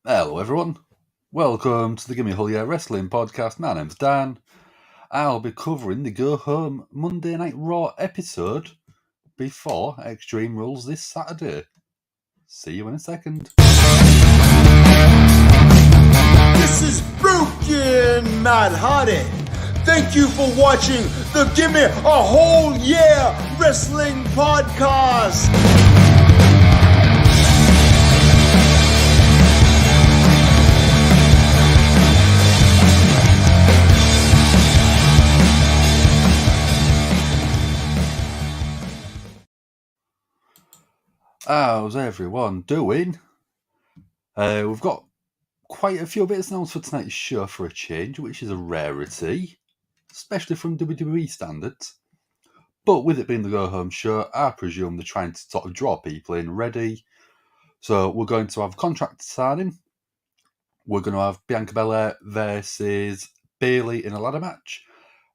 Hello everyone, welcome to the Gimme Hull Yeah Wrestling podcast. My name's Dan. I'll be covering the Go Home Monday Night Raw episode before Extreme Rules this Saturday. See you in a second. This is Freakin Matt Hardy. Thank you for watching the Gimme a Whole Yeah Wrestling podcast. How's everyone doing? We've got quite a few bits announced for tonight's show for a change, which is a rarity, especially from WWE standards. But with it being the Go Home show, I presume they're trying to sort of draw people in ready. So we're going to have contract signing. We're going to have Bianca Belair versus Bayley in a ladder match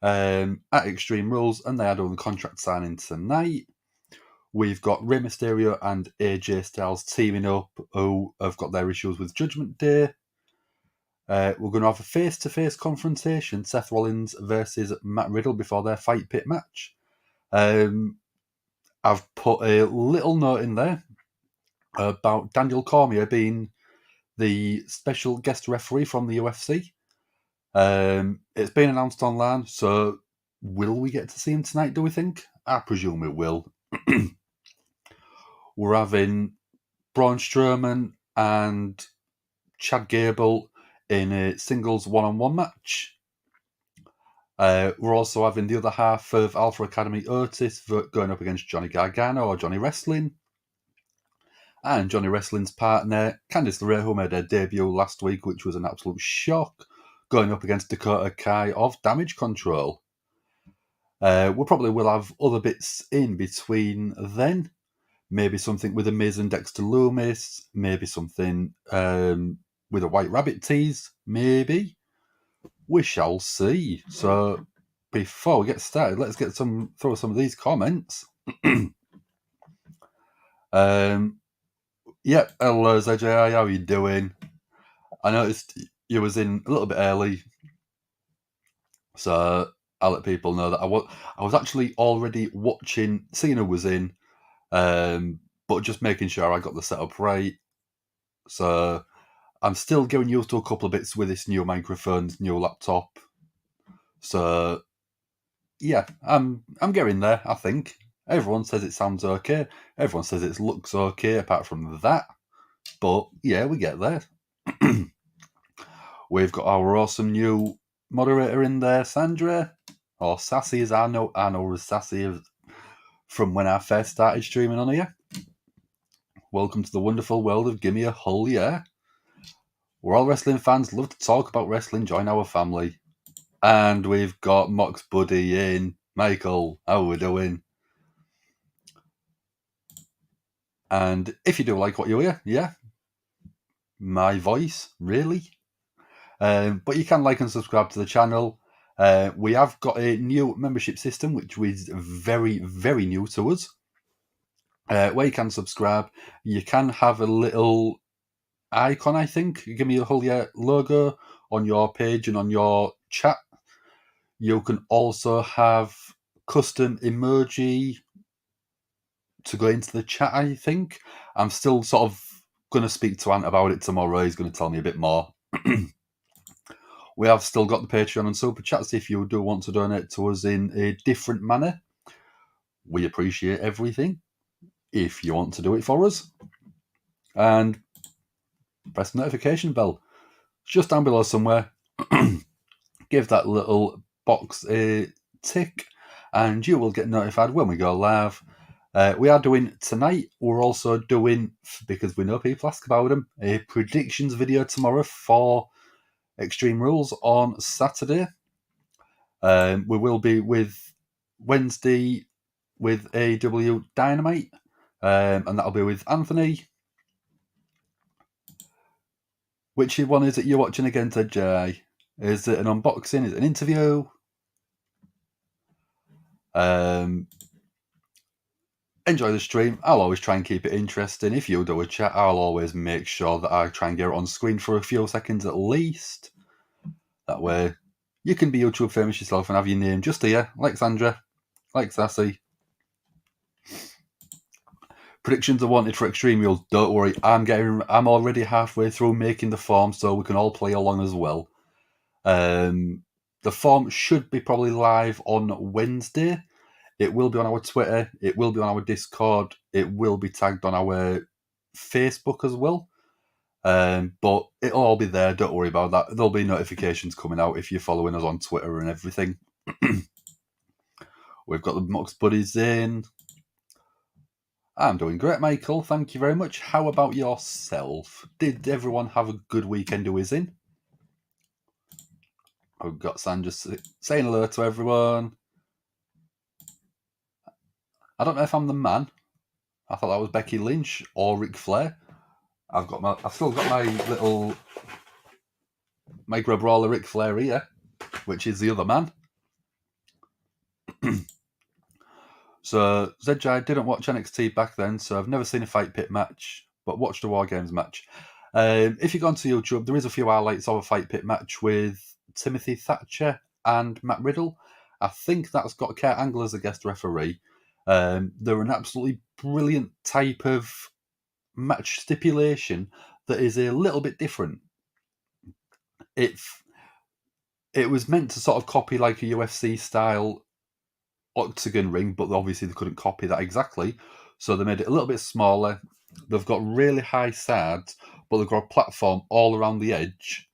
at Extreme Rules, and they are doing the contract signing tonight. We've got Rey Mysterio and AJ Styles teaming up, who have got their issues with Judgement Day. We're going to have a face-to-face confrontation, Seth Rollins versus Matt Riddle before their Fight Pit match. I've put a little note in there about Daniel Cormier being the special guest referee from the UFC. It's been announced online, so will we get to see him tonight, do we think? I presume we will. We're having Braun Strowman and Chad Gable in a singles one-on-one match. We're also having the other half of Alpha Academy Otis going up against Johnny Gargano or Johnny Wrestling. And Johnny Wrestling's partner, Candice LeRay, who made her debut last week, which was an absolute shock, going up against Dakota Kai of Damage Control. We probably will have other bits in between then. Maybe something with a Miz and Dexter Loomis. Maybe something with a White Rabbit tease. Maybe. We shall see. So before we get started, let's get throw some of these comments. Yep, hello ZJI, how are you doing? I noticed you was in a little bit early, so I'll let people know that I was actually already watching. Cena was in, but just making sure I got the setup right. So I'm still getting used to a couple of bits with this new microphone, this new laptop. So yeah, I'm getting there, I think. Everyone says it sounds okay. Everyone says it looks okay, apart from that. But yeah, we get there. We've got our awesome new moderator in there, Sandra, or Sassy as I know her as Sassy from when I first started streaming on here. Welcome to the wonderful world of Gimme a Hull Yeah. We're all wrestling fans, love to talk about wrestling, join our family. And we've got Mox Buddy in. Michael, how are we doing? And if you do like what you hear, yeah, my voice, really. But you can like and subscribe to the channel. We have got a new membership system, which is very, very new to us. Where you can subscribe, you can have a little icon, I think. Give me a whole logo on your page and on your chat. You can also have custom emoji to go into the chat, I think. I'm still sort of going to speak to Ant about it tomorrow. He's going to tell me a bit more. We have still got the Patreon and Super Chats if you do want to donate to us in a different manner. We appreciate everything if you want to do it for us. And press the notification bell just down below somewhere. Give that little box a tick and you will get notified when we go live. We are doing tonight, we're also doing, because we know people ask about them, a predictions video tomorrow for Extreme Rules on Saturday. We will be with Wednesday with AEW Dynamite, and that'll be with Anthony. Which one is it you're watching again, Jay? Is it an unboxing? Is it an interview? enjoy the stream. I'll always try and keep it interesting. If you do a chat, I'll always make sure that I try and get it on screen for a few seconds at least. That way, you can be YouTube famous yourself and have your name just here, like Sandra, like Sassy. Predictions are wanted for Extreme Rules. Don't worry, I'm already halfway through making the form, so we can all play along as well. The form should be probably live on Wednesday. It will be on our Twitter. It will be on our Discord. It will be tagged on our Facebook as well. But it'll all be there. Don't worry about that. There'll be notifications coming out if you're following us on Twitter and everything. We've got the Mux Buddies in. I'm doing great, Michael. Thank you very much. How about yourself? Did everyone have a good weekend who is in? I've got Sandra saying hello to everyone. I don't know if I'm the man. I thought that was Becky Lynch or Ric Flair. I've still got my little micro brawler Ric Flair here, which is the other man. So ZJ didn't watch NXT back then, so I've never seen a Fight Pit match, but watched a War Games match. If you go onto YouTube, there is a few highlights of a Fight Pit match with Timothy Thatcher and Matt Riddle. I think that's got Kurt Angle as a guest referee. They're an absolutely brilliant type of match stipulation that is a little bit different. It was meant to sort of copy like a UFC style octagon ring, but obviously they couldn't copy that exactly, so they made it a little bit smaller. They've got really high sides, but they've got a platform all around the edge,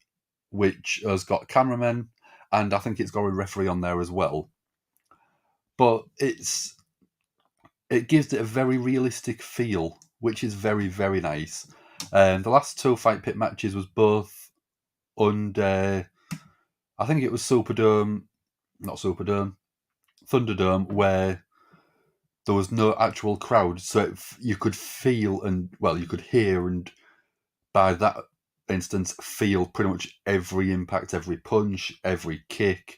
which has got cameramen, and I think it's got a referee on there as well. But it gives it a very realistic feel, which is very, very nice. The last two Fight Pit matches was both under, I think it was Thunderdome, where there was no actual crowd, so you could feel you could hear, and by that instance, feel pretty much every impact, every punch, every kick,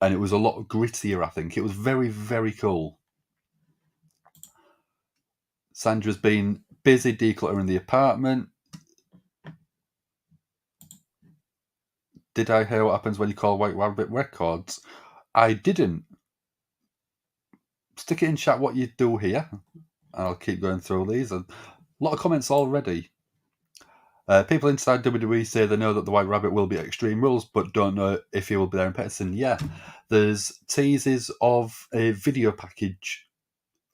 and it was a lot grittier, I think. It was very, very cool. Sandra's been busy decluttering the apartment. Did I hear what happens when you call White Rabbit Records? I didn't. Stick it in chat what you do here. I'll keep going through these. A lot of comments already. People inside WWE say they know that the White Rabbit will be at Extreme Rules, but don't know if he will be there in person. Yeah, there's teases of a video package,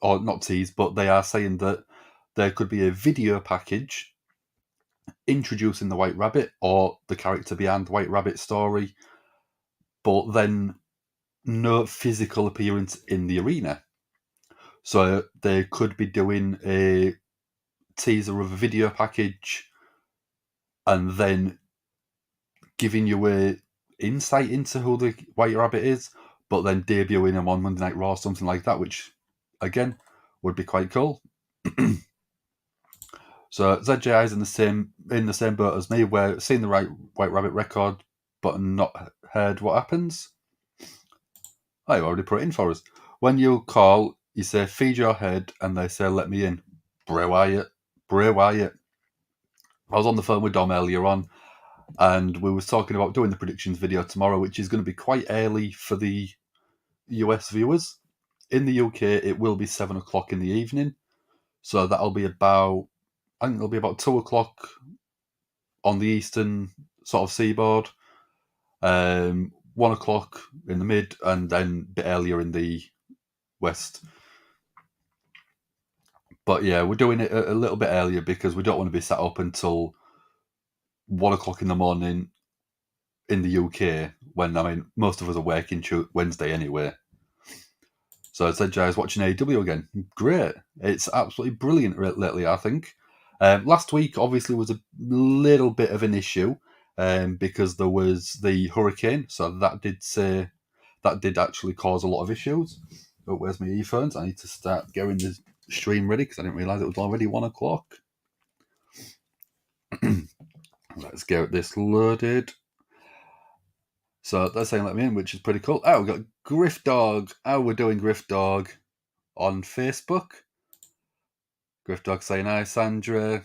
or not tease, but they are saying that there could be a video package introducing the White Rabbit or the character behind the White Rabbit story, but then no physical appearance in the arena. So they could be doing a teaser of a video package and then giving you a insight into who the White Rabbit is, but then debuting him on Monday Night Raw, something like that, which again would be quite cool. So ZJI is in the same boat as me, where seen the White Rabbit record, but not heard what happens. I already put it in for us. When you call, you say feed your head, and they say let me in. Bray Wyatt. I was on the phone with Dom earlier on, and we were talking about doing the predictions video tomorrow, which is going to be quite early for the US viewers. In the UK, it will be 7 o'clock in the evening, so that'll be about 2 o'clock on the eastern sort of seaboard, 1 o'clock in the mid, and then a bit earlier in the west. But yeah, we're doing it a little bit earlier because we don't want to be sat up until 1 o'clock in the morning in the UK, when most of us are working Wednesday anyway. So I said, Jai's watching AEW again. Great. It's absolutely brilliant lately, I think. Last week, obviously, was a little bit of an issue because there was the hurricane. So that did actually cause a lot of issues. Oh, where's my earphones? I need to start getting the stream ready because I didn't realise it was already 1 o'clock. Let's get this loaded. So they're saying let me in, which is pretty cool. Oh, we've got Griff Dog. How we're doing, Griff Dog, on Facebook. Griff Dog saying hi, Sandra.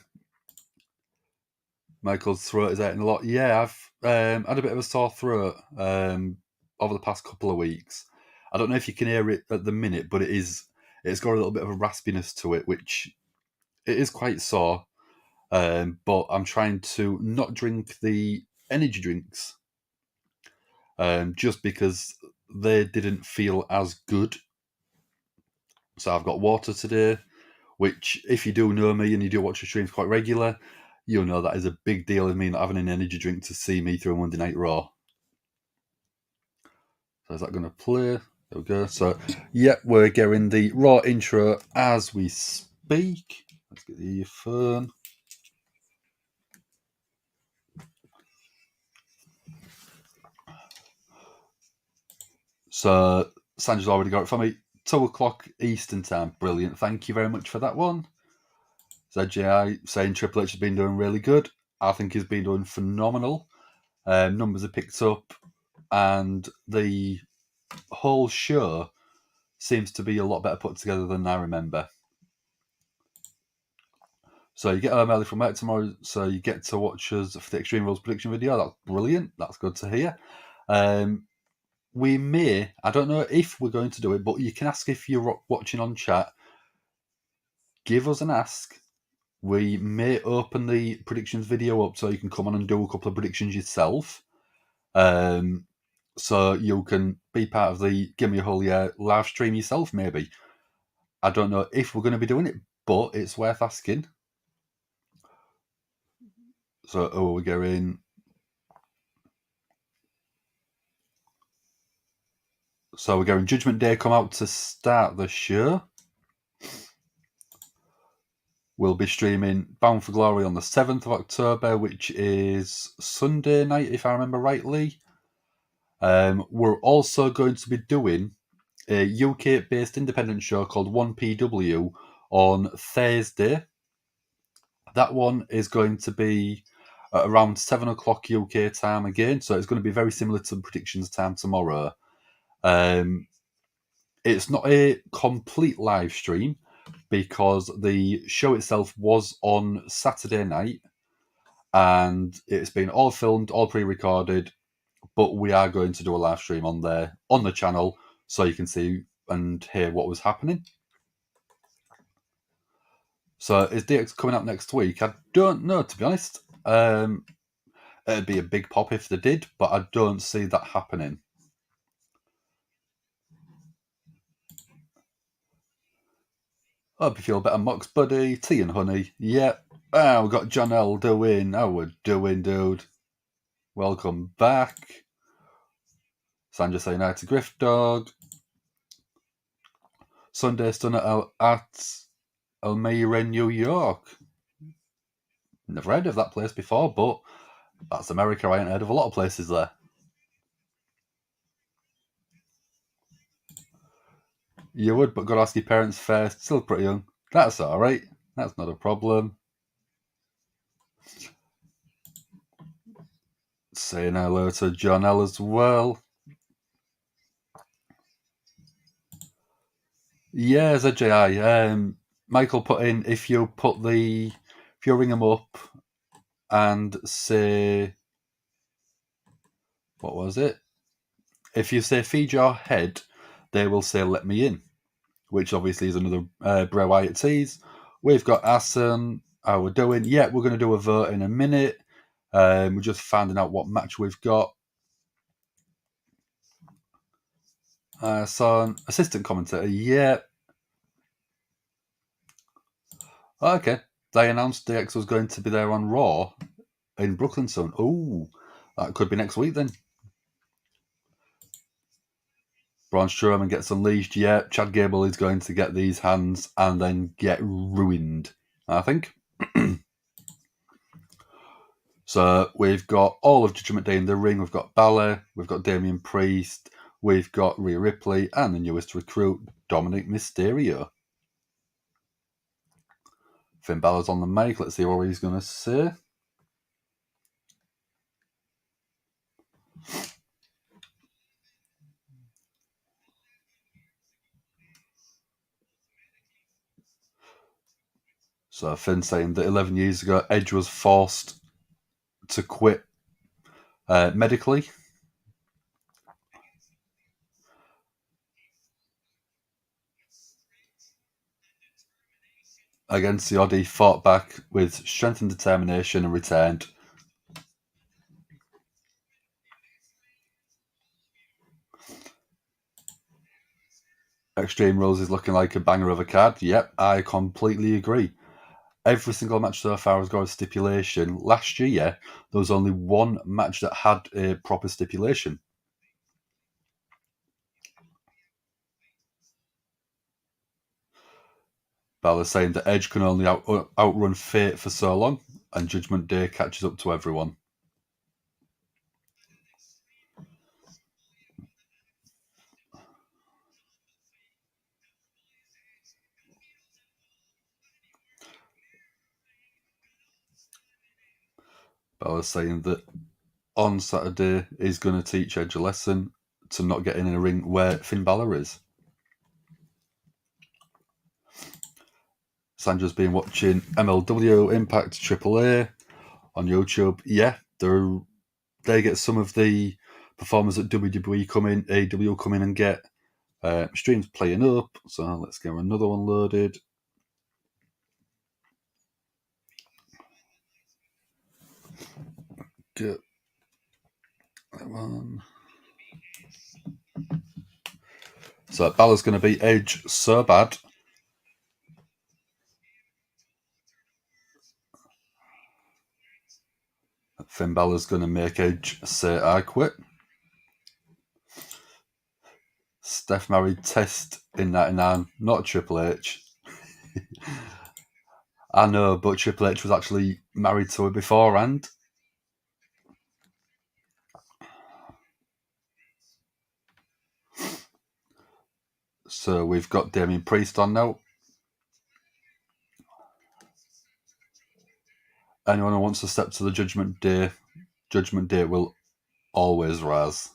Michael's throat is hurting a lot. Yeah, I've had a bit of a sore throat over the past couple of weeks. I don't know if you can hear it at the minute, but it's got a little bit of a raspiness to it, which it is quite sore. But I'm trying to not drink the energy drinks just because they didn't feel as good. So I've got water today, which, if you do know me and you do watch the streams quite regular, you'll know that is a big deal in me not having an energy drink to see me through Monday Night Raw. So is that going to play? There we go. So, yeah, we're getting the Raw intro as we speak. Let's get the phone. So, Sandra's already got it for me. 2 o'clock Eastern time. Brilliant. Thank you very much for that one. ZJI saying Triple H has been doing really good. I think he's been doing phenomenal. Numbers have picked up, and the whole show seems to be a lot better put together than I remember. So you get home early from work tomorrow, so you get to watch us for the Extreme Rules prediction video. That's brilliant. That's good to hear. We may, I don't know if we're going to do it, but you can ask if you're watching on chat. Give us an ask. We may open the predictions video up so you can come on and do a couple of predictions yourself. So you can be part of the Give Me a Whole Year live stream yourself, maybe. I don't know if we're going to be doing it, but it's worth asking. So, we're going. So we're going Judgement Day come out to start the show. We'll be streaming Bound for Glory on the 7th of October, which is Sunday night, if I remember rightly. We're also going to be doing a UK-based independent show called 1PW on Thursday. That one is going to be at around 7 o'clock UK time again, so it's going to be very similar to the predictions time tomorrow. It's not a complete live stream because the show itself was on Saturday night and it's been all filmed, all pre-recorded, but we are going to do a live stream on there on the channel so you can see and hear what was happening. So is DX coming up next week? I don't know, to be honest. It'd be a big pop if they did, but I don't see that happening. Hope you feel better, Mox Buddy. Tea and honey. Yep. Yeah. We've got John L doing. How we're doing, dude. Welcome back. Sandra saying hi to Griff Dog. Sunday Stunner at Elmira, New York. Never heard of that place before, but that's America. I ain't heard of a lot of places there. You would, but got to ask your parents first. Still pretty young. That's all right. That's not a problem. Saying hello to John L as well. Yeah, ZJI. Michael put in if you ring them up and say, what was it? If you say feed your head, they will say let me in, which obviously is another Bray Wyatt tease. We've got Assen. How we're doing? Yeah, we're going to do a vote in a minute. We're just finding out what match we've got. Son, assistant commentator. Yeah. Okay. They announced DX was going to be there on Raw in Brooklyn soon. Oh, that could be next week then. Braun Strowman gets unleashed. Yeah, Chad Gable is going to get these hands and then get ruined, I think. So we've got all of Judgement Day in the ring. We've got Balor, we've got Damian Priest, we've got Rhea Ripley, and the newest recruit, Dominic Mysterio. Finn Balor's on the mic. Let's see what he's going to say. So Finn saying that 11 years ago, Edge was forced to quit medically. Against the odd, he fought back with strength and determination and returned. Extreme Rules is looking like a banger of a card. Yep, I completely agree. Every single match so far has got a stipulation. Last year, there was only one match that had a proper stipulation. Balor saying that Edge can only outrun fate for so long, and Judgment Day catches up to everyone. Balor saying that on Saturday he's going to teach Edge a lesson to not get in a ring where Finn Balor is. Sandra's been watching MLW, Impact, AAA on YouTube. Yeah, they get some of the performers at WWE come in, AEW come in and get streams playing up. So let's get another one loaded. Get that one. So Balor's going to beat Edge so bad. Finn Balor's going to make Edge say, I quit. Steph married Test in 99, not Triple H. I know, but Triple H was actually married to her beforehand. So we've got Damien Priest on now. Anyone who wants to step to the Judgment Day will always rise.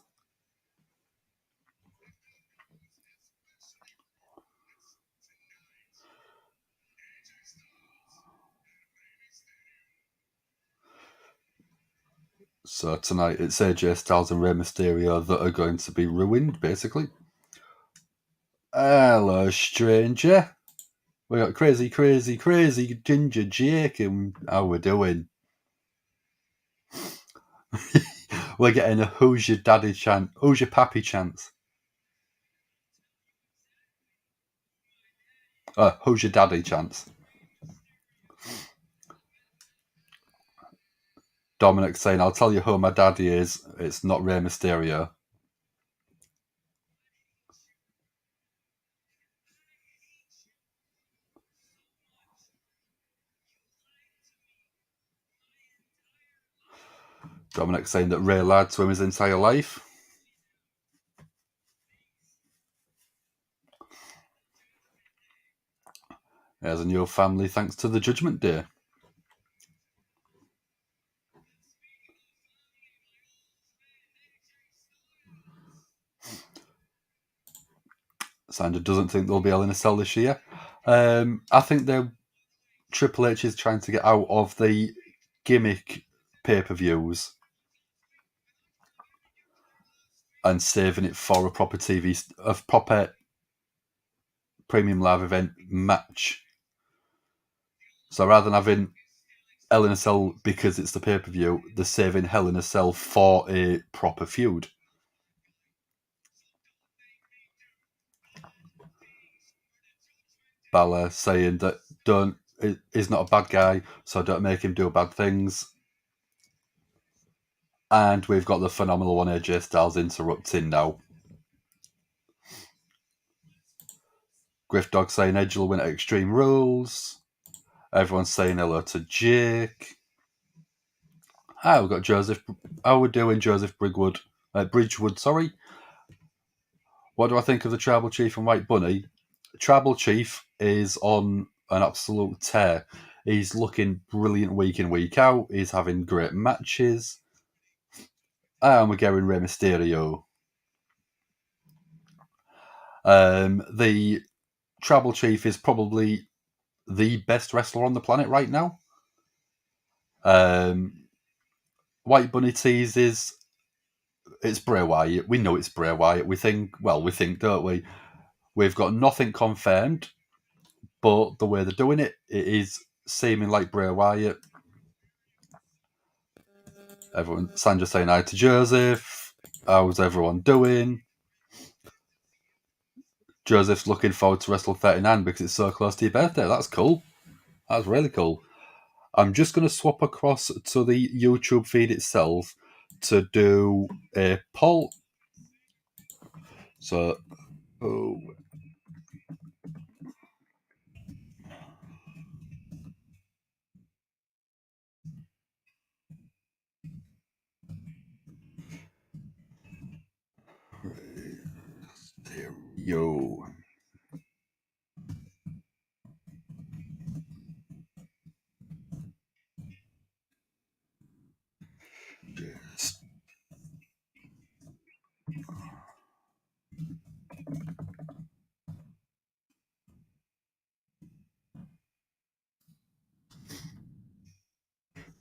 So tonight it's AJ Styles and Rey Mysterio that are going to be ruined, basically. Hello, stranger. We got crazy Ginger Jake, and how we doing? We're getting a who's your daddy chant, who's your pappy chance. Who's your daddy chance. Dominic saying, I'll tell you who my daddy is. It's not Rey Mysterio. Dominic saying that Rey lied to him his entire life. There's a new family thanks to the Judgment Day. Sandra doesn't think there'll be Hell in a Cell this year. I think Triple H is trying to get out of the gimmick pay-per-views and saving it for a proper proper premium live event match. So rather than having Hell in a Cell because it's the pay-per-view, they're saving Hell in a Cell for a proper feud. Balor saying that he's not a bad guy, so don't make him do bad things. And we've got the phenomenal one AJ Styles interrupting now. Griff Dog saying Edge will win at Extreme Rules. Everyone's saying hello to Jake. Hi, we've got Joseph. How are we doing, Joseph Bridgewood, sorry. What do I think of the Tribal Chief and White Bunny? Tribal Chief is on an absolute tear. He's looking brilliant week in, week out. He's having great matches. And we're getting Rey Mysterio. The Tribal Chief is probably the best wrestler on the planet right now. White Bunny teases it's Bray Wyatt. We know it's Bray Wyatt. We think, don't we? We've got nothing confirmed, but the way they're doing it, it is seeming like Bray Wyatt. Sandra saying hi to Joseph. How's everyone doing? Joseph's looking forward to Wrestle 39 because it's so close to your birthday. That's cool. That's really cool. I'm just going to swap across to the YouTube feed itself to do a poll. So, yo.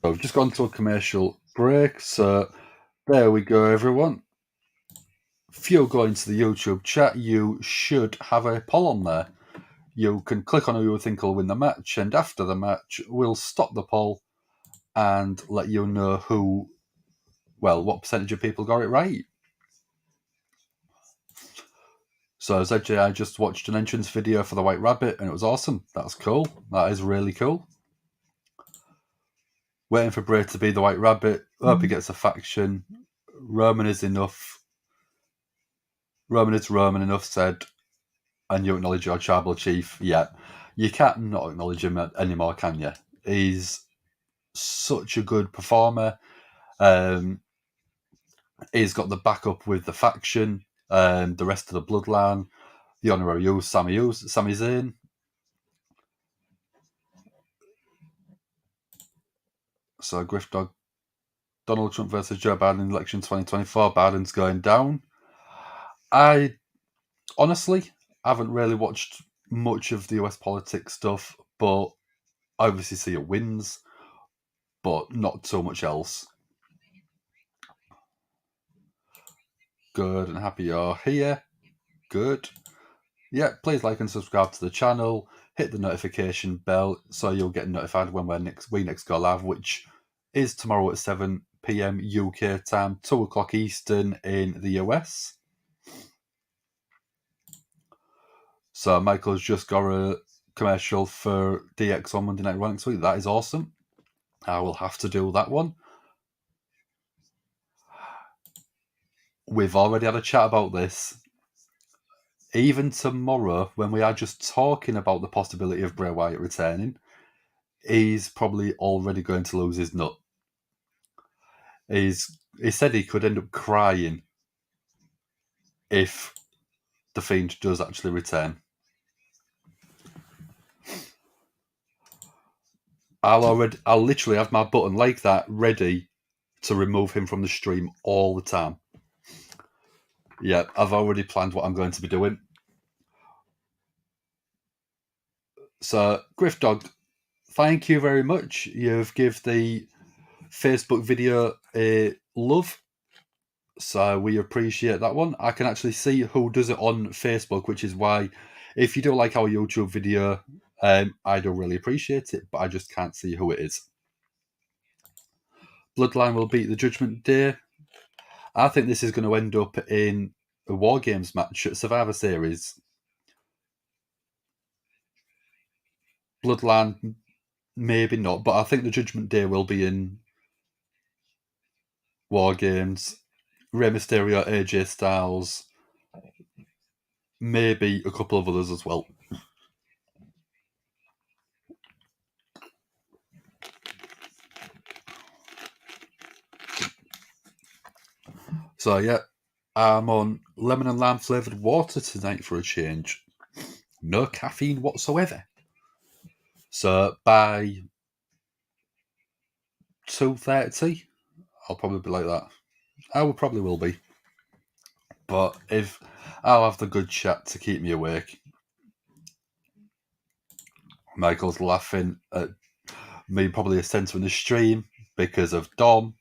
So I've just gone to a commercial break, so there we go, everyone. If you go into the YouTube chat, you should have a poll on there. You can click on who you think will win the match, and after the match, we'll stop the poll and let you know what percentage of people got it right. So ZJ, I just watched an entrance video for the White Rabbit, and it was awesome. That's cool. That is really cool. Waiting for Bray to be the White Rabbit. Hope he gets a faction. Roman is enough. Roman is Roman enough said. And you acknowledge your tribal chief. Yeah. You can't not acknowledge him anymore, can you? He's such a good performer. He's got the backup with the faction, the rest of the bloodline, the honorary youth, Sami Zayn. So Griff Dog, Donald Trump versus Joe Biden election 2024. Biden's going down. I honestly haven't really watched much of the US politics stuff, but I obviously see it wins, but not so much else. Good and happy you're here. Good. Yeah, please like and subscribe to the channel. Hit the notification bell so you'll get notified when we next go live, which is tomorrow at 7 p.m. UK time, 2 o'clock Eastern in the US. So Michael's just got a commercial for DX on Monday Night Raw next week. That is awesome. I will have to do that one. We've already had a chat about this. Even tomorrow, when we are just talking about the possibility of Bray Wyatt returning, he's probably already going to lose his nut. He said he could end up crying if the Fiend does actually return. I'll literally have my button like that ready to remove him from the stream all the time. Yeah, I've already planned what I'm going to be doing. So, Griff Dog, thank you very much. You've given the Facebook video a love, so we appreciate that one. I can actually see who does it on Facebook, which is why if you do like our YouTube video, I do really appreciate it, but I just can't see who it is. Bloodline will beat the Judgement Day. I think this is going to end up in a War Games match at Survivor Series. Bloodline, maybe not, but I think the Judgement Day will be in War Games. Rey Mysterio, AJ Styles, maybe a couple of others as well. So yeah, I'm on lemon and lime flavoured water tonight for a change. No caffeine whatsoever. So by 2:30, I'll probably be like that. I probably will be. But I'll have the good chat to keep me awake. Michael's laughing at me probably censoring the stream because of Dom.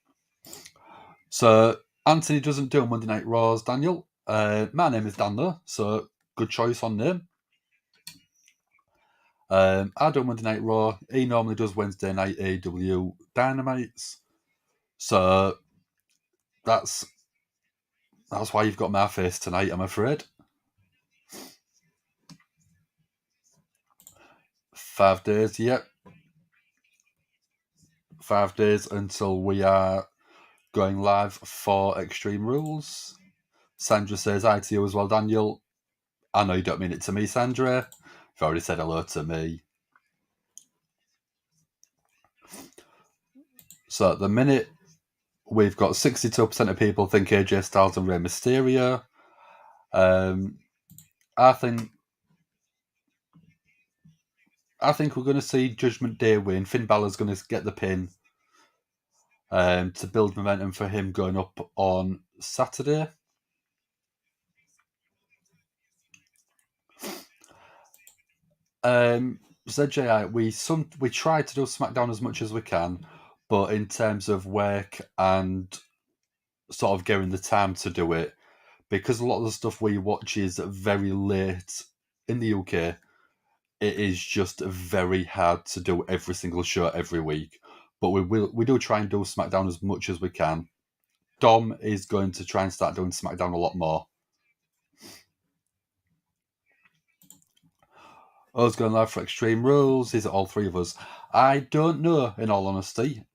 So Anthony doesn't do Monday Night Raws, Daniel. My name is Dan though, so good choice on name. I do Monday Night Raw. He normally does Wednesday night AEW Dynamites. So that's why you've got my face tonight, I'm afraid. 5 days, yep. 5 days until we are going live for Extreme Rules. Sandra says hi to you as well, Daniel. I know you don't mean it to me, Sandra. You've already said hello to me. So at the minute, we've got 62% of people think AJ Styles and Rey Mysterio. I think we're going to see Judgement Day win. Finn Balor's going to get the pin to build momentum for him going up on Saturday. ZJI, we try to do SmackDown as much as we can, but in terms of work and sort of getting the time to do it, because a lot of the stuff we watch is very late in the UK, it is just very hard to do every single show every week. But we do try and do SmackDown as much as we can. Dom is going to try and start doing SmackDown a lot more. I was going live for Extreme Rules. Is it all three of us? I don't know, in all honesty.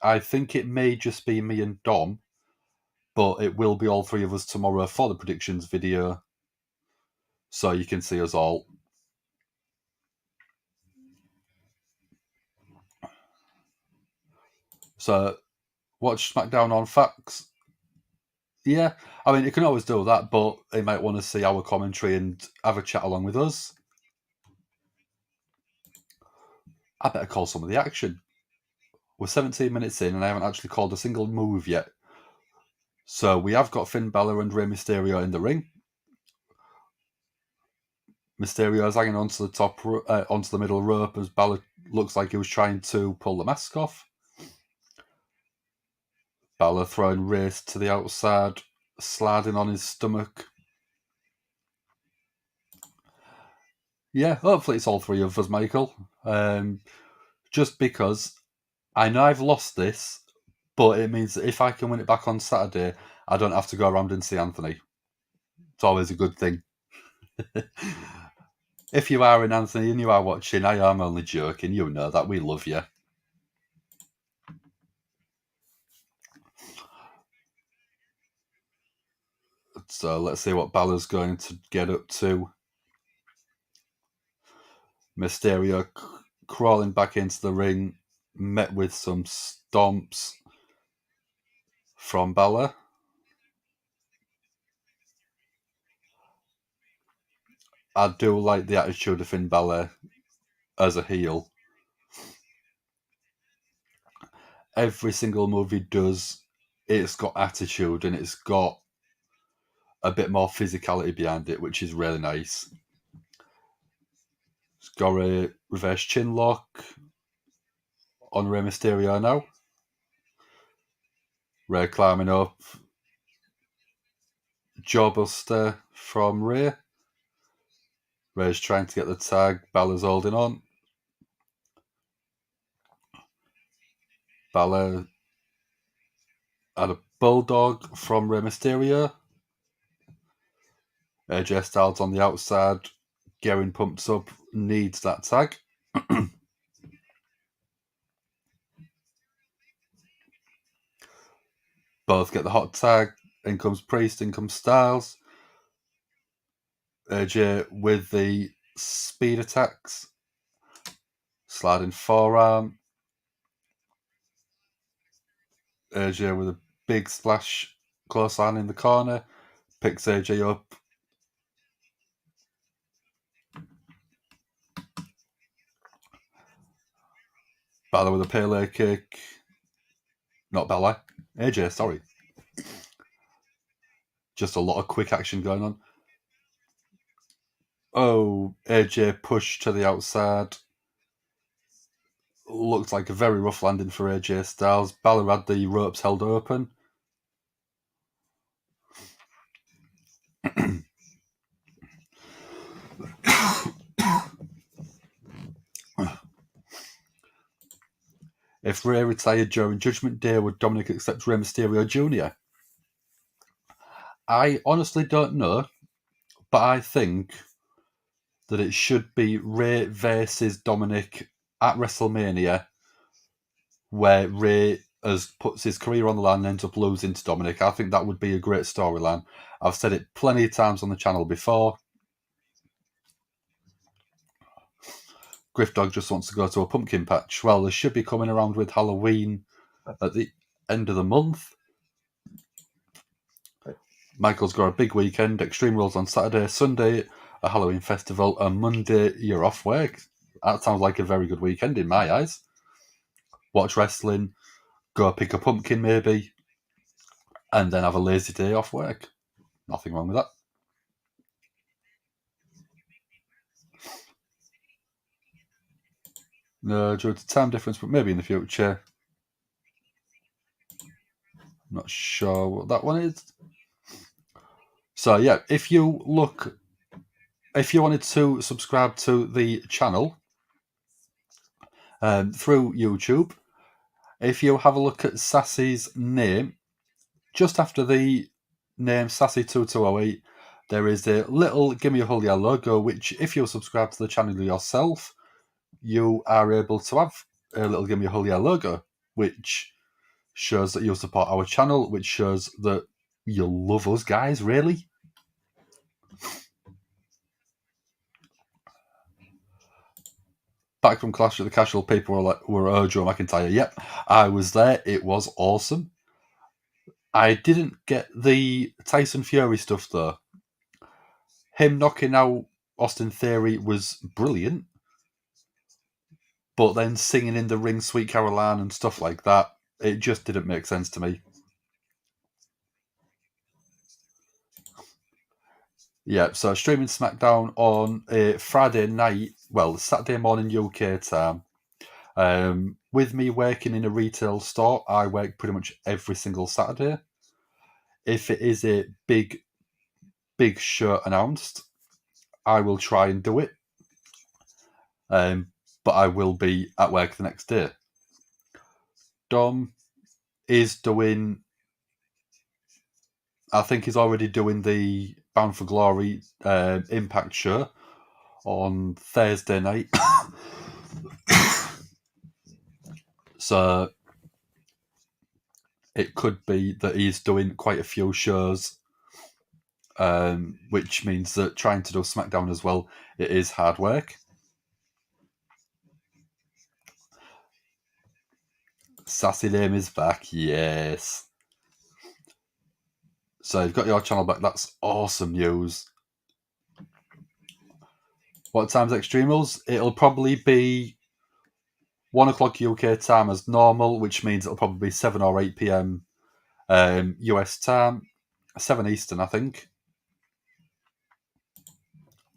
I think it may just be me and Dom, but it will be all three of us tomorrow for the predictions video, so you can see us all. So, watch SmackDown on Fox. Yeah, I mean, you can always do that, but they might want to see our commentary and have a chat along with us. I better call some of the action. We're 17 minutes in and I haven't actually called a single move yet. So we have got Finn Balor and Rey Mysterio in the ring. Mysterio is hanging onto the middle rope as Balor looks like he was trying to pull the mask off. Balor throwing Rey to the outside, sliding on his stomach. Yeah, hopefully it's all three of us, Michael. Just because I know I've lost this, but it means that if I can win it back on Saturday, I don't have to go around and see Anthony. It's always a good thing. If you are in Anthony and you are watching, I am only joking. You know that. We love you. So let's see what Balor's going to get up to. Mysterio crawling back into the ring, met with some stomps from Balor. I do like the attitude of Finn Balor as a heel. Every single move he does, it's got attitude and it's got a bit more physicality behind it, which is really nice. It's got a reverse chin lock on Rey Mysterio now. Rey climbing up. Jawbuster from Rey. Rey's trying to get the tag. Balor's holding on. Balor had a bulldog from Rey Mysterio. AJ Styles on the outside, getting pumped up, needs that tag. Both get the hot tag. In comes Priest, in comes Styles. AJ with the speed attacks. Sliding forearm. AJ with a big splash clothesline in the corner. Picks AJ up. Balor with a Pele kick. Not Balor. AJ, sorry. Just a lot of quick action going on. Oh, AJ pushed to the outside. looked like a very rough landing for AJ Styles. Balor had the ropes held open. If Rey retired during Judgement Day, would Dominic accept Rey Mysterio Jr.? I honestly don't know, but I think that it should be Rey versus Dominic at WrestleMania, where Rey puts his career on the line and ends up losing to Dominic. I think that would be a great storyline. I've said it plenty of times on the channel before. Griff Dog just wants to go to a pumpkin patch. Well, they should be coming around with Halloween at the end of the month. Michael's got a big weekend. Extreme Rules on Saturday, Sunday a Halloween festival, and Monday you're off work. That sounds like a very good weekend in my eyes. Watch wrestling, go pick a pumpkin maybe, and then have a lazy day off work. Nothing wrong with that. No, due to time difference, but maybe in the future. Not sure what that one is. So yeah, if you wanted to subscribe to the channel through YouTube, if you have a look at Sassy's name, just after the name Sassy2208, there is a little Gimme a Hole Yeah logo, which if you subscribe to the channel yourself, you are able to have a little Gimme a Hole Yeah logo, which shows that you support our channel, which shows that you love us guys, really. Back from Clash of the Casual, people were Drew McIntyre. Yep, I was there. It was awesome. I didn't get the Tyson Fury stuff, though. Him knocking out Austin Theory was brilliant. But then singing in the ring Sweet Caroline and stuff like that, it just didn't make sense to me. Yeah, so streaming SmackDown on a Friday night, well, Saturday morning UK time. With me working in a retail store, I work pretty much every single Saturday. If it is a big show announced, I will try and do it. But I will be at work the next day. Dom is doing, I think he's already doing the Bound for Glory Impact show on Thursday night. So it could be that he's doing quite a few shows, which means that trying to do SmackDown as well, it is hard work. Sassy name is back, yes. So you've got your channel back. That's awesome news. What time's Extreme Rules? It'll probably be 1 o'clock UK time as normal, which means it'll probably be 7 or 8 p.m. US time. 7 Eastern, I think.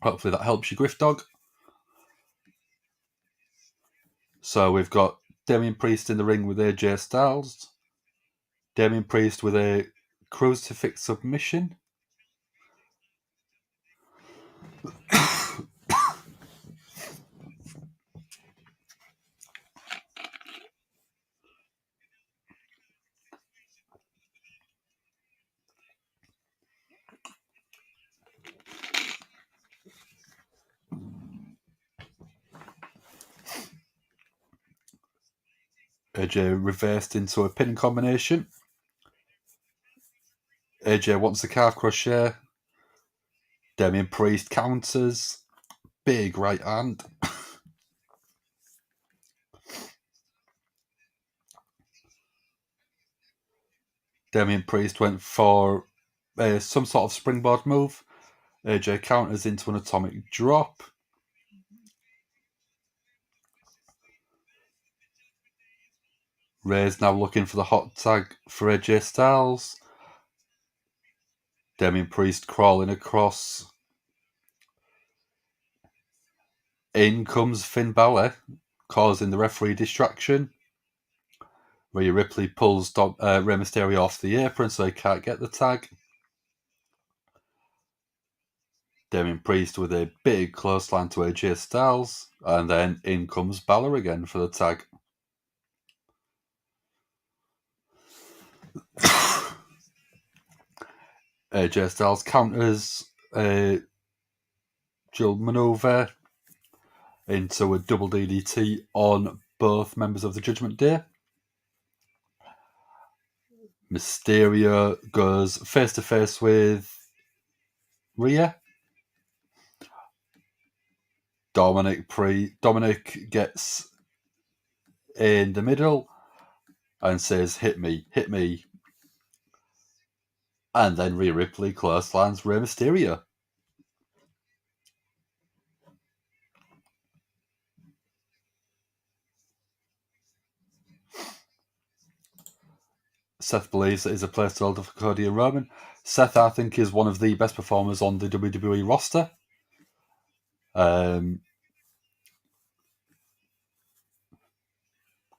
Hopefully that helps you, Griff Dog. So we've got Damian Priest in the ring with AJ Styles. Damian Priest with a crucifix submission. AJ reversed into a pin combination. AJ wants a calf crusher. Damian Priest counters. Big right hand. Damian Priest went for some sort of springboard move. AJ counters into an atomic drop. Ray's now looking for the hot tag for AJ Styles. Damian Priest crawling across. In comes Finn Balor. causing the referee distraction. Rhea Ripley pulls Rey Mysterio off the apron so he can't get the tag. Damien Priest with a big clothesline to AJ Styles, and then in comes Balor again for the tag. AJ Styles counters a dual maneuver into a double DDT on both members of the Judgment Day. Mysterio goes face to face with Rhea. Dominic gets in the middle and says, "Hit me, hit me." And then Rhea Ripley clotheslines Rey Mysterio. Seth believes it is a placeholder for Cody and Roman. Seth, I think, is one of the best performers on the WWE roster.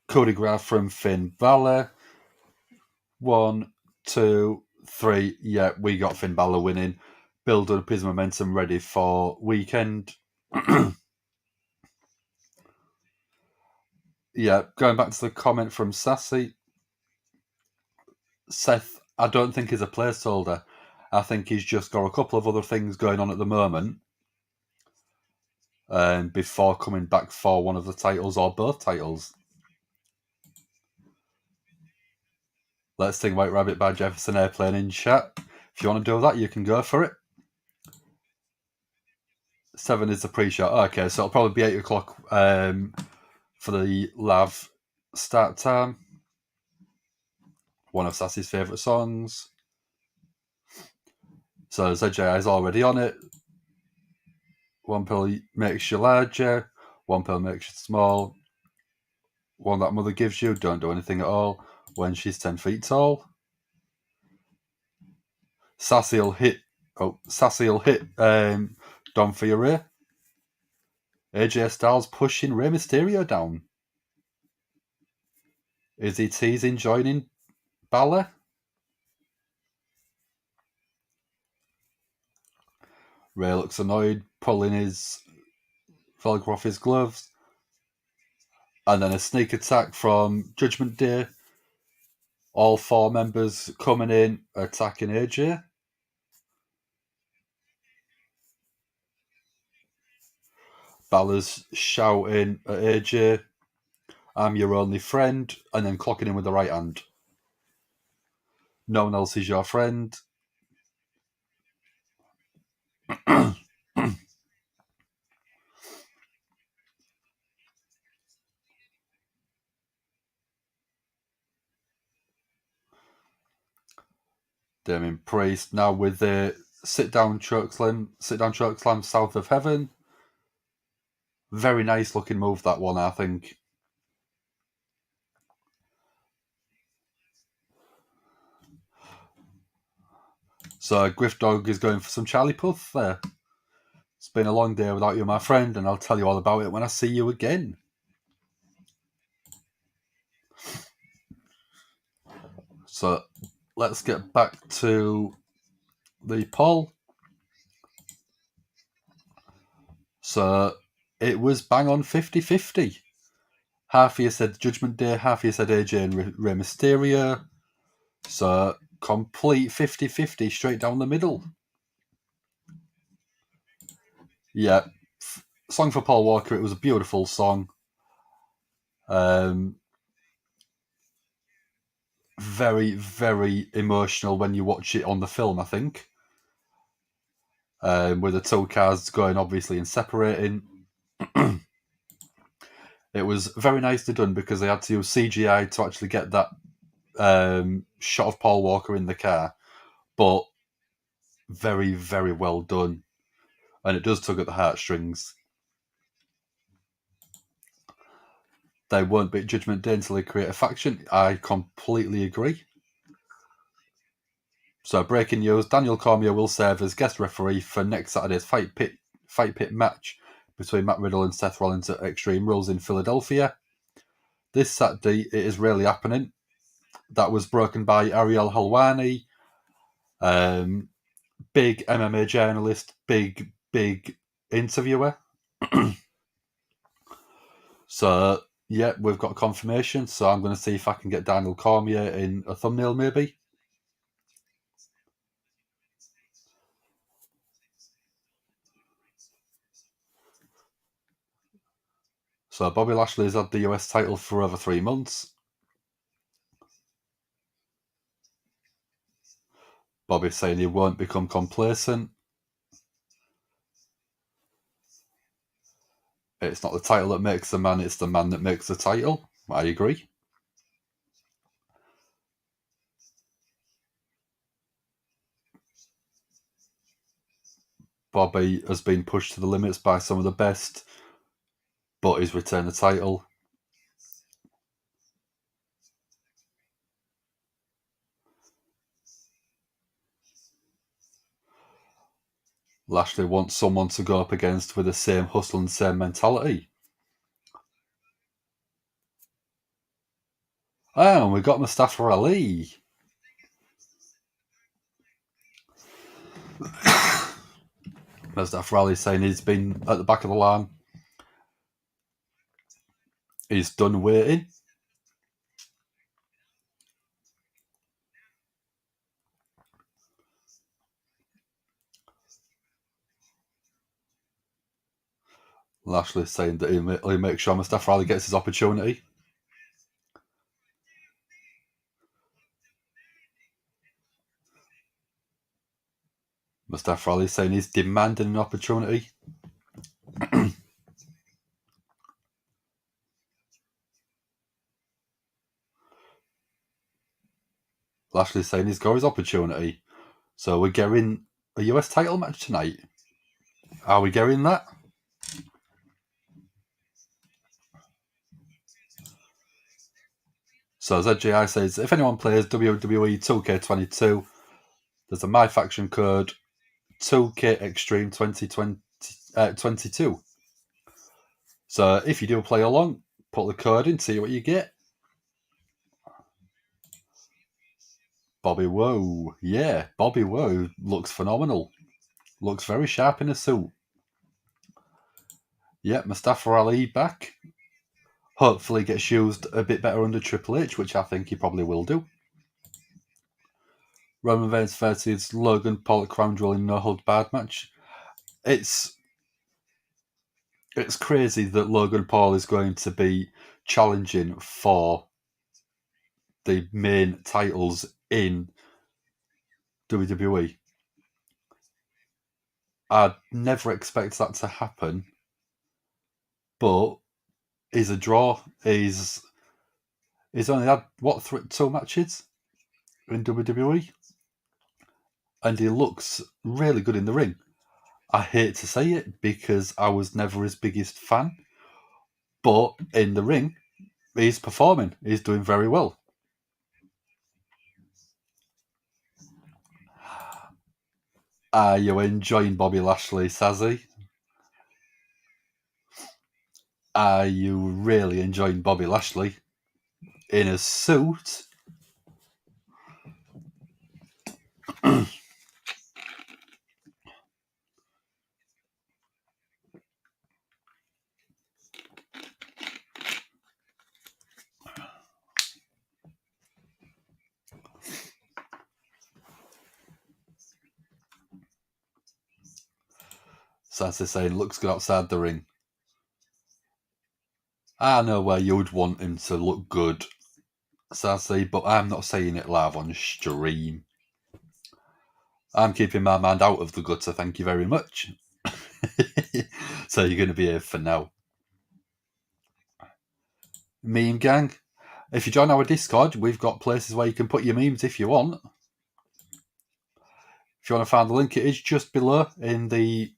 Cody graph from Finn Balor. 1, 2, 3. Yeah, we got Finn Balor winning. Build up his momentum, ready for weekend. Yeah, going back to the comment from Sassy. Seth, I don't think he's a placeholder. I think he's just got a couple of other things going on at the moment. Before coming back for one of the titles or both titles. Let's Sing White Rabbit by Jefferson Airplane in chat. If you want to do that, you can go for it. 7 is the pre-show. Okay, so it'll probably be 8 o'clock for the live start time. One of Sassy's favourite songs. So ZJI is already on it. One pill makes you larger. One pill makes you small. One that mother gives you, don't do anything at all. When she's 10 feet tall. Sassy'll hit Dom Fiore. AJ Styles pushing Rey Mysterio down. Is he teasing joining Balor? Rey looks annoyed, pulling his Velcro off his gloves. And then a sneak attack from Judgment Day. All 4 members coming in, attacking AJ. Balor's shouting at AJ, "I'm your only friend," and then clocking in with the right hand. No one else is your friend. Damien Priest now with the sit down chokeslam south of heaven. Very nice looking move, that one, I think. So Griff Dog is going for some Charlie Puth there. It's been a long day without you, my friend, and I'll tell you all about it when I see you again. So let's get back to the poll. So it was bang on 50-50. Half of you said Judgment Day, half of you said AJ and Rey Mysterio. So complete 50-50 straight down the middle. Yeah. Song for Paul Walker, it was a beautiful song. Very, very emotional when you watch it on the film, I think. With the two cars going obviously and separating. It was very nicely done because they had to use CGI to actually get that shot of Paul Walker in the car. But very, very well done. And it does tug at the heartstrings. They won't beat Judgment Day until they create a faction. I completely agree. So breaking news, Daniel Cormier will serve as guest referee for next Saturday's Fight Pit match between Matt Riddle and Seth Rollins at Extreme Rules in Philadelphia. This Saturday, it is really happening. That was broken by Ariel Helwani, big MMA journalist, big interviewer. So, yeah, we've got confirmation. So I'm going to see if I can get Daniel Cormier in a thumbnail, maybe. So Bobby Lashley's had the US title for over 3 months. Bobby's saying he won't become complacent. It's not the title that makes the man, it's the man that makes the title. I agree. Bobby has been pushed to the limits by some of the best, but he's returned the title. Lashley wants someone to go up against with the same hustle and same mentality. Oh, and we got Mustafa Ali. Mustafa Ali saying he's been at the back of the line. He's done waiting. Lashley saying that he'll make sure Mustafa Ali gets his opportunity. Mustafa Ali saying he's demanding an opportunity. Lashley saying he's got his opportunity. So we're getting a US title match tonight. Are we getting that? So ZGI says, if anyone plays WWE 2K22, there's a My Faction code 2K Extreme 2022. So if you do play along, put the code in, see what you get. Bobby Woe. Yeah, Bobby Woe looks phenomenal. Looks very sharp in a suit. Yeah, Mustafa Ali back. Hopefully gets used a bit better under Triple H, which I think he probably will do. Roman Reigns versus Logan Paul at Crown Jewel in No Hold Barred match. It's crazy that Logan Paul is going to be challenging for the main titles in WWE. I'd never expect that to happen, but he's a draw. He's only had, 2 matches in WWE? And he looks really good in the ring. I hate to say it because I was never his biggest fan, but in the ring, he's performing. He's doing very well. Are you enjoying Bobby Lashley, Sazzy? Are you really enjoying Bobby Lashley in a suit? Sazzy saying, looks good outside the ring. I know where you'd want him to look good, Sazzy, but I'm not saying it live on stream. I'm keeping my mind out of the gutter, thank you very much. So you're going to be here for now. Meme gang. If you join our Discord, we've got places where you can put your memes if you want. If you want to find the link, it is just below in the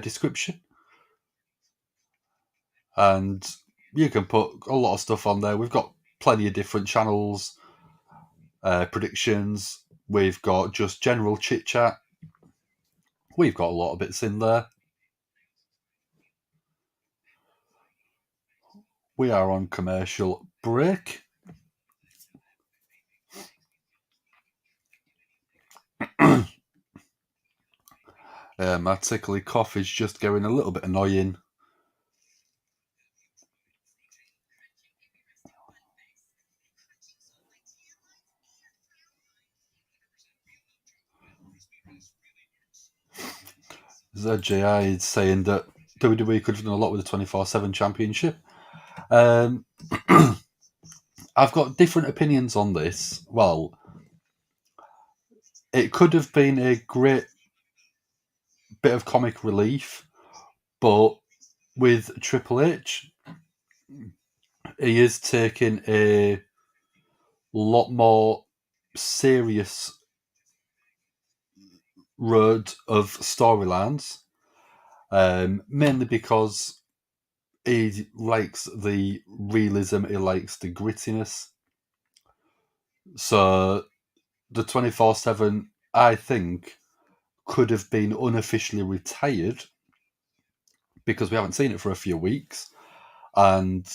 description. And you can put a lot of stuff on there. We've got plenty of different channels, predictions. We've got just general chit-chat. We've got a lot of bits in there. We are on commercial break. My tickly cough is just going a little bit annoying. ZJI is saying that WWE could have done a lot with the 24/7 championship. I've got different opinions on this. Well, it could have been a great bit of comic relief, but with Triple H, he is taking a lot more serious road of storylines, mainly because he likes the realism, he likes the grittiness. So the 24/7, I think, could have been unofficially retired because we haven't seen it for a few weeks, and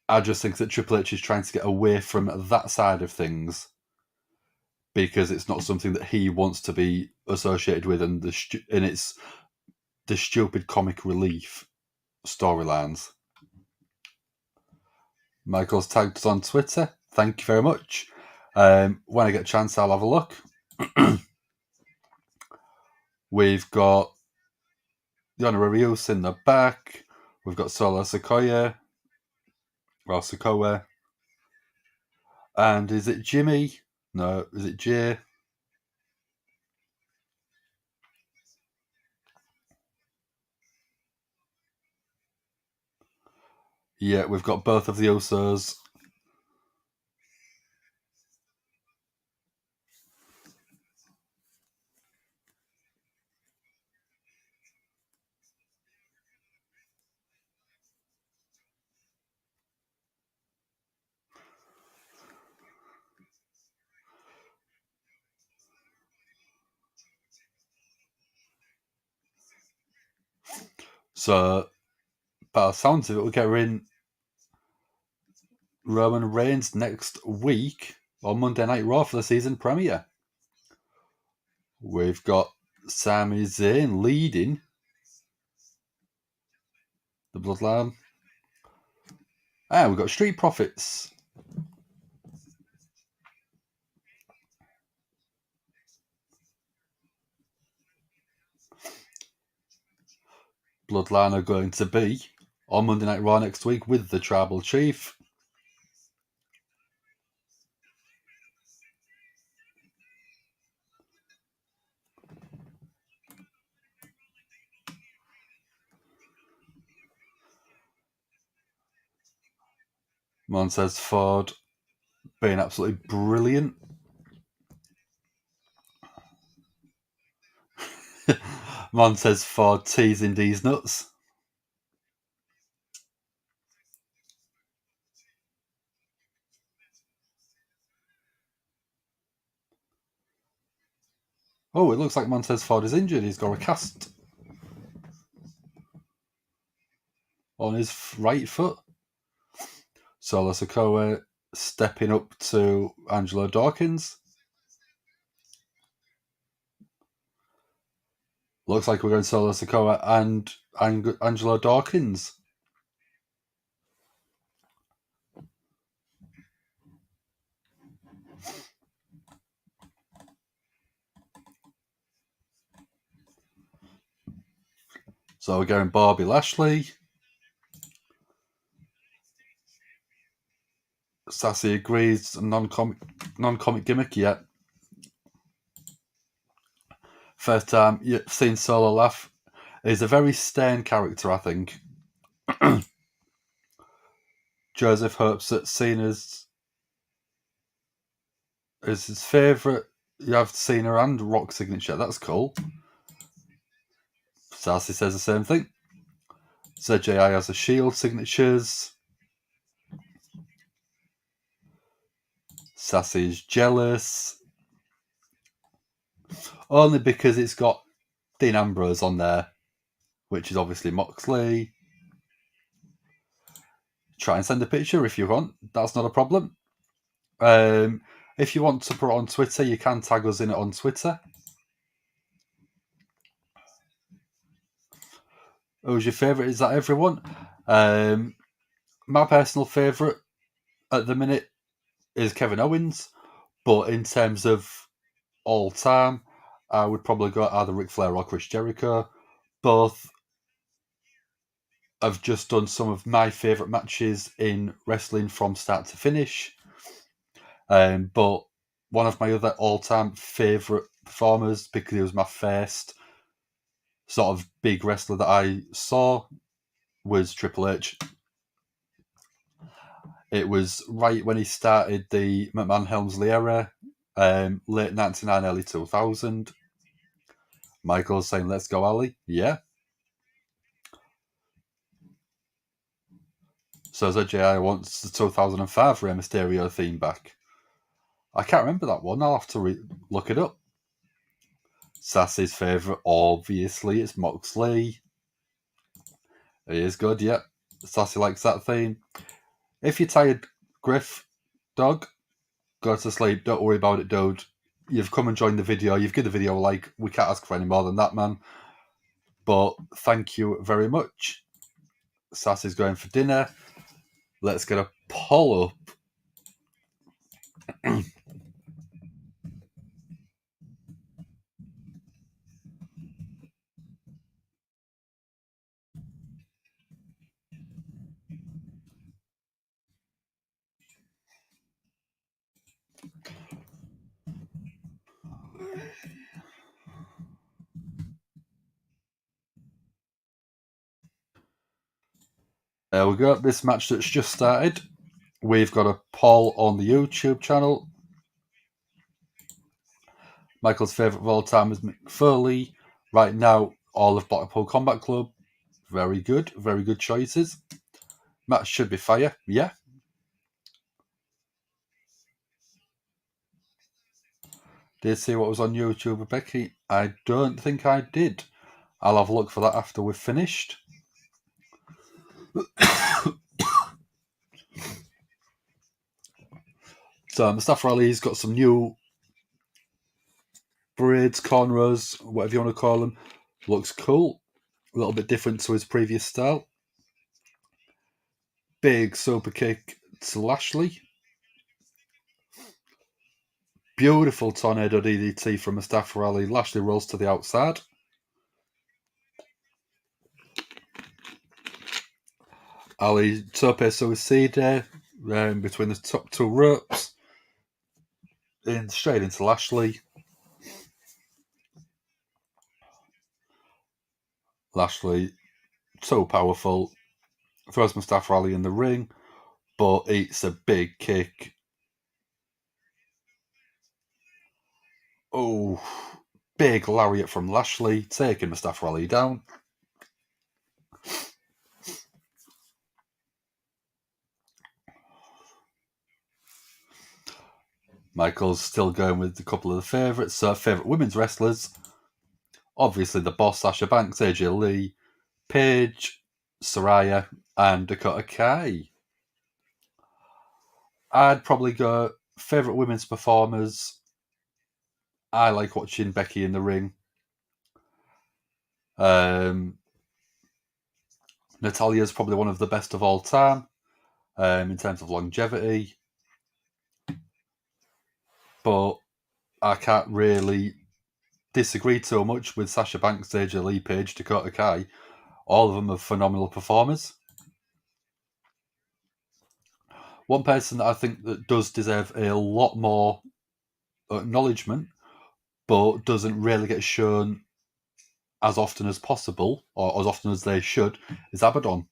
I just think that Triple H is trying to get away from that side of things because it's not something that he wants to be associated with, and it's the stupid comic relief storylines. Michael's tagged us on Twitter. Thank you very much. When I get a chance, I'll have a look. We've got the Honorary Use in the back. We've got Solo Sikoa. And is it Jimmy? No, is it Jay? Yeah, we've got both of the Usos. So, by the sounds of it, we're getting Roman Reigns next week on Monday Night Raw for the season premiere. We've got Sami Zayn leading the Bloodline. And we've got Street Profits. Bloodline are going to be on Monday Night Raw next week with the Tribal Chief. Montez Ford being absolutely brilliant. Montez Ford teasing these nuts. Oh, it looks like Montez Ford is injured. He's got a cast on his right foot. Solo Sikoa stepping up to Angelo Dawkins. Looks like we're going Solo Sikoa and Angelo Dawkins. So we're going Bobby Lashley. Sassy agrees, non-comic gimmick yet. First time you've seen Solo laugh. He's a very stern character, I think. Joseph hopes that Cena's is his favourite. You have Cena and Rock signature. That's cool. Sassy says the same thing. ZJI has a Shield signatures. Sassy's jealous. Only because it's got Dean Ambrose on there, which is obviously Moxley. try and send a picture if you want. That's not a problem. If you want to put it on Twitter, you can tag us in it on Twitter. Who's your favourite? Is that everyone? My personal favourite at the minute is Kevin Owens, but in terms of all time, I would probably go either Ric Flair or Chris Jericho. Both have just done some of my favourite matches in wrestling from start to finish. But one of my other all-time favourite performers, because he was my first sort of big wrestler that I saw, was Triple H. It was right when he started the McMahon-Helmsley era, late 99, early 2000. Michael's saying, let's go, Ali. Yeah. So ZJI wants the 2005 Rey Mysterio theme back. I can't remember that one. I'll have to look it up. Sassy's favourite, obviously, it's Moxley. He is good, yeah. Sassy likes that theme. If you're tired, Griff, dog, go to sleep. Don't worry about it, dude. You've come and joined the video. You've given the video a like. We can't ask for any more than that, man. But thank you very much. Sassy's going for dinner. Let's get a poll up. There we go. This match that's just started. We've got a poll on the YouTube channel. Michael's favourite of all time is Mick Foley. Right now, all of Blackpool Combat Club. Very good choices. Match should be fire, yeah. Did see what was on YouTube, Becky? I don't think I did. I'll have a look for that after we've finished. So Mustafa Ali's got some new braids, cornrows, whatever you want to call them. Looks cool. A little bit different to his previous style. Big super kick to Lashley. Beautiful tornado DDT from Mustafa Ali. Lashley rolls to the outside. Ali tope suicide between the top two ropes. Straight into Lashley. Lashley, so powerful. Throws Mustafa Ali in the ring, but it's a big kick. Oh, big lariat from Lashley, taking Mustafa Ali down. Michael's still going with a couple of the favourites. So, favourite women's wrestlers. Obviously, the boss, Sasha Banks, AJ Lee, Paige, Saraya, and Dakota Kai. I'd probably go favourite women's performers. I like watching Becky in the ring. Natalia's probably one of the best of all time in terms of longevity. But I can't really disagree too much with Sasha Banks, AJ Lee, Paige, Dakota Kai. All of them are phenomenal performers. One person that I think that does deserve a lot more acknowledgement, but doesn't really get shown as often as possible, or as often as they should, is Abaddon.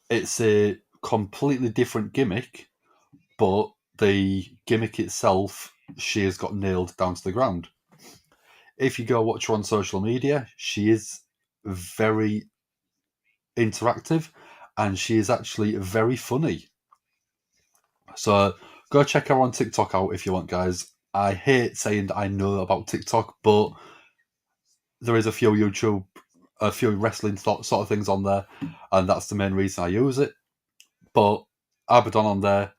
It's a completely different gimmick, but the gimmick itself, she has got nailed down to the ground. If you go watch her on social media, she is very interactive, and she is actually very funny. So go check her on TikTok out if you want, guys. I hate saying that I know about TikTok, but there is a few YouTube a few wrestling sort of things on there, and that's the main reason I use it. But Abaddon on there,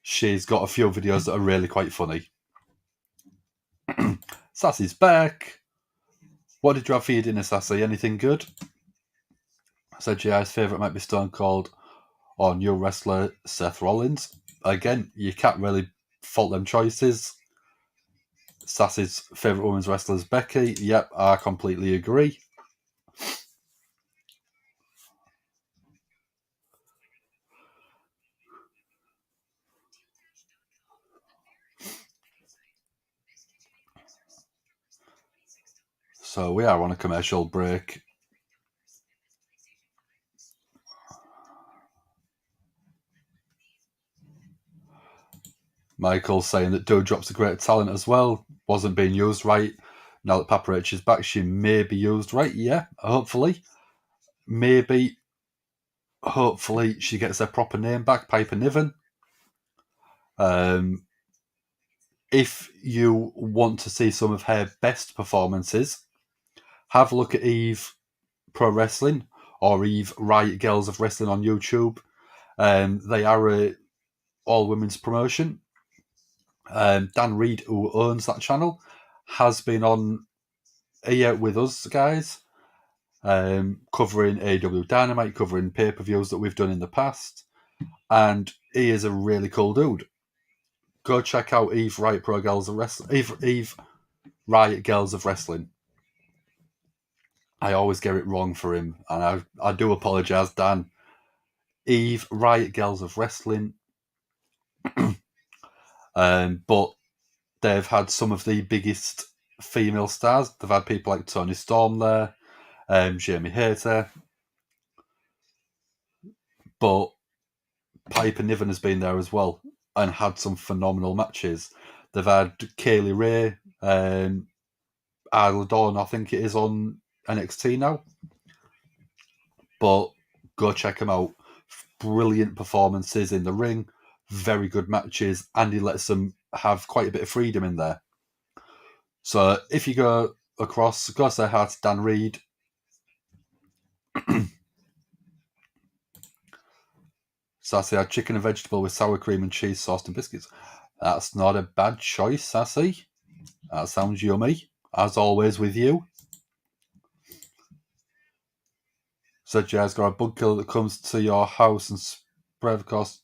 she's got a few videos that are really quite funny. Sassy's back. What did you have for your dinner, Sassy? Anything good? I said GI's favourite might be Stone Cold or new wrestler Seth Rollins. Again, you can't really fault them choices. Sassy's favourite women's wrestler is Becky. Yep, I completely agree. So we are on a commercial break. Michael's saying that Doudrop's a great talent as well. Wasn't being used right. Now that Papa H is back, she may be used right. Yeah, hopefully. Maybe, hopefully, she gets her proper name back, Piper Niven. If you want to see some of her best performances, have a look at Eve Pro Wrestling or Eve Riot Girls of Wrestling on YouTube. They are a all-women's promotion. Dan Reed, who owns that channel, has been on here with us guys, covering AEW Dynamite, covering pay-per-views that we've done in the past, and he is a really cool dude. Go check out Eve Riot Pro Girls of Wrestling. Eve Riot Girls of Wrestling. I always get it wrong for him, and I do apologise, Dan. Eve Riot Girls of Wrestling. But they've had some of the biggest female stars. They've had people like Toni Storm there, Jamie Hayter, but Piper Niven has been there as well and had some phenomenal matches. They've had Kaylee Ray, Isla Dawn, I think it is on NXT now. But go check them out. Brilliant performances in the ring, very good matches, and he lets them have quite a bit of freedom in there. So if you go across, go say hi to Dan Reed. Sassy had chicken and vegetable with sour cream and cheese sauce and biscuits. That's not a bad choice, Sassy. That sounds yummy, as always with you. So Jazz got a bug killer that comes to your house and spread costs.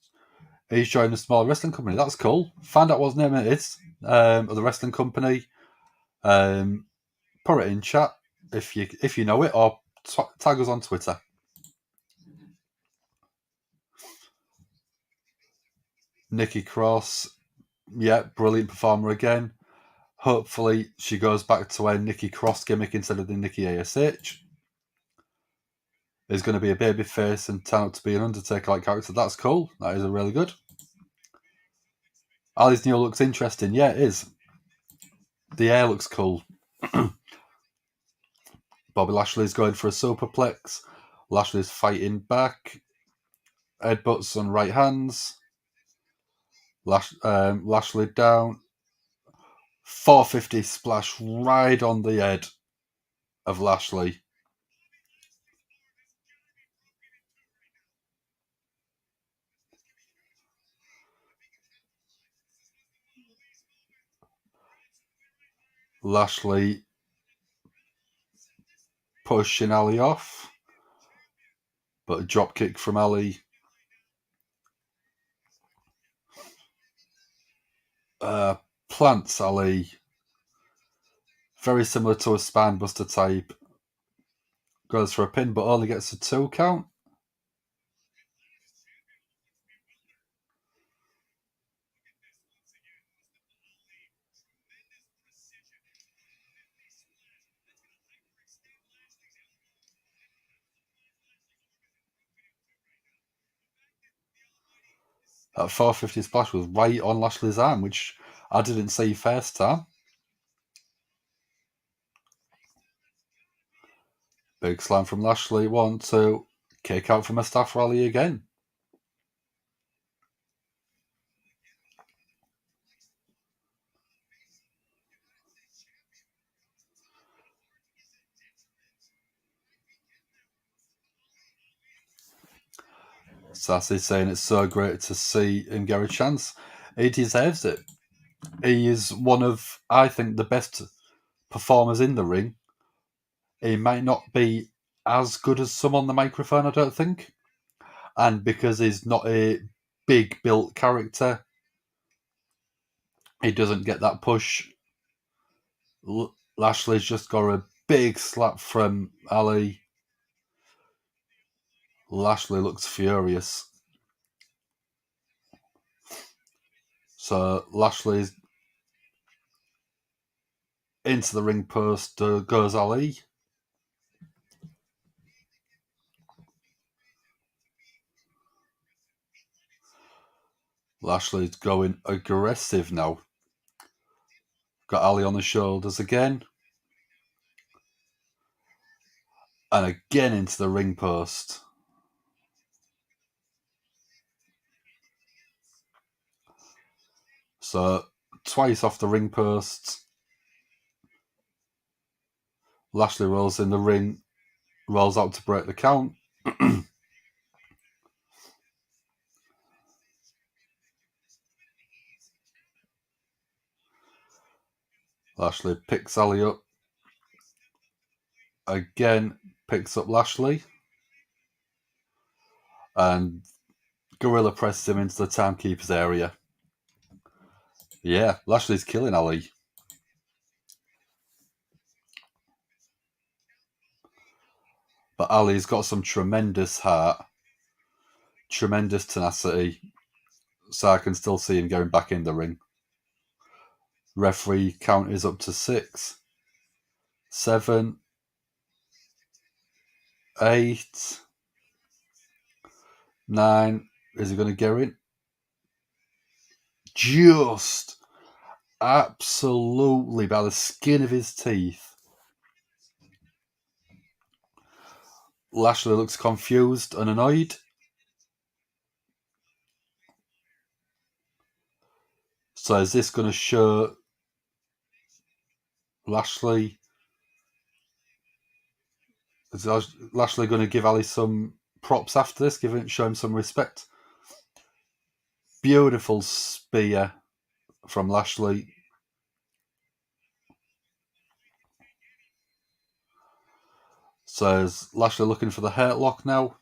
He's joining a small wrestling company. That's cool. Find out what his name is of the wrestling company. Put it in chat if you know it, or tag us on Twitter. Nikki Cross, yeah, brilliant performer again. Hopefully she goes back to a Nikki Cross gimmick instead of the Nikki ASH. Is going to be a babyface and turn out to be an Undertaker-like character. That's cool. That is a really good. Ali's Neal looks interesting. Yeah, it is. The hair looks cool. Bobby Lashley's going for a superplex. Lashley's fighting back. Headbutts on right hands. Lashley down. 450 splash right on the head of Lashley. Lashley pushing Ali off. But a drop kick from Ali. Plants Ali. Very similar to a spinebuster type. Goes for a pin, but only gets a 2 count. That 450 splash was right on Lashley's arm, which I didn't see first time. Big slam from Lashley. 1, 2. Kick out from a staff rally again. Sassy's saying it's so great to see him get a chance. He deserves it. He is one of, I think, the best performers in the ring. He might not be as good as some on the microphone, I don't think. And because he's not a big built character, he doesn't get that push. Lashley's just got a big slap from Ali. Lashley looks furious. So Lashley's into the ring post, goes Ali. Lashley's going aggressive now. Got Ali on the shoulders again. And again into the ring post. So twice off the ring post. Lashley rolls in the ring, rolls out to break the count. Lashley picks Ali up. Again, picks up Lashley. And Gorilla presses him into the timekeeper's area. Yeah, Lashley's killing Ali. But Ali's got some tremendous heart, tremendous tenacity, so I can still see him going back in the ring. Referee count is up to 6, 7, 8, 9. Is he going to get in? Just absolutely by the skin of his teeth. Lashley looks confused and annoyed. So is this going to show Lashley? Is Lashley going to give Ali some props after this? Show him some respect? Beautiful spear from Lashley. So is Lashley looking for the hurt lock now?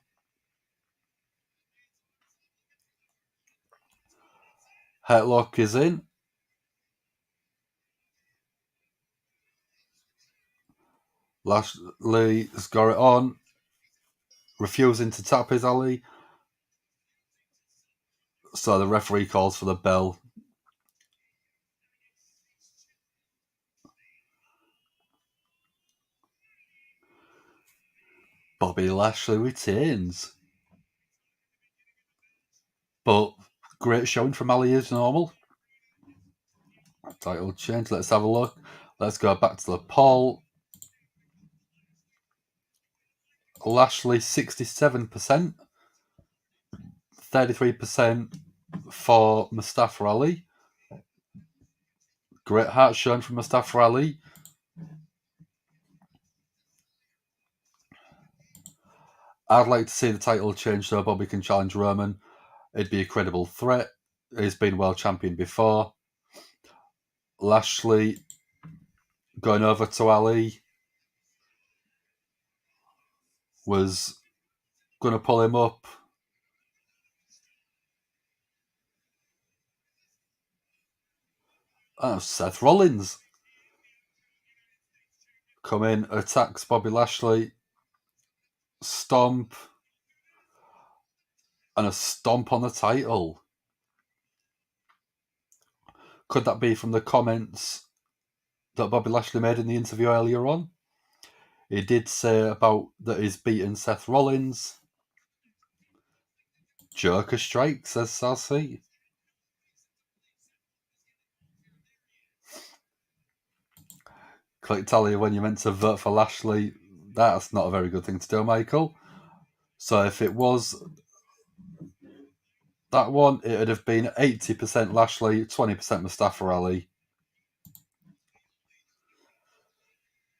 Hurt lock is in. Lashley's got it on. Refusing to tap his Ali. So the referee calls for the bell. Bobby Lashley retains. But great showing from Ali as normal. Title change. Let's have a look. Let's go back to the poll. Lashley 67%. 33% for Mustafa Ali. Great heart shown from Mustafa Ali. I'd like to see the title change so Bobby can challenge Roman. It'd be a credible threat. He's been world champion before. Lashley going over to Ali was going to pull him up. Oh, Seth Rollins come in, attacks Bobby Lashley. Stomp. And a stomp on the title. Could that be from the comments that Bobby Lashley made in the interview earlier on? He did say about that he's beaten Seth Rollins. Joker strike, says Sassy. Click tally when you meant to vote for Lashley. That's not a very good thing to do, Michael. So if it was that one, it would have been 80% Lashley, 20% Mustafa Ali.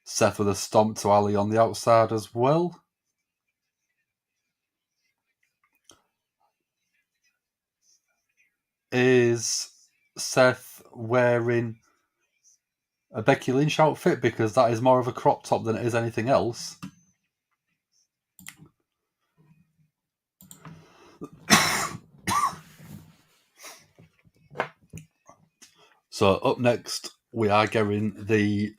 Seth with a stomp to Ali on the outside as well. is Seth wearing a Becky Lynch outfit? Because that is more of a crop top than it is anything else. So up next, we are getting the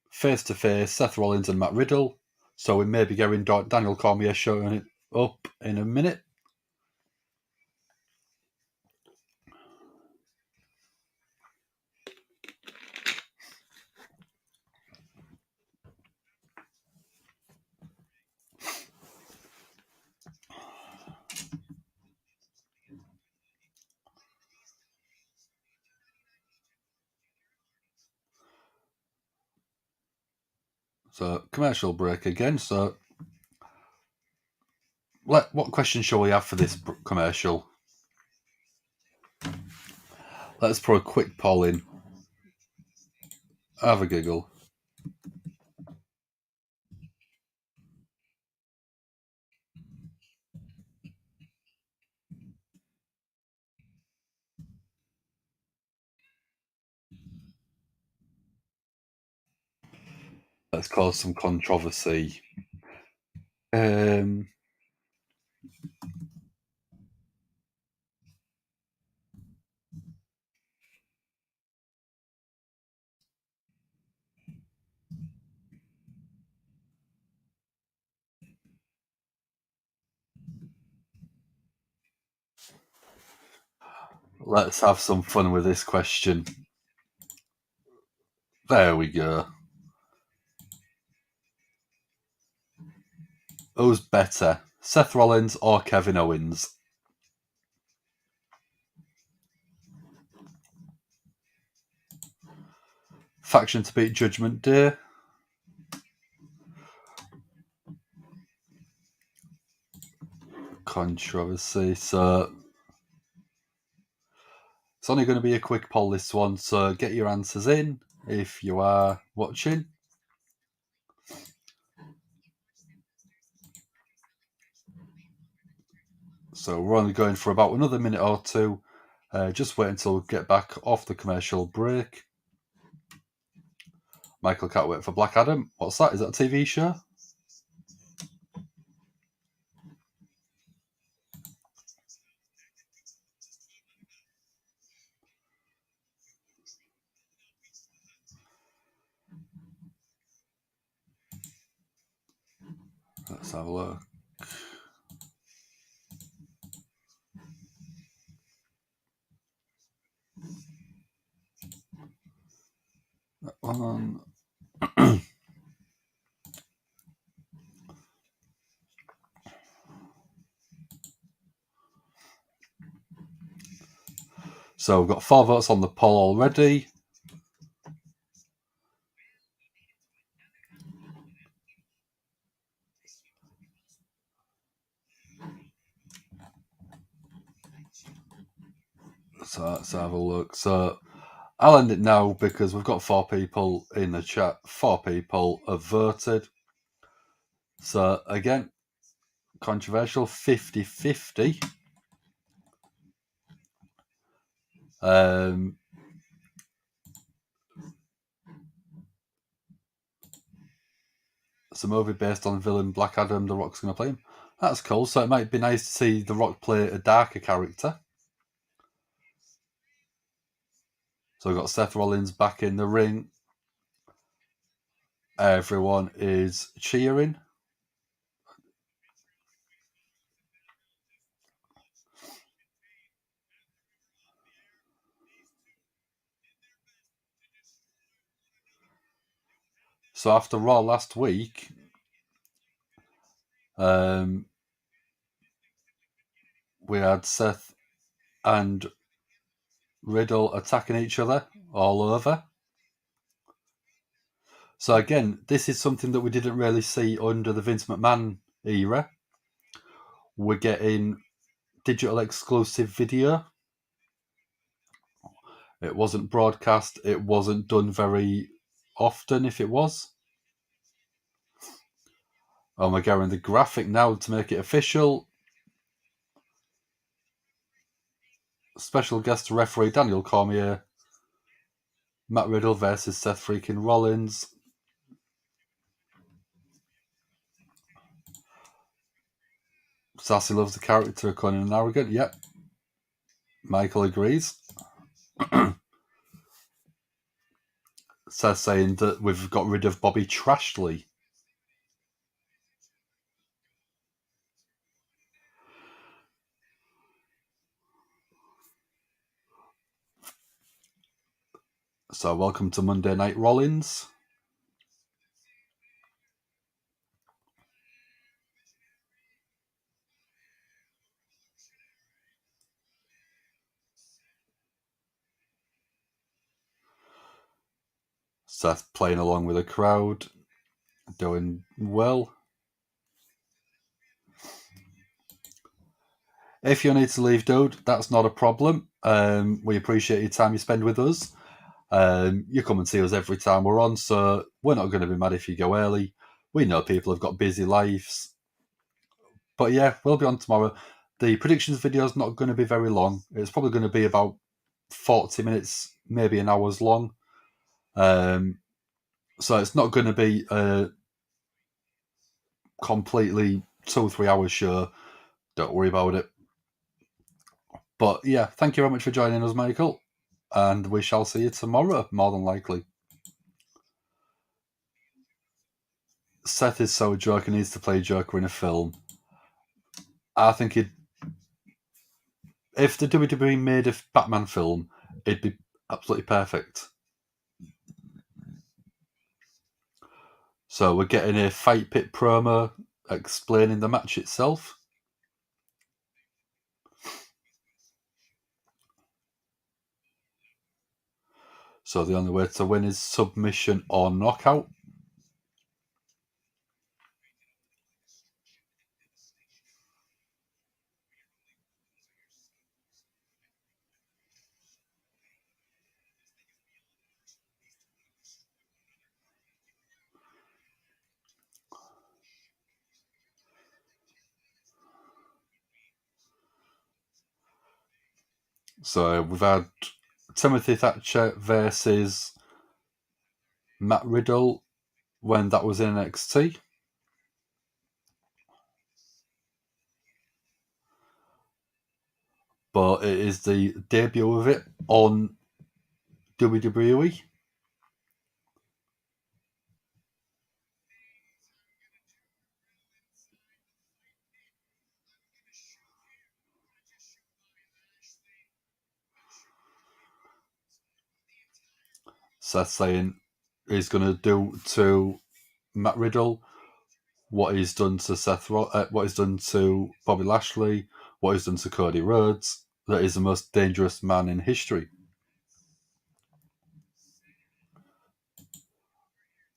face-to-face Seth Rollins and Matt Riddle. So we may be getting Daniel Cormier showing up in a minute. So commercial break again. So what question shall we have for this commercial? Let's put a quick poll in. Have a giggle. Let's cause some controversy. Let's have some fun with this question. There we go. Who's better, Seth Rollins or Kevin Owens? Faction to beat Judgement Day. Controversy. So it's only going to be a quick poll, this one, so get your answers in if you are watching. So we're only going for about another minute or two. Just wait until we get back off the commercial break. Michael can't wait for Black Adam. What's that? Is that a TV show? Let's have a look. That one. So we've got 4 votes on the poll already. So let's have a look. So I'll end it now because we've got 4 people in the chat. 4 people have voted. So again, controversial, 50-50. It's a movie based on villain Black Adam. The Rock's going to play him. That's cool. So it might be nice to see The Rock play a darker character. So we've got Seth Rollins back in the ring. Everyone is cheering. So after Raw last week, we had Seth and Riddle attacking each other all over. So again, this is something that we didn't really see under the Vince McMahon era. We're getting digital exclusive video. It wasn't broadcast. It wasn't done very often, if it was. Oh my god, and the graphic now to make it official. Special guest referee Daniel Cormier. Matt Riddle versus Seth Freakin Rollins. Sassy loves the character of cunning and arrogant. Yep. Michael agrees. Seth saying that we've got rid of Bobby Trashley. So welcome to Monday Night Rollins. Seth playing along with the crowd, doing well. If you need to leave, dude, that's not a problem. We appreciate your time you spend with us. You come and see us every time we're on, so we're not going to be mad if you go early. We know people have got busy lives. But yeah, we'll be on tomorrow. The predictions video is not going to be very long. It's probably going to be about 40 minutes, maybe an hour's long. So it's not going to be a completely 2 or 3 hour show. Don't worry about it. But yeah, thank you very much for joining us, Michael. And we shall see you tomorrow, more than likely. Seth is so Joker needs to play Joker in a film. I think if the WWE made a Batman film, it'd be absolutely perfect. So we're getting a Fight Pit promo explaining the match itself. So the only way to win is submission or knockout. So we've had Timothy Thatcher versus Matt Riddle when that was in NXT. But it is the debut of it on WWE. Seth saying he's going to do to Matt Riddle what he's done to what he's done to Bobby Lashley, what he's done to Cody Rhodes. That he's the most dangerous man in history.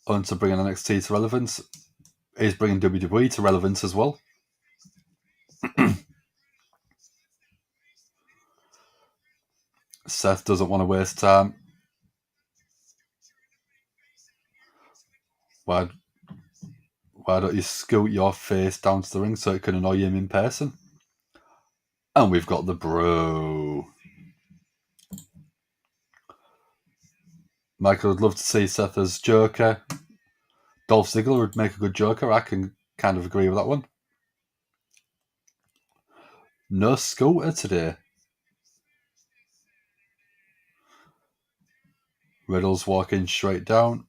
And to bring NXT to relevance, he's bringing WWE to relevance as well. Seth doesn't want to waste time. Why don't you scoot your face down to the ring so it can annoy him in person? And we've got the bro. Michael would love to see Seth as Joker. Dolph Ziggler would make a good Joker. I can kind of agree with that one. No scooter today. Riddle's walking straight down.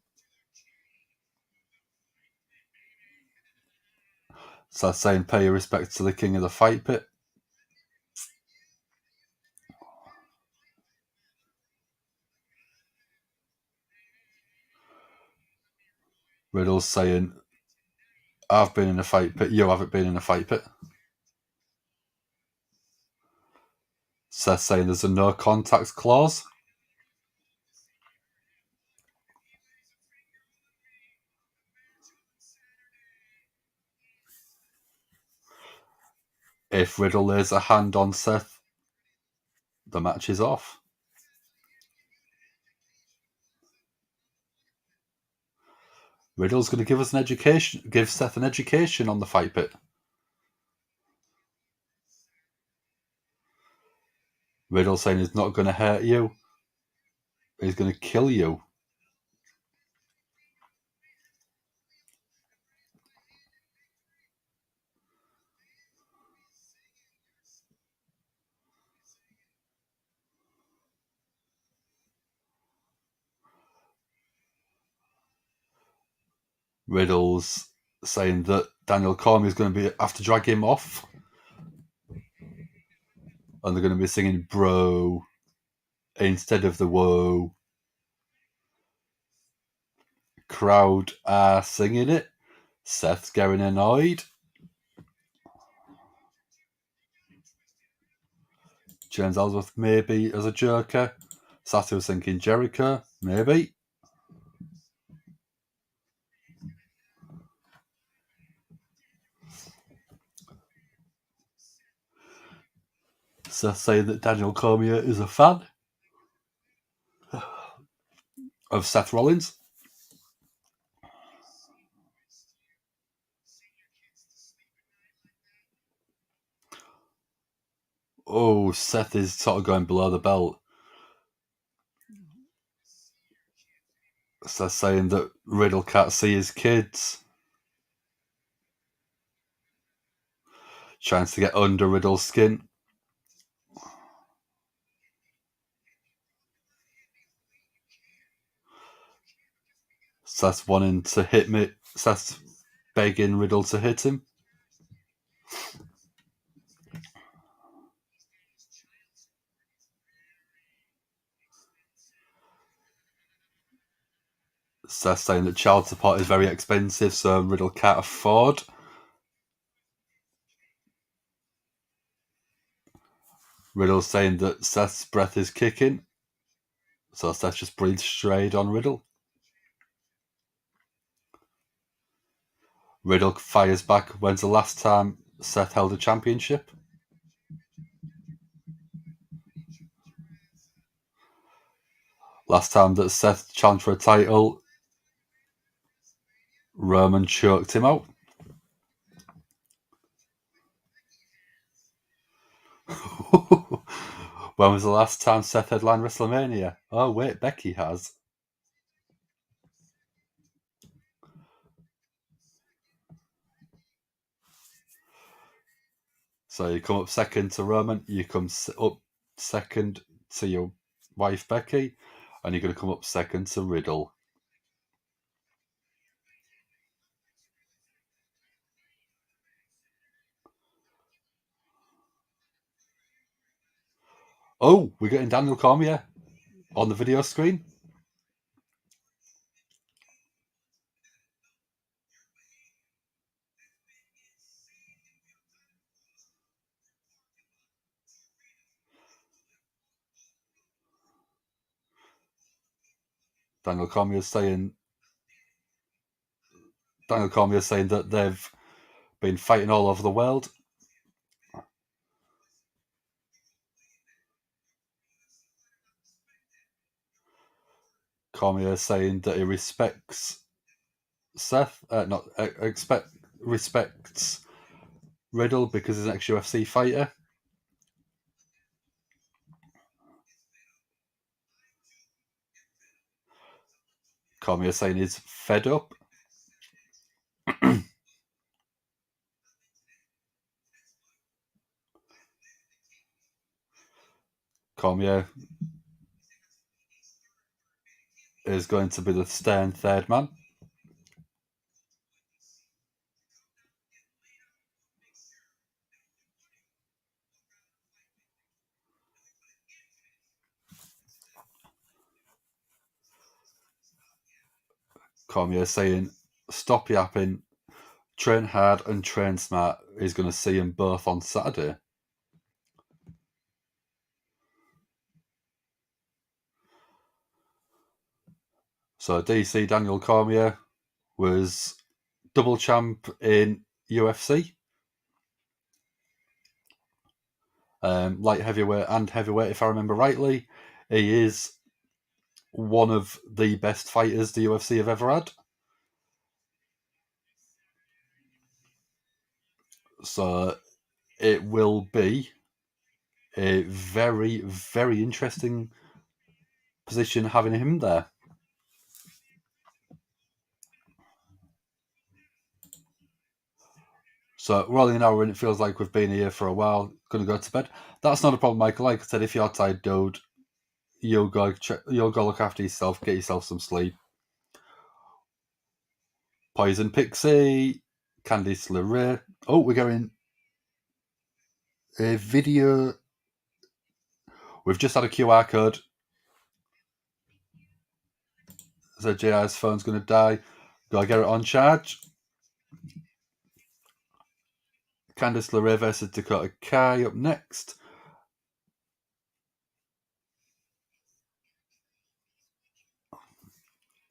Seth saying pay your respects to the king of the fight pit. Riddle's saying, I've been in a fight pit, you haven't been in a fight pit. Seth saying there's a no contact clause. If Riddle lays a hand on Seth, the match is off. Riddle's going to give us an education, give Seth an education on the fight pit. Riddle saying he's not going to hurt you. He's going to kill you. Riddle's saying that Daniel Cormier is going to have to drag him off. And they're going to be singing bro instead of the whoa. Crowd are singing it. Seth's getting annoyed. James Ellsworth maybe as a joker. Sassy was thinking Jericho, maybe. Seth saying that Daniel Cormier is a fan of Seth Rollins. Oh, Seth is sort of going below the belt. Seth saying that Riddle can't see his kids. Trying to get under Riddle's skin. Seth's wanting to hit me. Seth's begging Riddle to hit him. Seth saying that child support is very expensive, so Riddle can't afford. Riddle saying that Seth's breath is kicking, so Seth just breathes straight on Riddle. Riddle fires back. When's the last time Seth held a championship? Last time that Seth challenged for a title, Roman choked him out. When was the last time Seth headlined WrestleMania? Oh wait, Becky has. So you come up second to Roman, you come up second to your wife Becky, and you're going to come up second to Riddle. Oh, we're getting Daniel Cormier on the video screen. Daniel Cormier saying that they've been fighting all over the world. Cormier saying that he respects Seth, respects Riddle because he's an ex-UFC fighter. Cormier saying he's fed up. Cormier is going to be the stern third man. Cormier saying, stop yapping, train hard and train smart. He's going to see them both on Saturday. So DC Daniel Cormier was double champ in UFC. Light heavyweight and heavyweight, if I remember rightly. He is one of the best fighters the UFC have ever had. So it will be a very, very interesting position having him there. So we're only an hour in. It feels like we've been here for a while. Going to go to bed. That's not a problem, Michael. Like I said, if you're tired, dude, you'll go look after yourself. Get yourself some sleep. Poison Pixie, Candice LeRay. Oh, we're going a video. We've just had a QR code. So JI's phone's going to die. Gotta get it on charge. Candice LeRay versus Dakota Kai up next.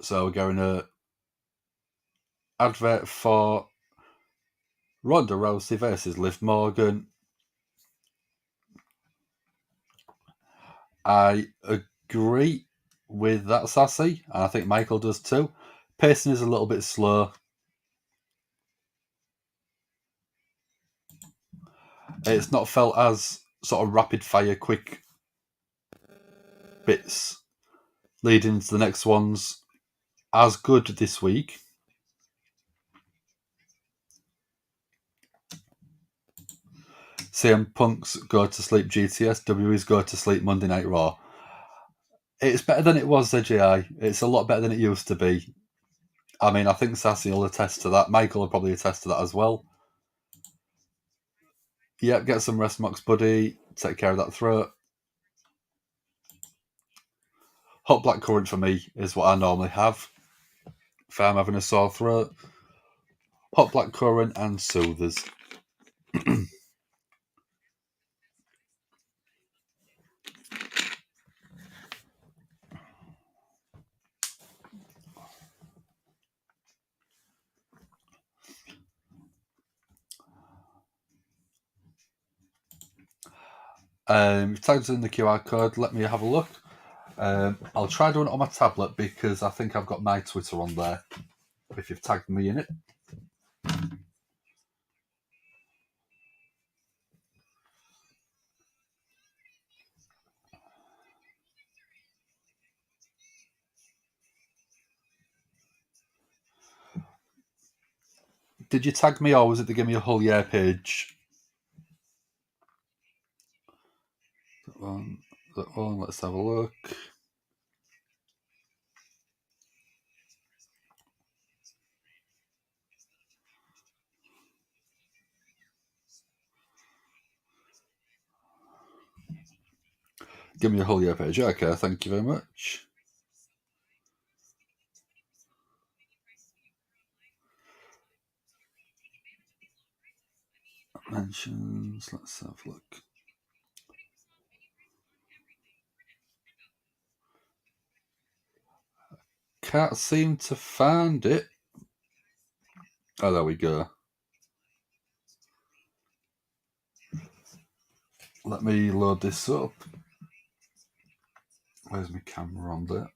So we're going to advert for Ronda Rousey versus Liv Morgan. I agree with that, Sassy, and I think Michael does too. Pacing is a little bit slow. It's not felt as sort of rapid fire, quick bits leading into the next ones as good this week. CM Punk's Go to Sleep GTS, WWE's Go to Sleep Monday Night Raw. It's better than it was, GAHY. It's a lot better than it used to be. I mean, I think Sassy will attest to that. Michael will probably attest to that as well. Yep, get some rest, Mox buddy. Take care of that throat. Hot black currant for me is what I normally have if I'm having a sore throat. Hot black currant and soothers. Tags in the QR code. Let me have a look. I'll try doing it on my tablet because I think I've got my Twitter on there. If you've tagged me in it. Did you tag me or was it the Give Me a Whole Year page? That one. Let's have a look. Give Me a Whole Year page. Okay, thank you very much. Mentions. Let's have a look. Can't seem to find it. Oh, there we go. Let me load this up. Where's my camera on there?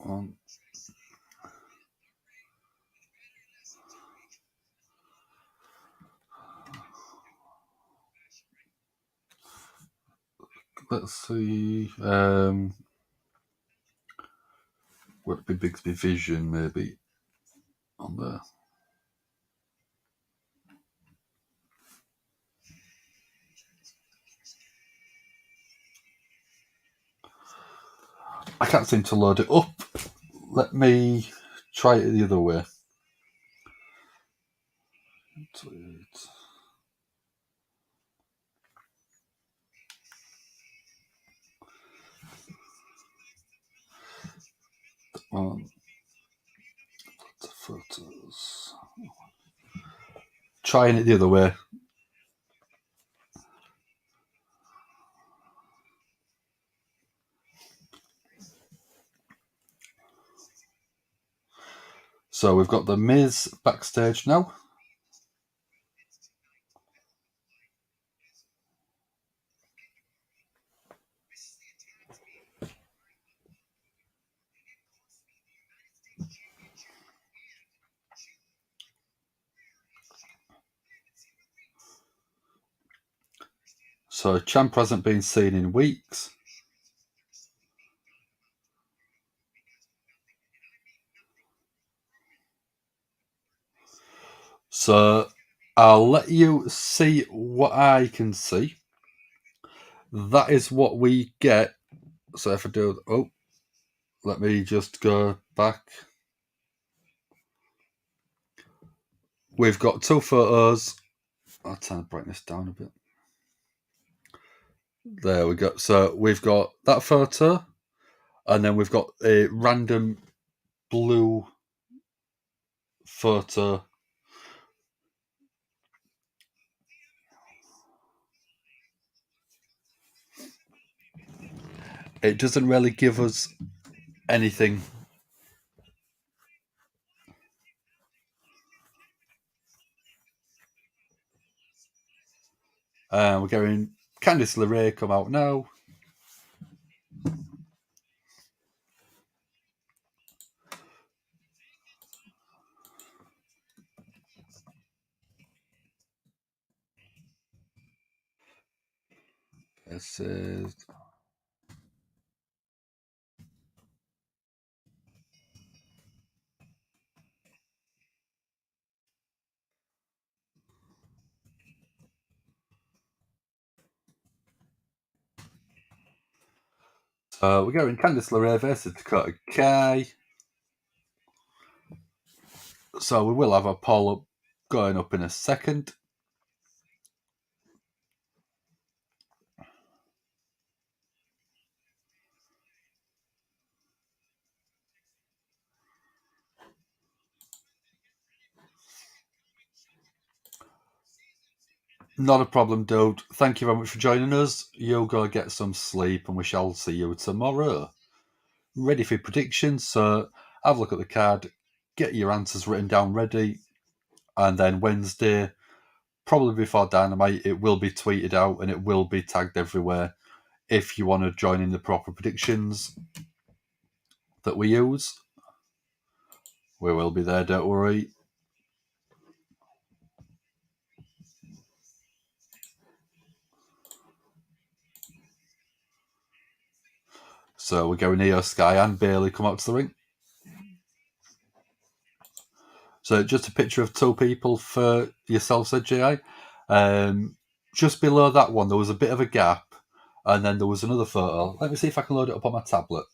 On. Let's see. Would it be Bigsby Vision maybe on there? I can't seem to load it up. Let me try it the other way. Tweet. The photos. Trying it the other way. So we've got the Miz backstage now. So Champ hasn't been seen in weeks. So I'll let you see what I can see. That is what we get. So if I do, let me just go back. We've got 2 photos. I'll turn the brightness down a bit. There we go. So we've got that photo, and then we've got a random blue photo. It doesn't really give us anything. We're getting Candice LeRay come out now. This is. We're going Candice LeRay versus Dakota Kai. So we will have a poll up going up in a second. Not a problem, dude. Thank you very much for joining us. You'll go get some sleep, and we shall see you tomorrow. Ready for predictions, so have a look at the card, get your answers written down ready, and then Wednesday, probably before Dynamite, it will be tweeted out and it will be tagged everywhere if you want to join in the proper predictions that we use. We will be there, don't worry. So we're going Io Sky and Bayley come out to the ring. So just a picture of 2 people for yourself, said GI. Just below that one, there was a bit of a gap, and then there was another photo. Let me see if I can load it up on my tablet.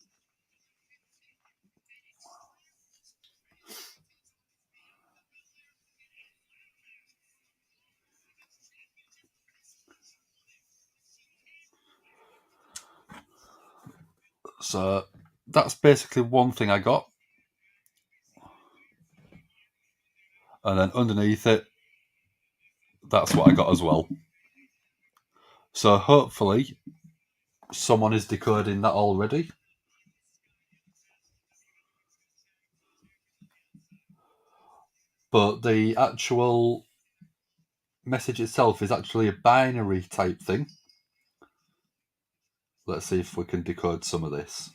So that's basically one thing I got. And then underneath it, that's what I got as well. So hopefully someone is decoding that already. But the actual message itself is actually a binary type thing. Let's see if we can decode some of this.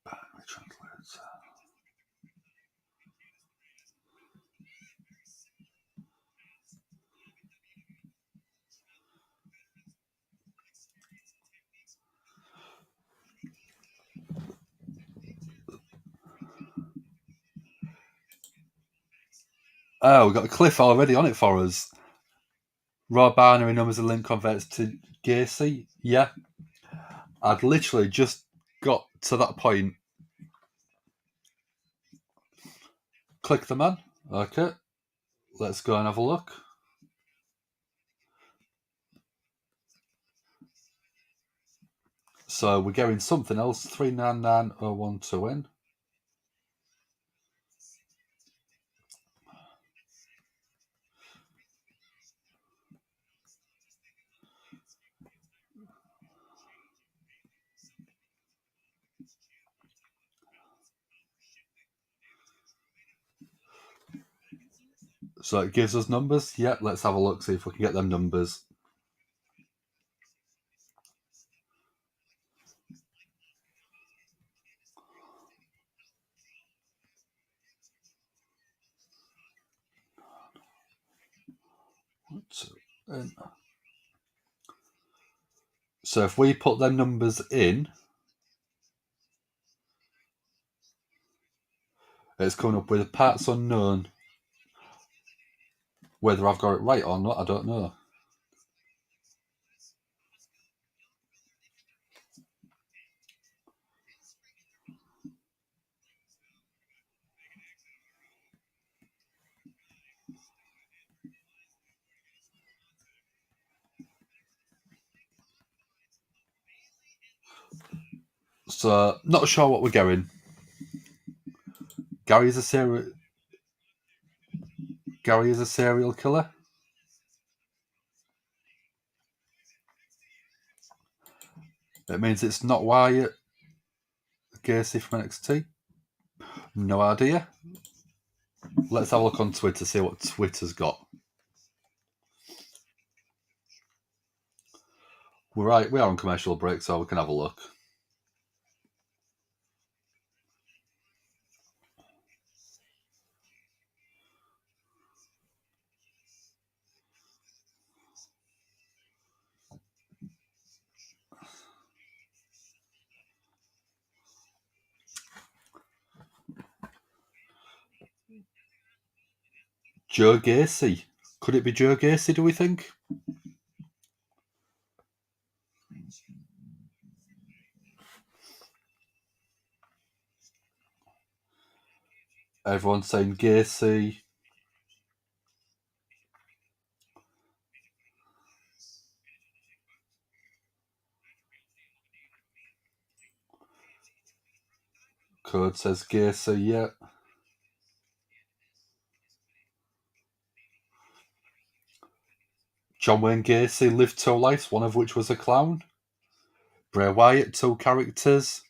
Binary translates. Oh, we've got a cliff already on it for us. Raw binary numbers and link converts to GAHY. Yeah. I'd literally just got to that point. Click the man. Okay. Let's go and have a look. So we're getting something else. 399012N. So it gives us numbers. Yep, let's have a look, see if we can get them numbers. So if we put them numbers in, it's coming up with parts unknown. Whether I've got it right or not, I don't know. So, not sure what we're going. Gary is a serial killer. It means it's not Wyatt Gacy from NXT. No idea. Let's have a look on Twitter, see what Twitter's got. We're right, we are on commercial break, so we can have a look. Joe Gacy. Could it be Joe Gacy, do we think? Everyone's saying Gacy. Code says Gacy, yeah. John Wayne Gacy lived 2 lives, one of which was a clown. Bray Wyatt, 2 characters.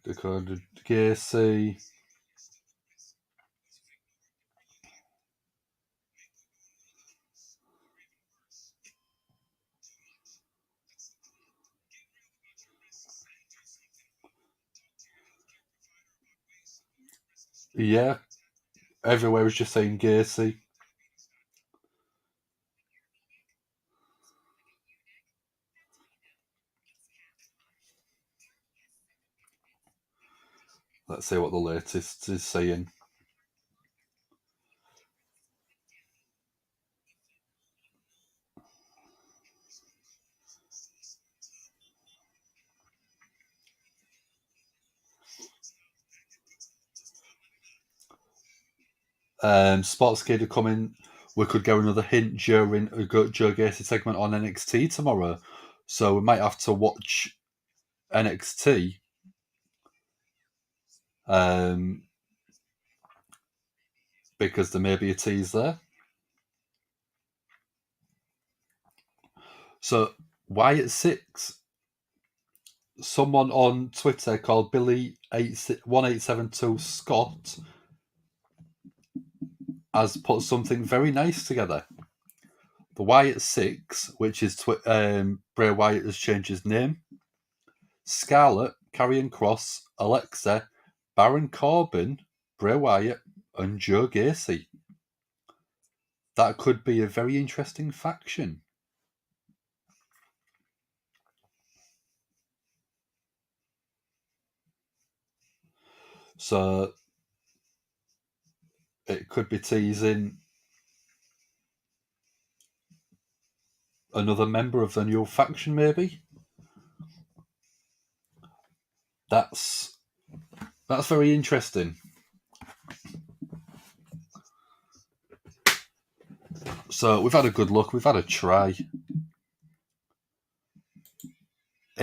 Dakota Gacy. Yeah. Everywhere was just saying Gacy. Let's see what the latest is saying. Sportscape coming. We could get another hint during a Joe Gacy segment on NXT tomorrow, so we might have to watch NXT. Because there may be a tease there. So Wyatt 6. Someone on Twitter called Billy1872 Scott has put something very nice together. The Wyatt 6, which is Bray Wyatt has changed his name. Scarlett, Karrion Kross, Alexa, Baron Corbin, Bray Wyatt, and Joe Gacy. That could be a very interesting faction. So it could be teasing another member of the new faction, maybe. That's very interesting. So we've had a good look. We've had a try.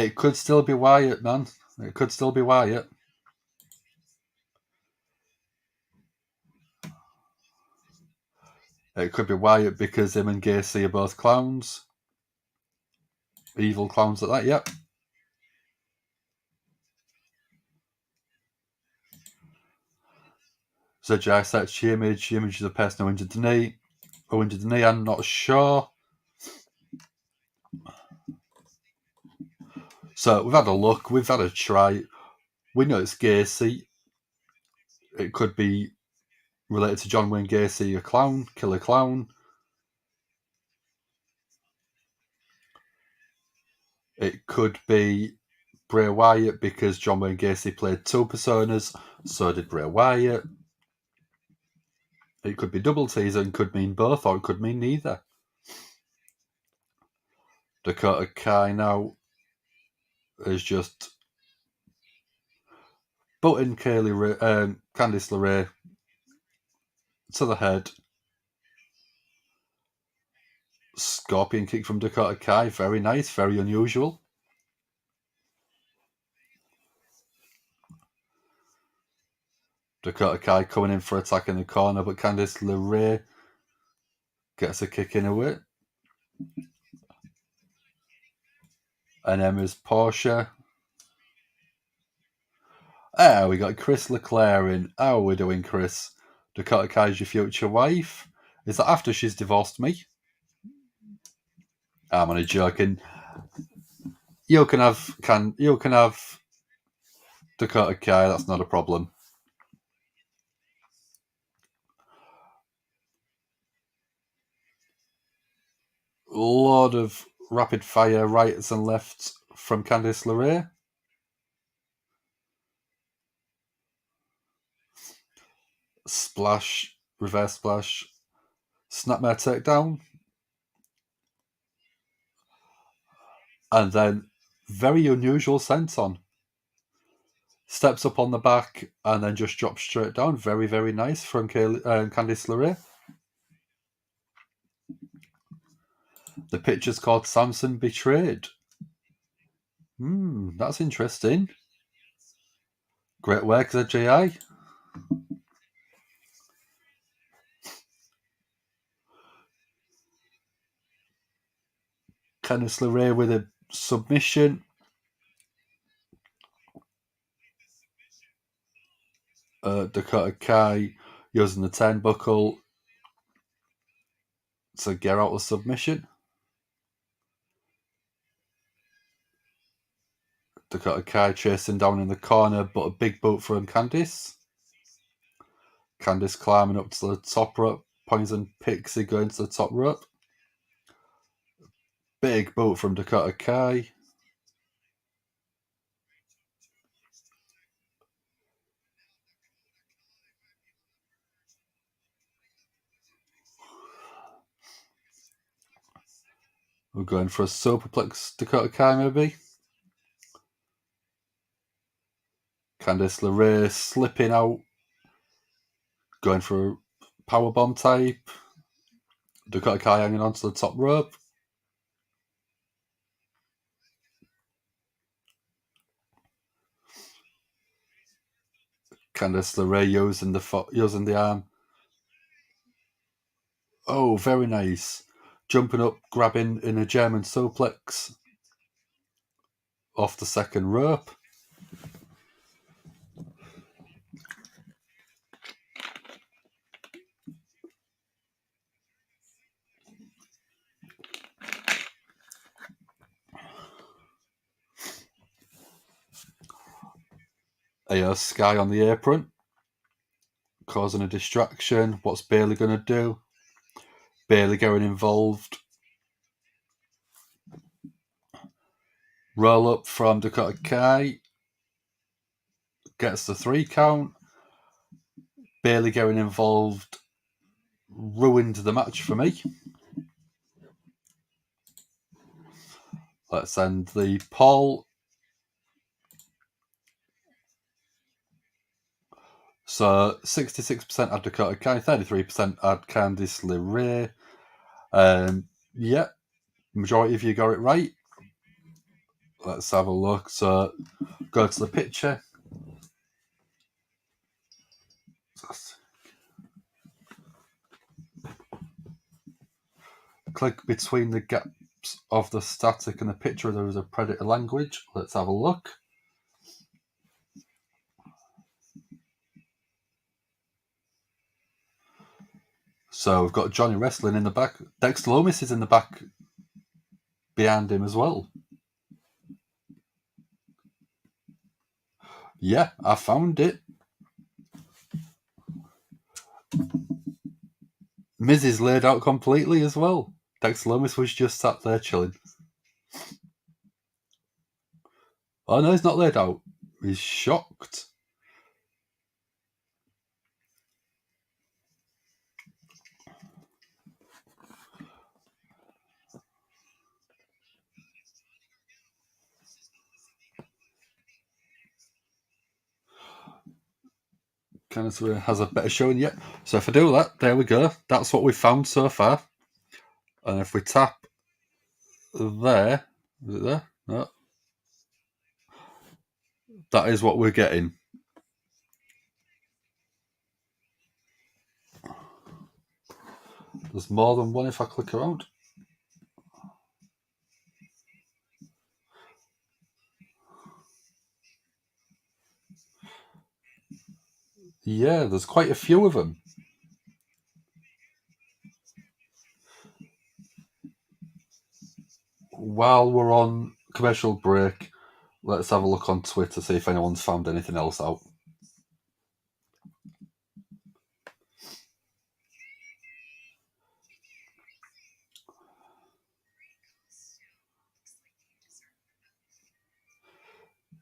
It could still be Wyatt, man. It could still be Wyatt. It could be Wyatt because him and Gacy are both clowns. Evil clowns at that, yep. So Jai searched the image. The image is a person who injured the knee. Who injured the knee, I'm not sure. So we've had a look. We've had a try. We know it's Gacy. It could be related to John Wayne Gacy, a clown, killer clown. It could be Bray Wyatt because John Wayne Gacy played two personas, so did Bray Wyatt. It could be double teaser and could mean both, or it could mean neither. Dakota Kai now is just butting Candice LeRay to the head. Scorpion kick from Dakota Kai, very nice, very unusual. Dakota Kai coming in for attack in the corner, but Candice LeRay gets a kick in away. And Emma's Portia. We got Chris Leclerc in. How are we doing, Chris? Dakota Kai's your future wife. Is that after she's divorced me? I'm only joking. You can have Dakota Kai. That's not a problem. A lot of rapid fire rights and lefts from Candice LeRay. Splash, reverse splash, snapmare takedown. And then very unusual senton. Steps up on the back and then just drops straight down. Very, very nice from Candice LeRay. The picture's called Samson Betrayed. That's interesting. Great work as a GAHY. Candice LeRay with a submission. Dakota Kai using the turnbuckle to get out the submission. Dakota Kai chasing down in the corner, but a big boot from Candice. Candice climbing up to the top rope. Poison Pixie going to the top rope. Big boot from Dakota Kai. We're going for a superplex Dakota Kai, maybe. Candice LeRay slipping out. Going for a powerbomb type. Dakota Kai hanging onto the top rope. Candice LeRay using the arm. Oh, very nice. Jumping up, grabbing in a German suplex off the second rope. Sky on the apron, causing a distraction. What's Bayley going to do? Bayley getting involved. Roll up from Dakota Kai. Gets the 3 count. Bayley getting involved. Ruined the match for me. Let's end the poll. So 66% had Dakota Kai, 33% had Candice LeRay. Yeah, majority of you got it right. Let's have a look. So, go to the picture. Click between the gaps of the static and the picture. There is a predator language. Let's have a look. So we've got Johnny wrestling in the back. Dexter Lomis is in the back behind him as well. Yeah, I found it. Miz is laid out completely as well. Dexter Lomis was just sat there chilling. Oh no, he's not laid out. He's shocked. Candice LeRay has a better showing yet. So if I do that, there we go. That's what we've found so far. And if we tap there, is it there? No. That is what we're getting. There's more than one if I click around. Yeah, there's quite a few of them. While we're on commercial break, let's have a look on Twitter, see if anyone's found anything else out.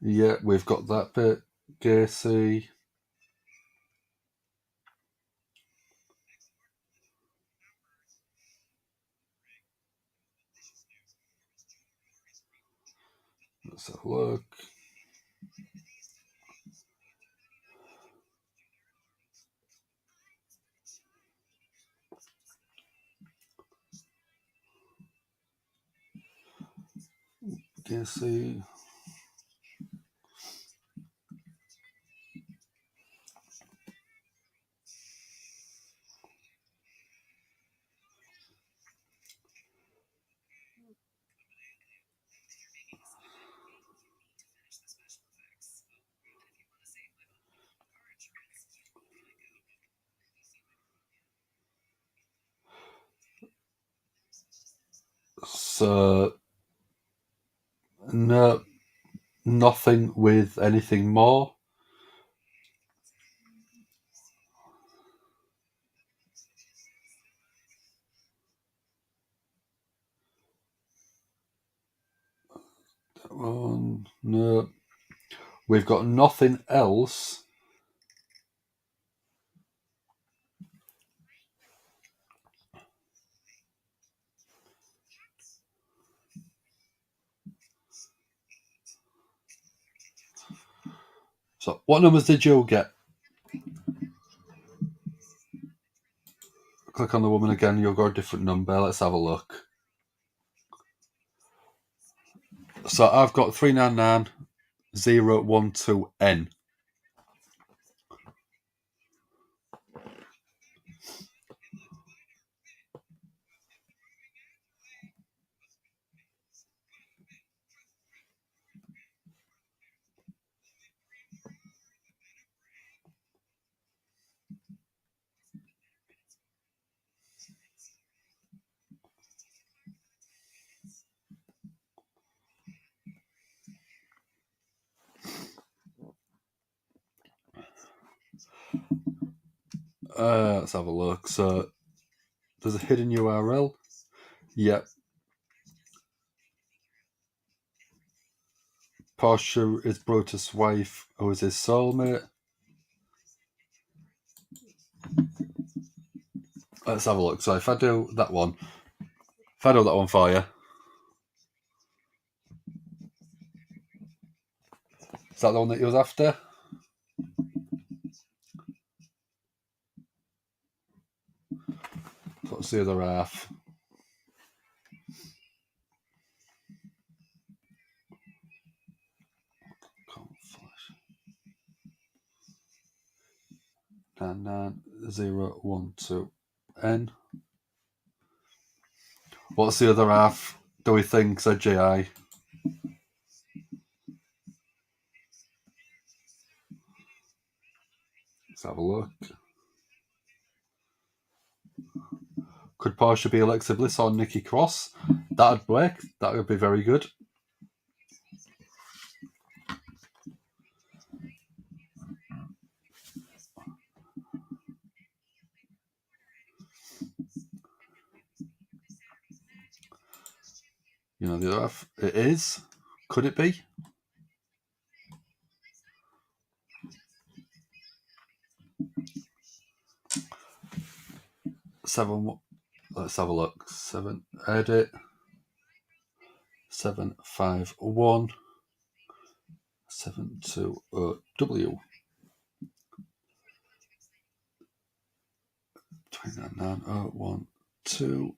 Yeah, we've got that bit. GAHY. Let's have a look. GAHY. So, no, nothing with anything more. No, we've got nothing else. So, what numbers did you get? Click on the woman again, you'll go a different number. Let's have a look. So, I've got 399012N. Let's have a look. So, there's a hidden URL. Yep. Portia is Brutus' wife, who is his soulmate. Let's have a look. So if I do that one for you, is that the one that you was after? What's the other half? 3999012N. What's the other half, do we think, said GAHY? Let's have a look. Could Portia be Alexa Bliss or Nikki Cross? That'd work. That would be very good. You know, the other half, it is. Could it be? Seven. Let's have a look. 7. Edit. 751 720W. 2990128.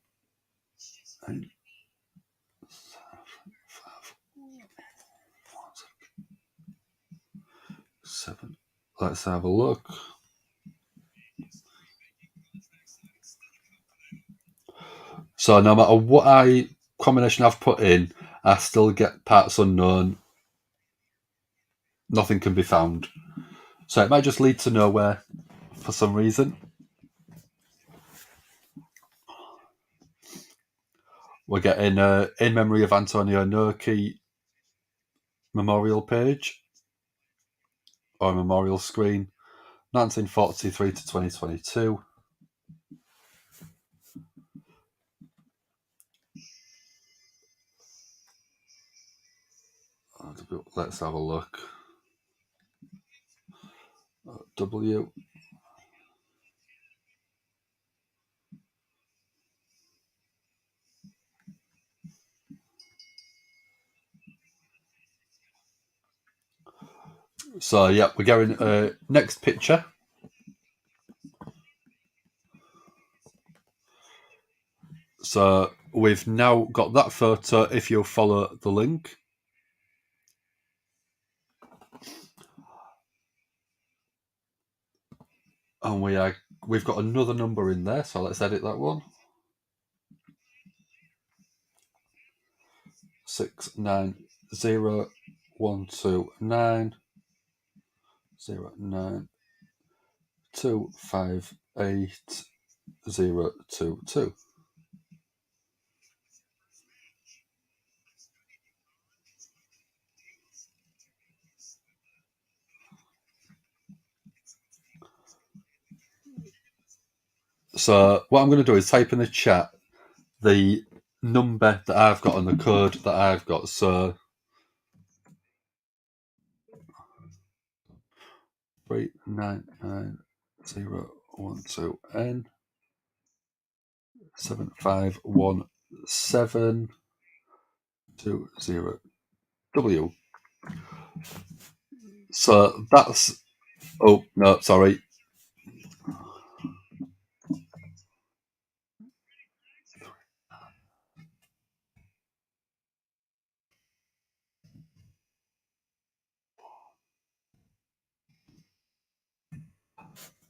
7. Let's have a look. So no matter what combination I've put in, I still get parts unknown. Nothing can be found. So it might just lead to nowhere for some reason. We're getting In Memory of Antonio Inoki memorial page or memorial screen, 1943 to 2022. Let's have a look. W. So yeah, we're going next picture. So we've now got that photo if you follow the link. And we've got another number in there, so let's edit that one. 6901290925802. So what I'm going to do is type in the chat the number that I've got and the code that I've got. So 3999012N 7517220W. So that's, oh no, sorry.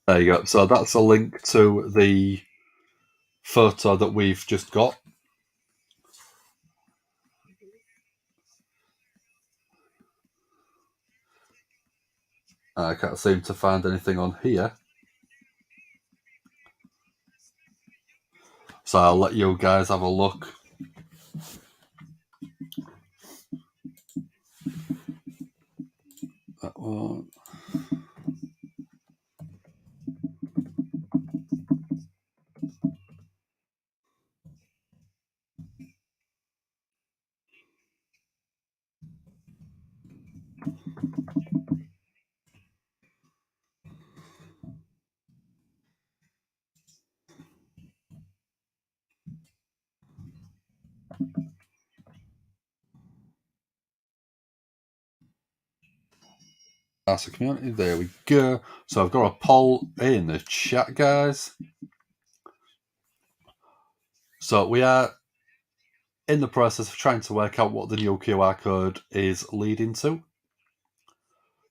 There you go. So that's a link to the photo that we've just got. I can't seem to find anything on here. So I'll let you guys have a look. That one. That's the community. There we go. So I've got a poll in the chat, guys. So we are in the process of trying to work out what the new QR code is leading to.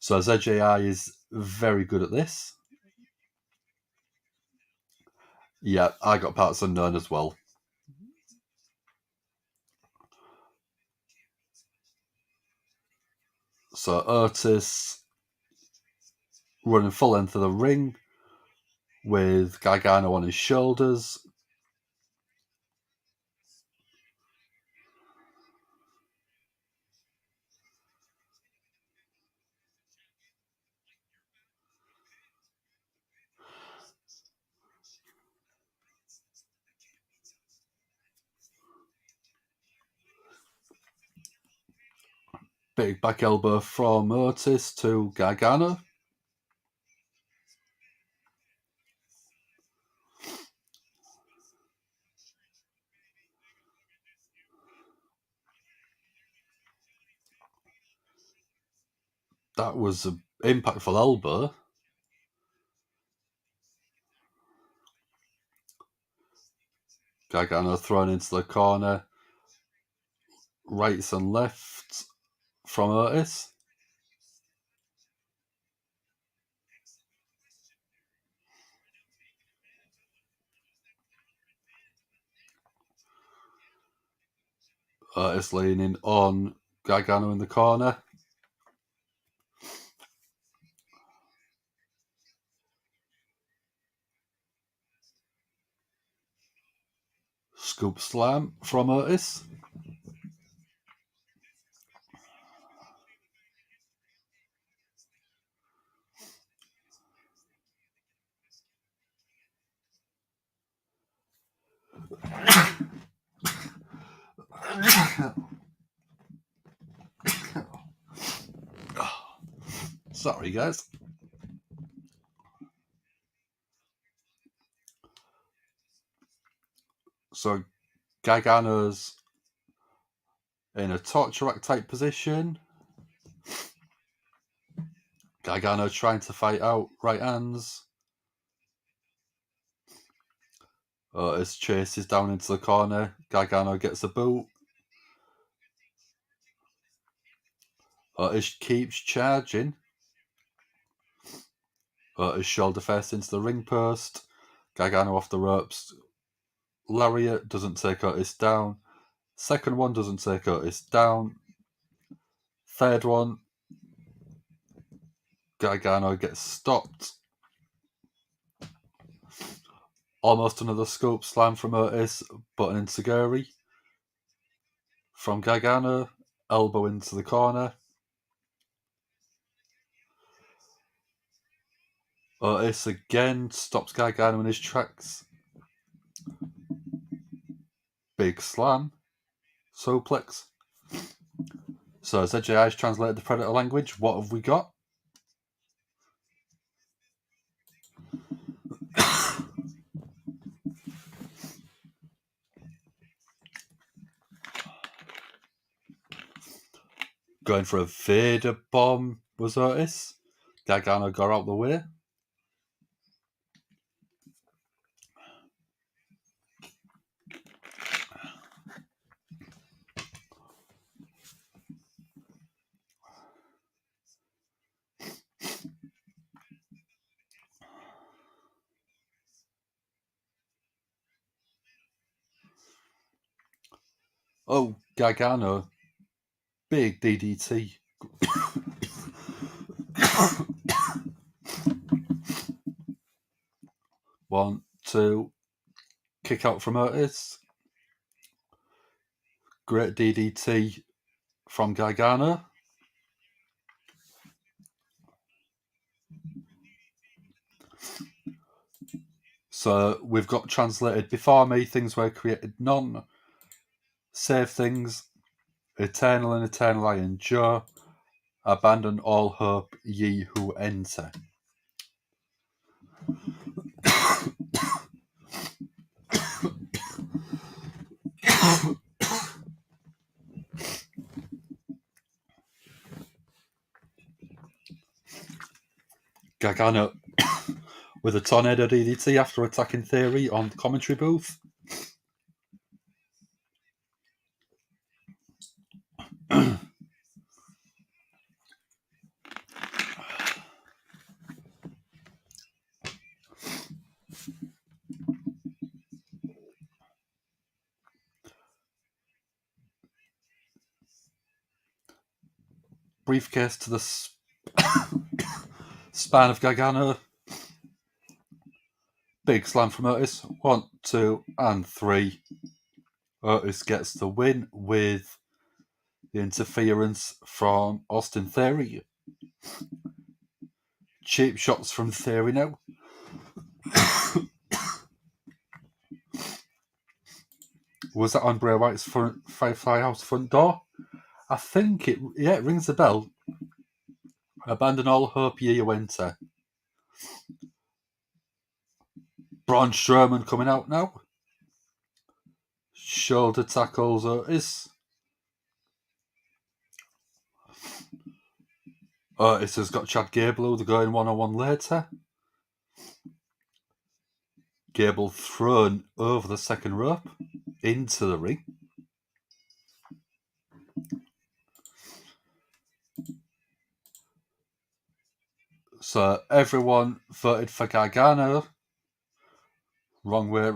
So ZJI is very good at this. Yeah, I got parts unknown as well. So Otis running full length of the ring with Gargano on his shoulders. Big back elbow from Otis to Gargano. That was an impactful elbow. Gargano thrown into the corner. Rights and lefts from Otis. Otis leaning on Gargano in the corner. Scoop slam from Otis. Sorry, guys. So Gargano's in a torture rack type position. Gargano trying to fight out right hands. Otis chases down into the corner. Gargano gets a boot. Otis keeps charging. Otis shoulder first into the ring post. Gargano off the ropes. Lariat doesn't take Otis down. Second one doesn't take Otis down. Third one, Gargano gets stopped. Almost another scoop slam from Otis, but an enziguri from Gargano. Elbow into the corner. Otis again stops Gargano in his tracks. Big slam. Suplex. So ZJI's translated the Predator language. What have we got? Going for a Vader bomb was Otis. Gargano got out the way. Oh, Gargano. Big DDT. One, two. Kick out from Otis. Great DDT from Gargano. So we've got translated before me, things were created none. Save things. Eternal and eternal I endure. Abandon all hope, ye who enter. Gargano with a tornado DDT after attacking Theory on the commentary booth. briefcase to the spine of Gargano. Big slam from Otis. 1, 2, and 3. Otis gets the win with the interference from Austin Theory. Cheap shots from Theory now. Was that on Bray Wyatt's Firefly House front door? I think it rings a bell. Abandon all hope, ye you enter. Braun Strowman coming out now. Shoulder tackles Otis. Otis has got Chad Gable, who they're going one-on-one later. Gable thrown over the second rope into the ring. So everyone voted for Gargano. Wrong way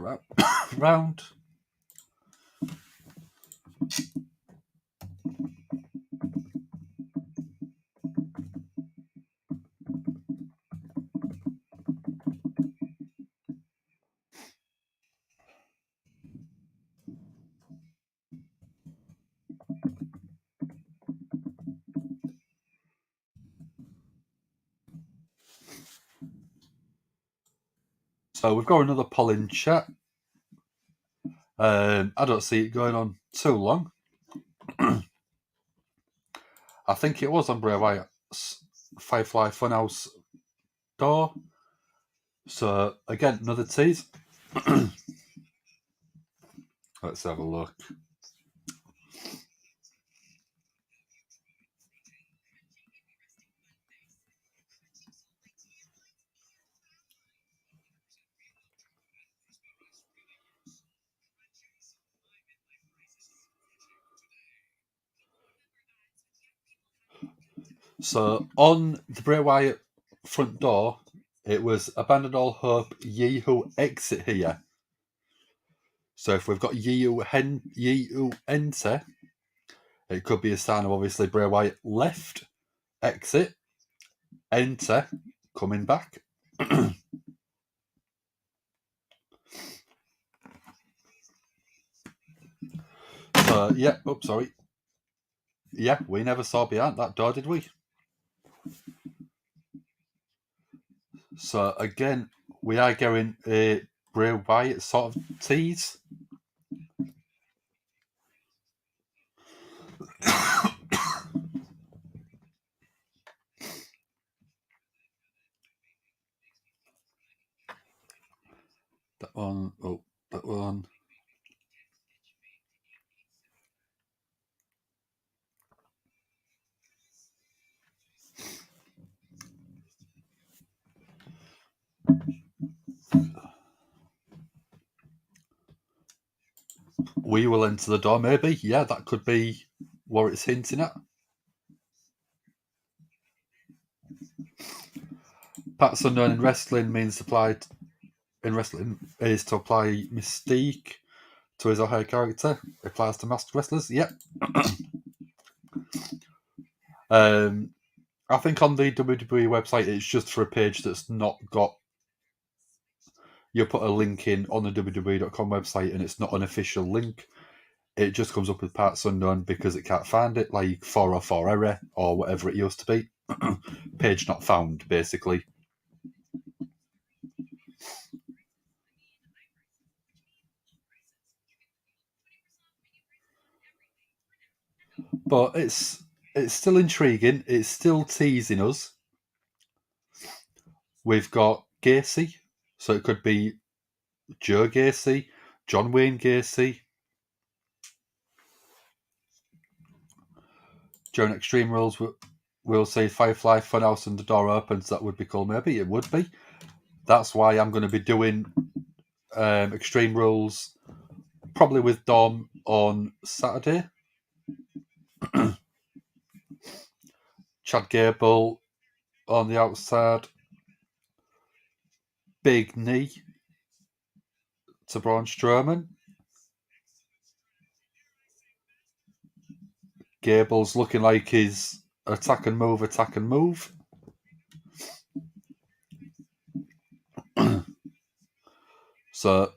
round. So we've got another poll in chat. I don't see it going on too long. I think it was on Bray Wyatt's Firefly Funhouse door. So again, another tease. Let's have a look. So on the Bray Wyatt front door, it was abandon all hope, ye who exit here. So if we've got ye who enter, it could be a sign of obviously Bray Wyatt left, exit, enter, coming back. So yeah, sorry. Yeah, we never saw behind that door, did we? So again, we are going a Bray Wyatt sort of tease. That one. Oh, that one. We will enter the door, maybe. Yeah, that could be what it's hinting at. Pat's unknown in wrestling means applied in wrestling is to apply mystique to his or her character. It applies to masked wrestlers. Yep. I think on the WWE website, it's just for a page that's not got. You put a link in on the WWE.com website, and it's not an official link. It just comes up with parts unknown because it can't find it, like 404 error or whatever it used to be. Page not found, basically. But it's still intriguing. It's still teasing us. We've got Gacy, so it could be Joe Gacy, John Wayne Gacy. During Extreme Rules, we'll say Firefly Funhouse and the door opens. That would be cool. Maybe it would be. That's why I'm going to be doing Extreme Rules probably with Dom on Saturday. Chad Gable on the outside. Big knee to Braun Strowman. Gable's looking like he's attack and move, attack and move. So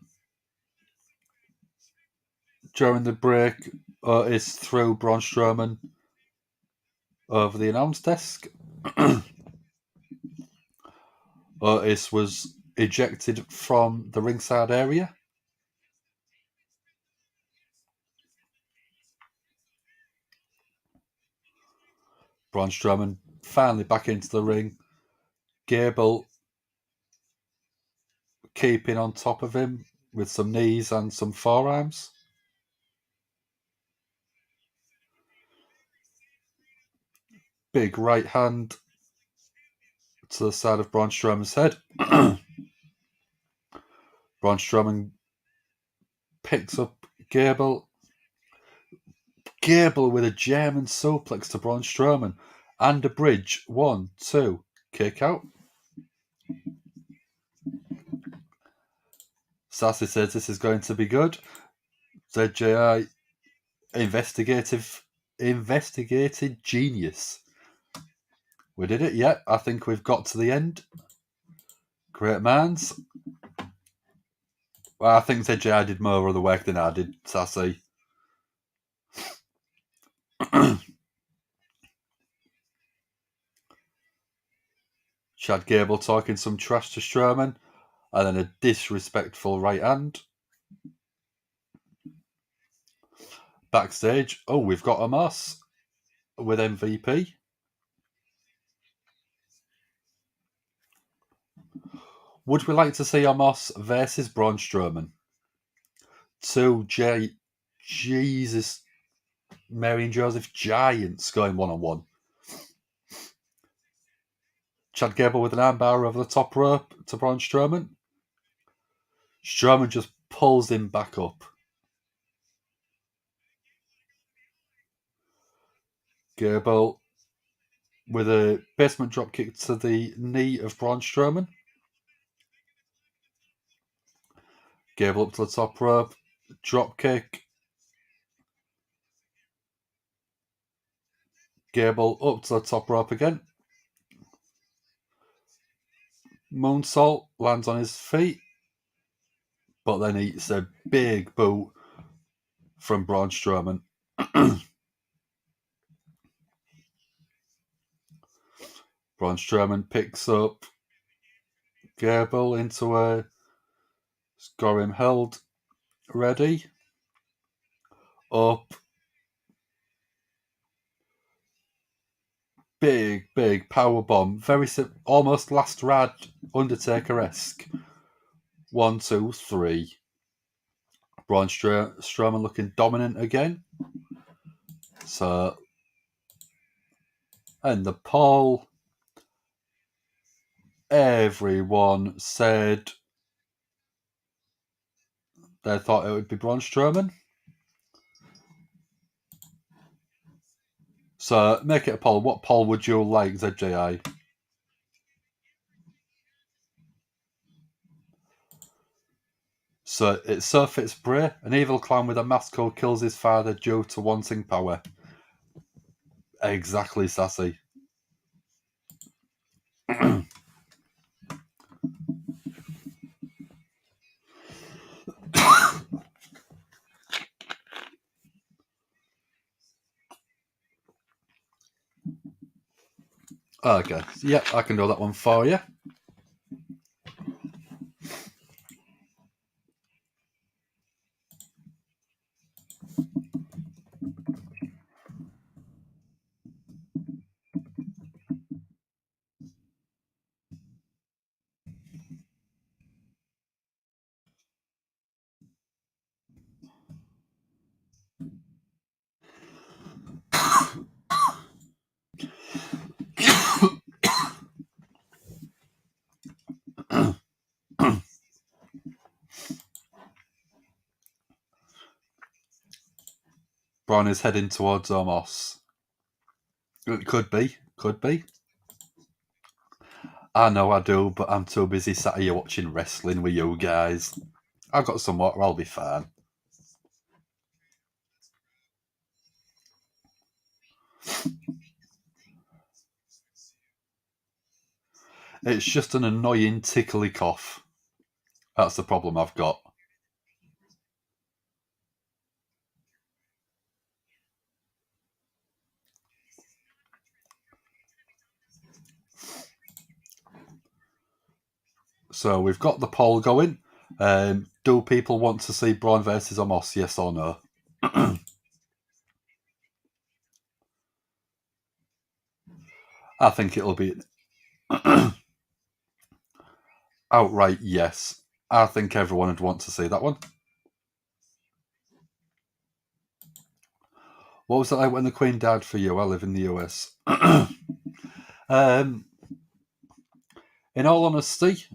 during the break, Otis threw Braun Strowman over the announce desk. Otis was ejected from the ringside area. Braun Strowman finally back into the ring. Gable keeping on top of him with some knees and some forearms. Big right hand to the side of Braun Strowman's head. Braun Strowman picks up Gable. Gable with a German suplex to Braun Strowman and a bridge. 1, 2, kick out. Sassy says this is going to be good. ZJI investigated genius. We did it, yeah. I think we've got to the end. Great minds. Well, I think ZJI did more of the work than I did, Sassy. Chad Gable talking some trash to Strowman, and then a disrespectful right hand. Backstage, we've got Omos with MVP. Would we like to see Omos versus Braun Strowman? Jesus, Mary and Joseph giants going one-on-one. Chad Gable with an armbar over the top rope to Braun Strowman. Strowman just pulls him back up. Gable with a basement drop kick to the knee of Braun Strowman. Gable up to the top rope. Drop kick. Gable up to the top rope again. Moonsault lands on his feet, but then eats a big boot from Braun Strowman. Braun Strowman picks up Gable into a got him held. Ready. Up. Big power bomb. Very almost last ride Undertaker-esque. 1, 2, 3. Braun Strowman looking dominant again. So, and the poll. Everyone said they thought it would be Braun Strowman. So, make it a poll. What poll would you like, ZJI? So, it's Sir Fitzbray, an evil clown with a mask who kills his father due to wanting power. Exactly, Sassy. Okay, yeah, I can do that one for you. Braun is heading towards Omos. It could be. I know I do, but I'm too busy sat here watching wrestling with you guys. I've got some water, I'll be fine. It's just an annoying tickly cough. That's the problem I've got. So we've got the poll going. Do people want to see Braun versus Omos, yes or no? I think it'll be outright yes. I think everyone would want to see that one. What was it like when the Queen died for you? I live in the US. In all honesty,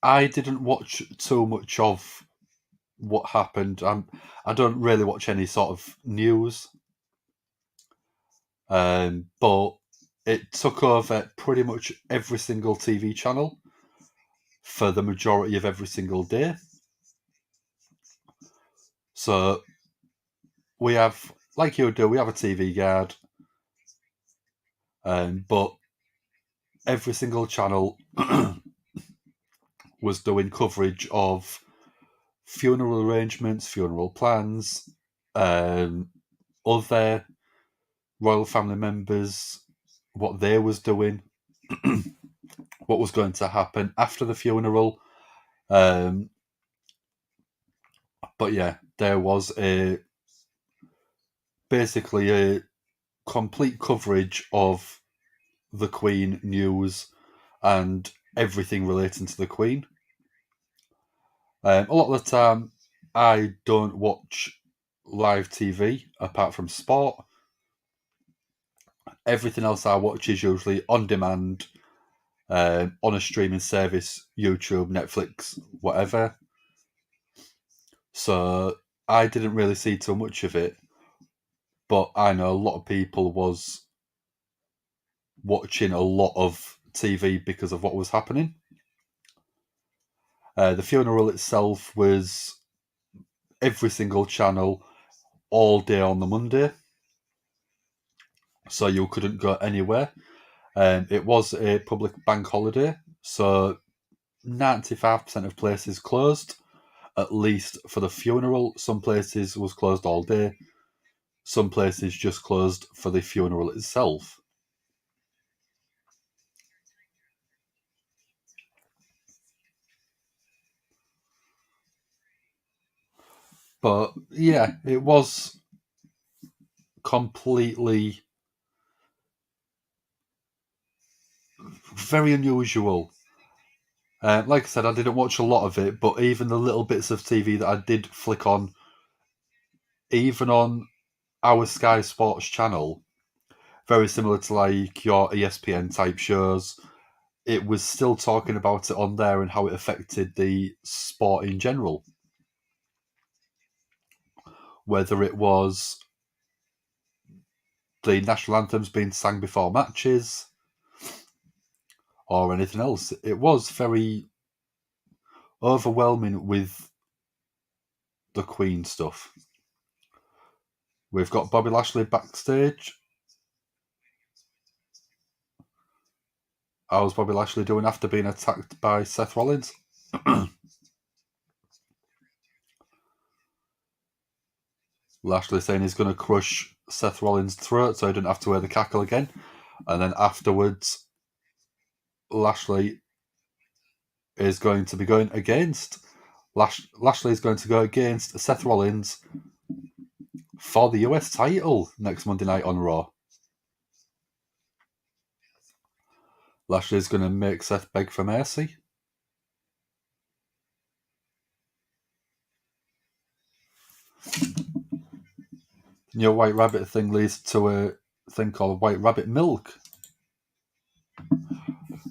I didn't watch too much of what happened. I don't really watch any sort of news. But it took over pretty much every single TV channel for the majority of every single day. So we have, like you do, we have a TV guide, but every single channel was doing coverage of funeral arrangements, funeral plans, other royal family members, what they was doing, what was going to happen after the funeral. But yeah, there was basically a complete coverage of the Queen news and everything relating to the Queen. A lot of the time, I don't watch live TV apart from sport. Everything else I watch is usually on demand, on a streaming service, YouTube, Netflix, whatever. So I didn't really see too much of it, but I know a lot of people was watching a lot of TV because of what was happening. The funeral itself was every single channel all day on the Monday, so you couldn't go anywhere. It was a public bank holiday, so 95% of places closed, at least for the funeral. Some places was closed all day. Some places just closed for the funeral itself. But yeah, it was completely very unusual. Like I said, I didn't watch a lot of it, but even the little bits of TV that I did flick on, even on our Sky Sports channel, very similar to like your ESPN type shows, it was still talking about it on there and how it affected the sport in general. Whether it was the national anthems being sang before matches or anything else, it was very overwhelming with the Queen stuff. We've got Bobby Lashley backstage. How's Bobby Lashley doing after being attacked by Seth Rollins? Lashley saying he's going to crush Seth Rollins' throat so he doesn't have to wear the cackle again. And then afterwards, Lashley is going to be going against... Lashley is going to go against Seth Rollins for the US title next Monday night on Raw. Lashley's going to make Seth beg for mercy. Your White Rabbit thing leads to a thing called White Rabbit Milk.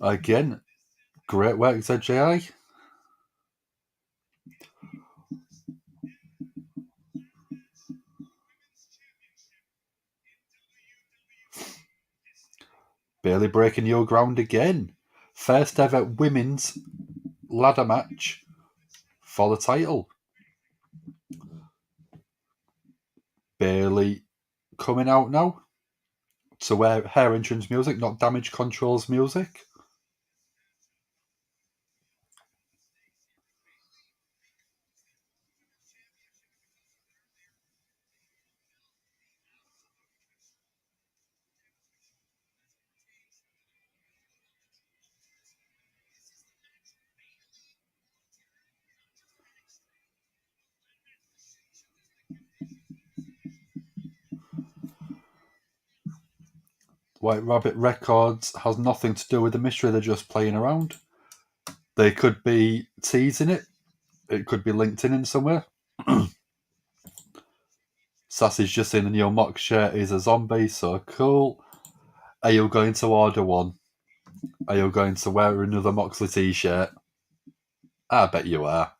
Again, great work, GAHY. Bayley breaking new ground again. First ever women's ladder match for the title. Bayley coming out now to wear her entrance music, not Damage Control's music. White Rabbit Records has nothing to do with the mystery. They're just playing around. They could be teasing it. It could be linked in somewhere. Sassy's just seen the new Mox shirt. He's a zombie, so cool. Are you going to order one? Are you going to wear another Moxley t-shirt? I bet you are.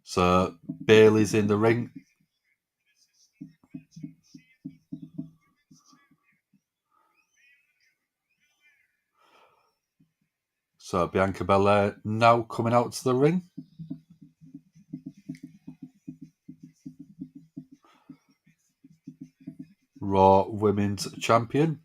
So Bayley's in the ring. So Bianca Belair now coming out to the ring. Raw Women's Champion.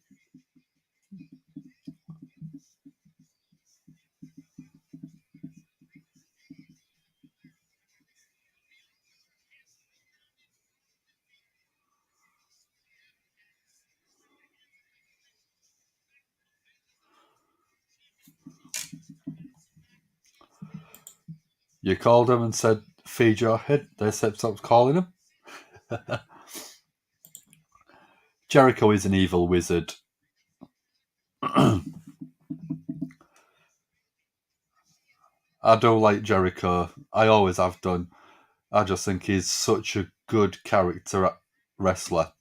You called them and said, feed your head. They said, stop calling them. Jericho is an evil wizard. I do like Jericho. I always have done. I just think he's such a good character wrestler.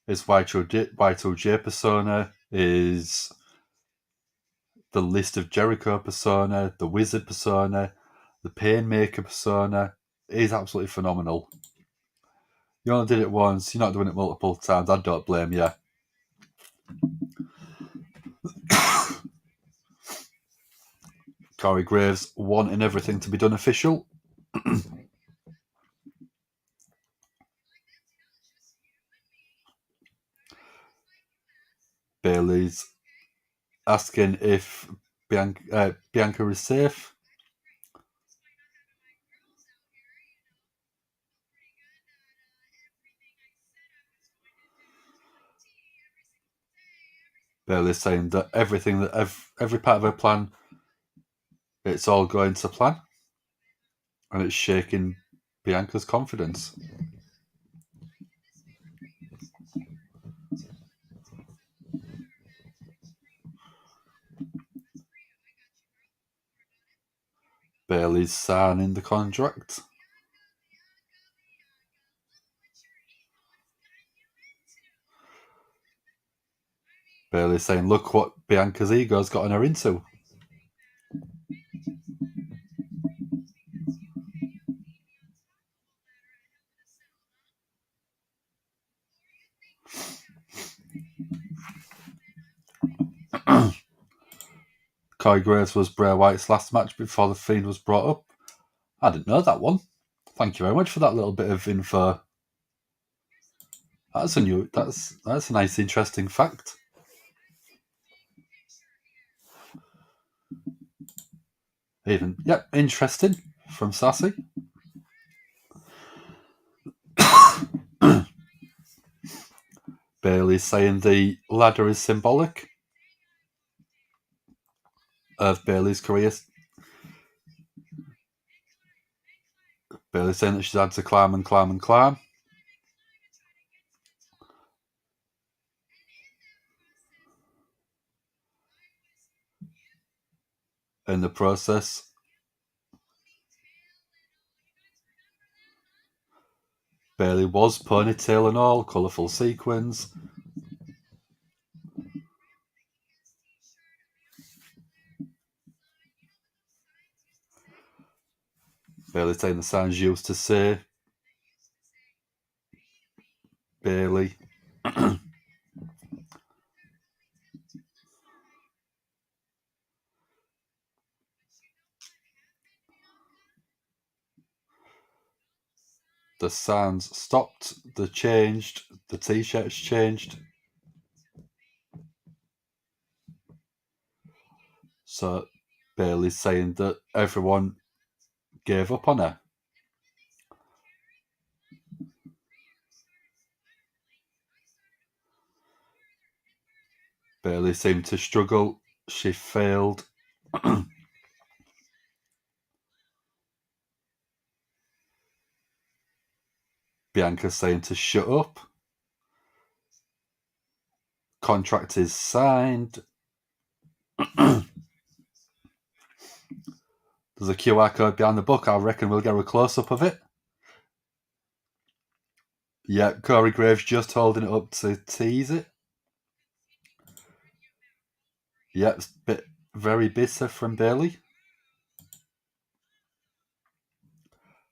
His Y2J persona is the List of Jericho persona, the Wizard persona, the Painmaker persona. He's absolutely phenomenal. You only did it once, you're not doing it multiple times. I don't blame you. Corey Graves wanting everything to be done official. Bayley's asking if Bianca is safe. Bayley's saying that everything, that every part of her plan, it's all going to plan. And it's shaking Bianca's confidence. Bayley's signing the contract. Bayley's saying, look what Bianca's ego's gotten her into. Corey Graves was Bray Wyatt's last match before The Fiend was brought up. I didn't know that one. Thank you very much for that little bit of info. That's a nice, interesting fact. Interesting from Sassy. Bayley's saying the ladder is symbolic of Bayley's career. Bayley's saying that she's had to climb and climb and climb. In the process, Bayley was ponytail and all, colourful sequins. Bayley saying the signs used to say Bayley. The signs stopped, they changed, the t-shirts changed. So Bayley's saying that everyone gave up on her. Bayley seemed to struggle. She failed. Bianca saying to shut up. Contract is signed. There's a QR code behind the book. I reckon we'll get a close-up of it. Yeah, Corey Graves just holding it up to tease it. Yeah, it's a bit very bitter from Bayley.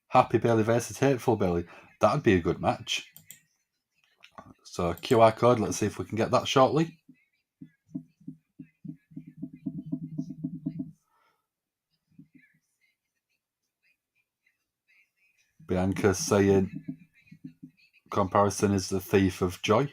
Happy Bayley versus Hateful Bayley. That'd be a good match. So QR code, let's see if we can get that shortly. Bianca saying comparison is the thief of joy.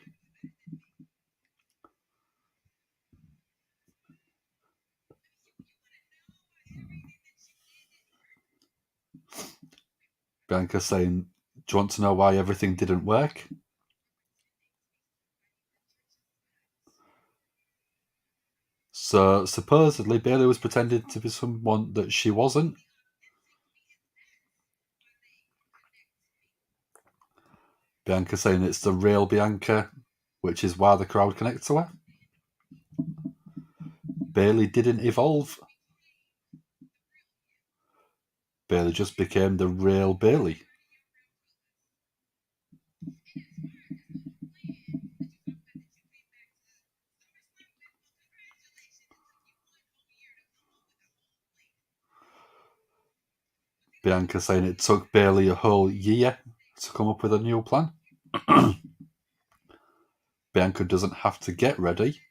Bianca saying, do you want to know why everything didn't work? So supposedly Bayley was pretending to be someone that she wasn't. Bianca saying it's the real Bianca, which is why the crowd connect to her. Bayley didn't evolve. Bayley just became the real Bayley. Bianca saying it took Bayley a whole year to come up with a new plan. Bianca doesn't have to get ready.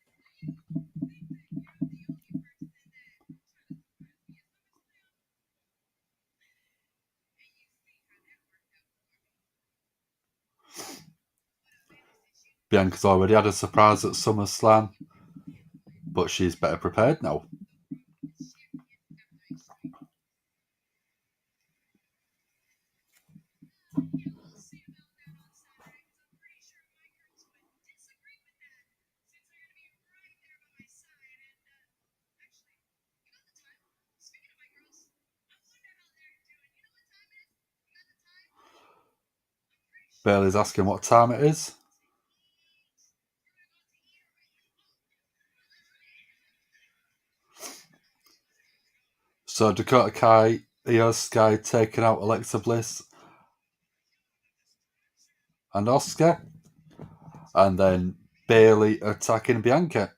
Bianca's already had a surprise at SummerSlam, but she's better prepared now. Bayley's asking what time it is. So Dakota Kai, Io Sky taking out Alexa Bliss and Asuka. And then Bayley attacking Bianca,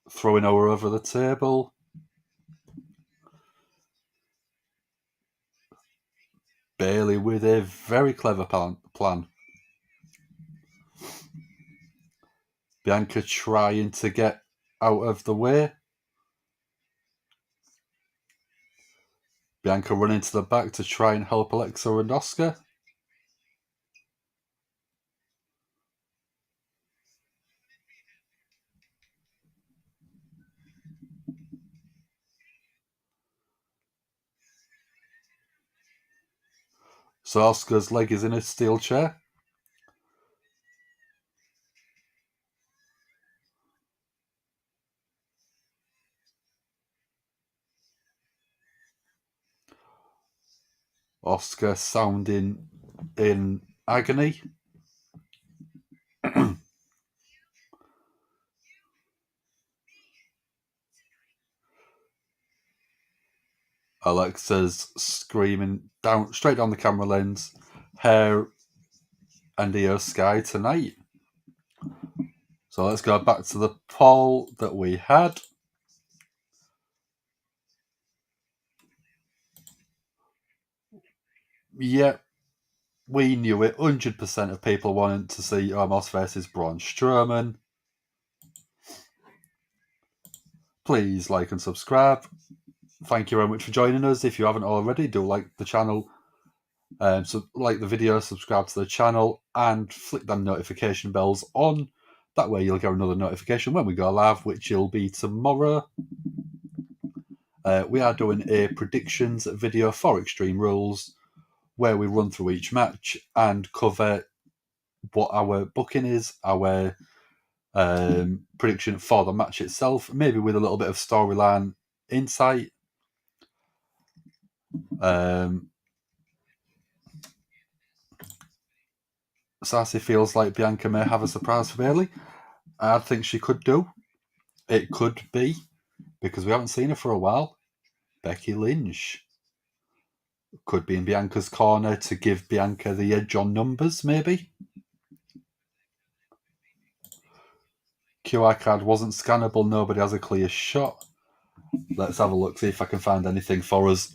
throwing her over the table. Bayley with a very clever plan. Bianca trying to get out of the way. Bianca running to the back to try and help Alexa and Asuka. So Asuka's leg is in a steel chair. Asuka sounding in agony. Alexa's screaming straight down the camera lens. Hair and Io Sky tonight. So let's go back to the poll that we had. Yeah, we knew it. 100% of people wanted to see Omos versus Braun Strowman. Please like and subscribe. Thank you very much for joining us. If you haven't already, do like the channel, like the video, subscribe to the channel, and flick them notification bells on. That way you'll get another notification when we go live, which will be tomorrow. We are doing a predictions video for Extreme Rules, where we run through each match and cover what our booking is, our prediction for the match itself, maybe with a little bit of storyline insight. Sassy feels like Bianca may have a surprise for Bayley. I think she could do. It could be, because we haven't seen her for a while, Becky Lynch. Could be in Bianca's corner to give Bianca the edge on numbers, maybe. QR card wasn't scannable, nobody has a clear shot. Let's have a look, see if I can find anything for us.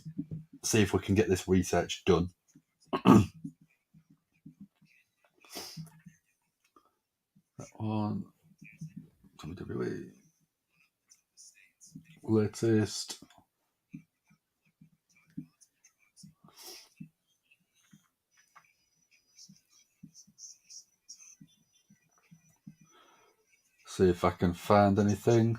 See if we can get this research done. That one. WWE. Latest. See if I can find anything.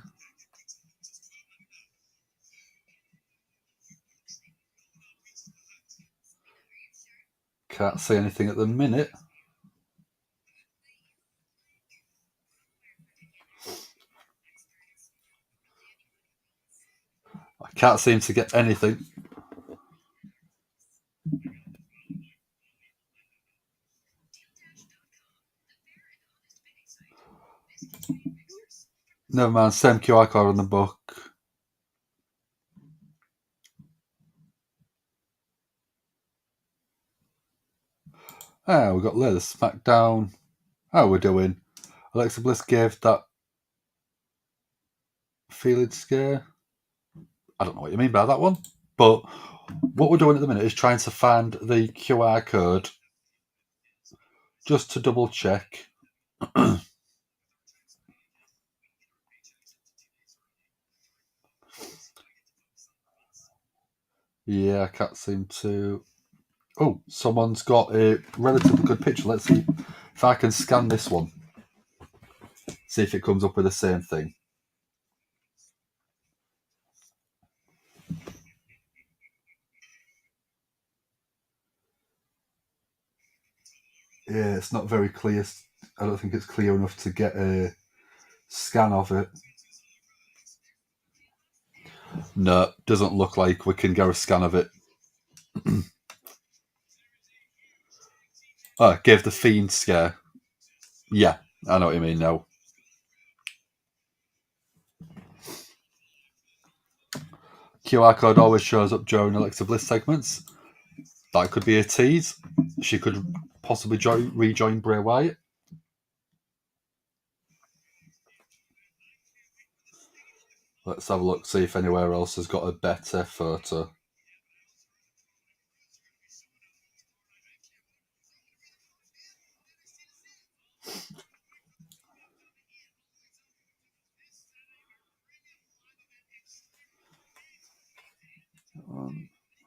Can't see anything at the minute. I can't seem to get anything. Never mind, same QR code on the book. We got later SmackDown. How we're doing? Alexa Bliss gave that feeling scare. I don't know what you mean by that one, but what we're doing at the minute is trying to find the QR code just to double check. Yeah, I can't seem to. Oh, someone's got a relatively good picture. Let's see if I can scan this one. See if it comes up with the same thing. Yeah, it's not very clear. I don't think it's clear enough to get a scan of it. No, doesn't look like we can get a scan of it. Oh, gave the Fiend scare. Yeah, I know what you mean now. QR code always shows up during Alexa Bliss segments. That could be a tease. She could possibly rejoin Bray Wyatt. Let's have a look, see if anywhere else has got a better photo.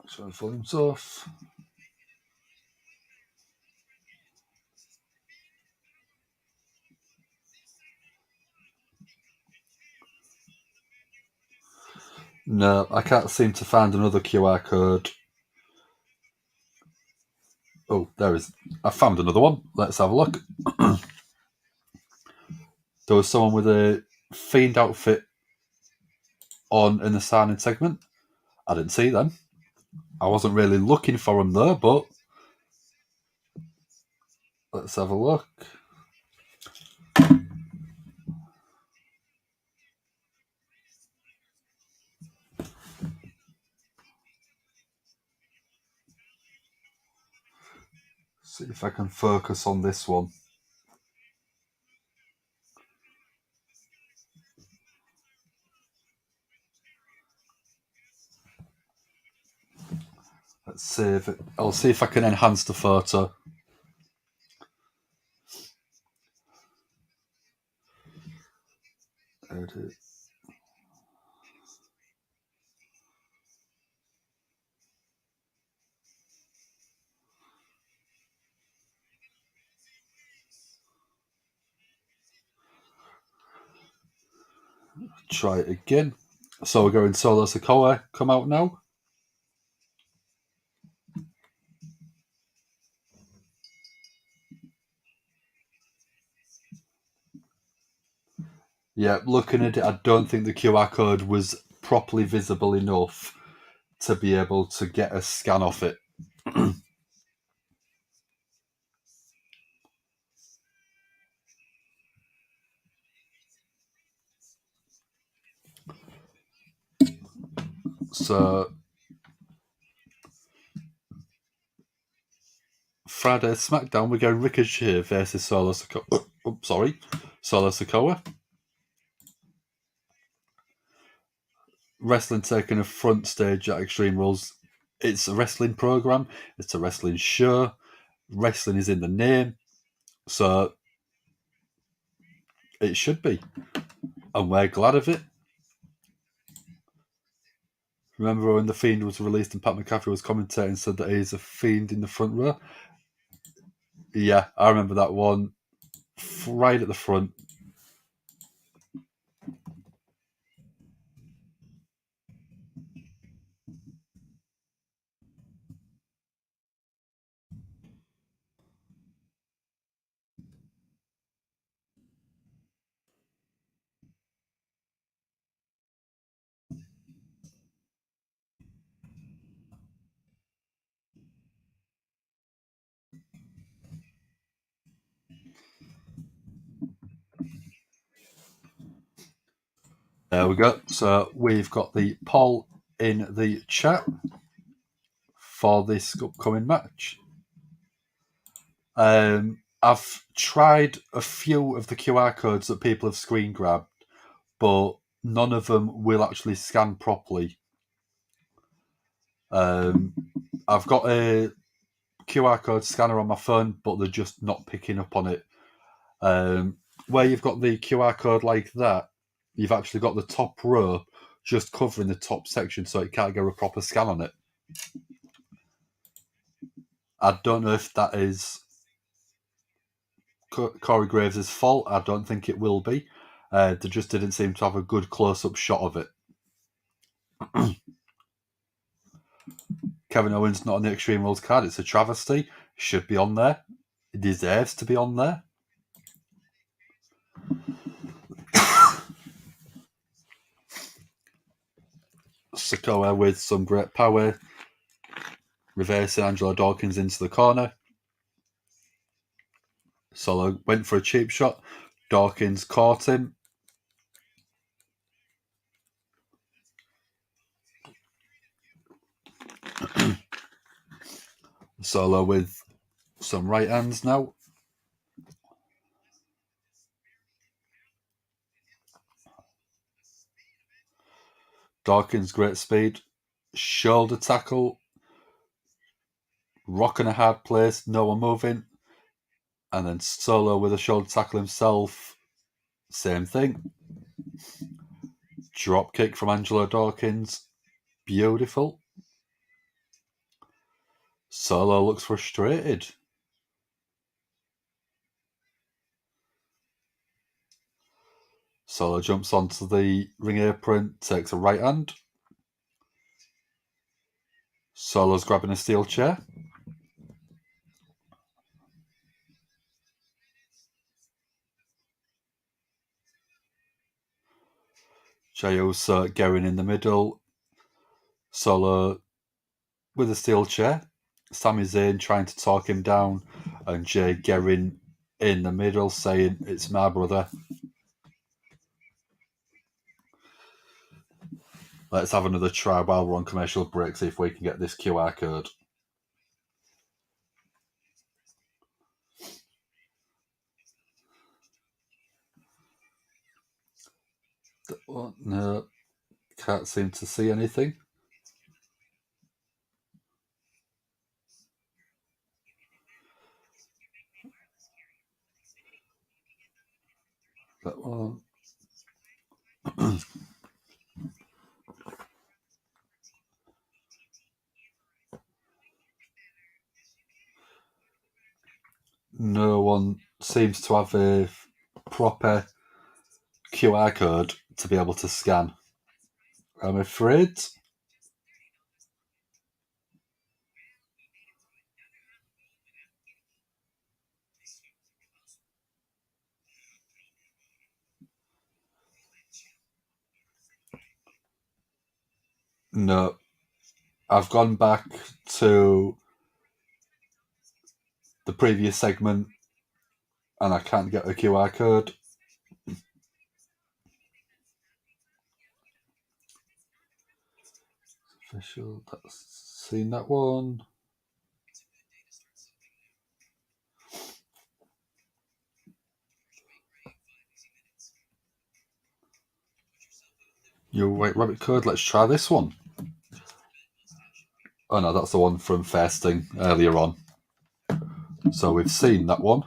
So volume's off. No, I can't seem to find another QR code. Oh, there is. I found another one. Let's have a look. There was someone with a Fiend outfit on in the signing segment. I didn't see them. I wasn't really looking for them though, but let's have a look. See if I can focus on this one. Let's save it. I'll see if I can enhance the photo. Edit. Try it again. So we're going Solo Sikoa come out now. Yeah, looking at it, I don't think the QR code was properly visible enough to be able to get a scan off it. So Friday SmackDown, we go Ricochet versus Solo Sikoa. Solo Sikoa. Wrestling taking a front stage at Extreme Rules. It's a wrestling program. It's a wrestling show. Wrestling is in the name, so it should be, and we're glad of it. Remember when The Fiend was released and Pat McAfee was commentating and said that he's a fiend in the front row? Yeah, I remember that one. Right at the front. There we go. So we've got the poll in the chat for this upcoming match. I've tried a few of the QR codes that people have screen grabbed, but none of them will actually scan properly. I've got a QR code scanner on my phone, but they're just not picking up on it. Where you've got the QR code like that, you've actually got the top row just covering the top section, so it can't get a proper scan on it. I don't know if that is Corey Graves' fault. I don't think it will be. They just didn't seem to have a good close-up shot of it. Kevin Owens not on the Extreme Rules card. It's a travesty. It should be on there. It deserves to be on there. Sikoa with some great power, reversing Angelo Dawkins into the corner. Solo went for a cheap shot. Dawkins caught him. Solo with some right hands now. Dawkins, great speed. Shoulder tackle. Rock in a hard place. No one moving. And then Solo with a shoulder tackle himself. Same thing. Drop kick from Angelo Dawkins. Beautiful. Solo looks frustrated. Solo jumps onto the ring apron, takes a right hand. Solo's grabbing a steel chair. Jey Uso going in the middle. Solo with a steel chair. Sami Zayn trying to talk him down, and Jay getting in the middle saying, "It's my brother." Let's have another try while we're on commercial break, see if we can get this QR code. No, can't seem to see anything. That one. No one seems to have a proper QR code to be able to scan, I'm afraid. No. I've gone back to the previous segment and I can't get a QR code. Official. That's seen that one. Your White Rabbit code. Let's try this one. Oh no, that's the one from Fasting earlier on. So we've seen that one.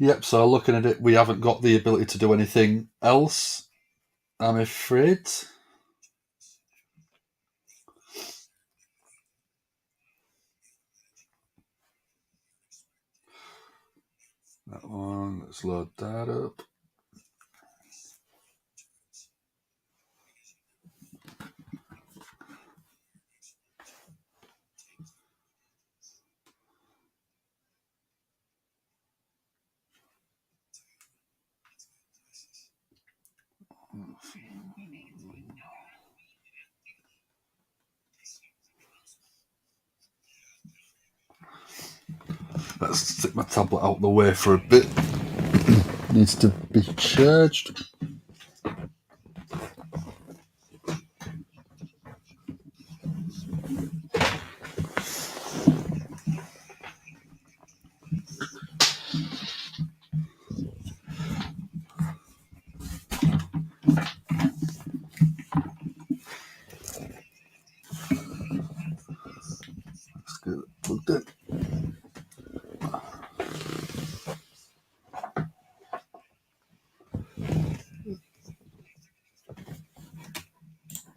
Yep, so looking at it, we haven't got the ability to do anything else, I'm afraid. That one, let's load that up. Let's stick my tablet out the way for a bit. Needs to be charged. Let's get it plugged in.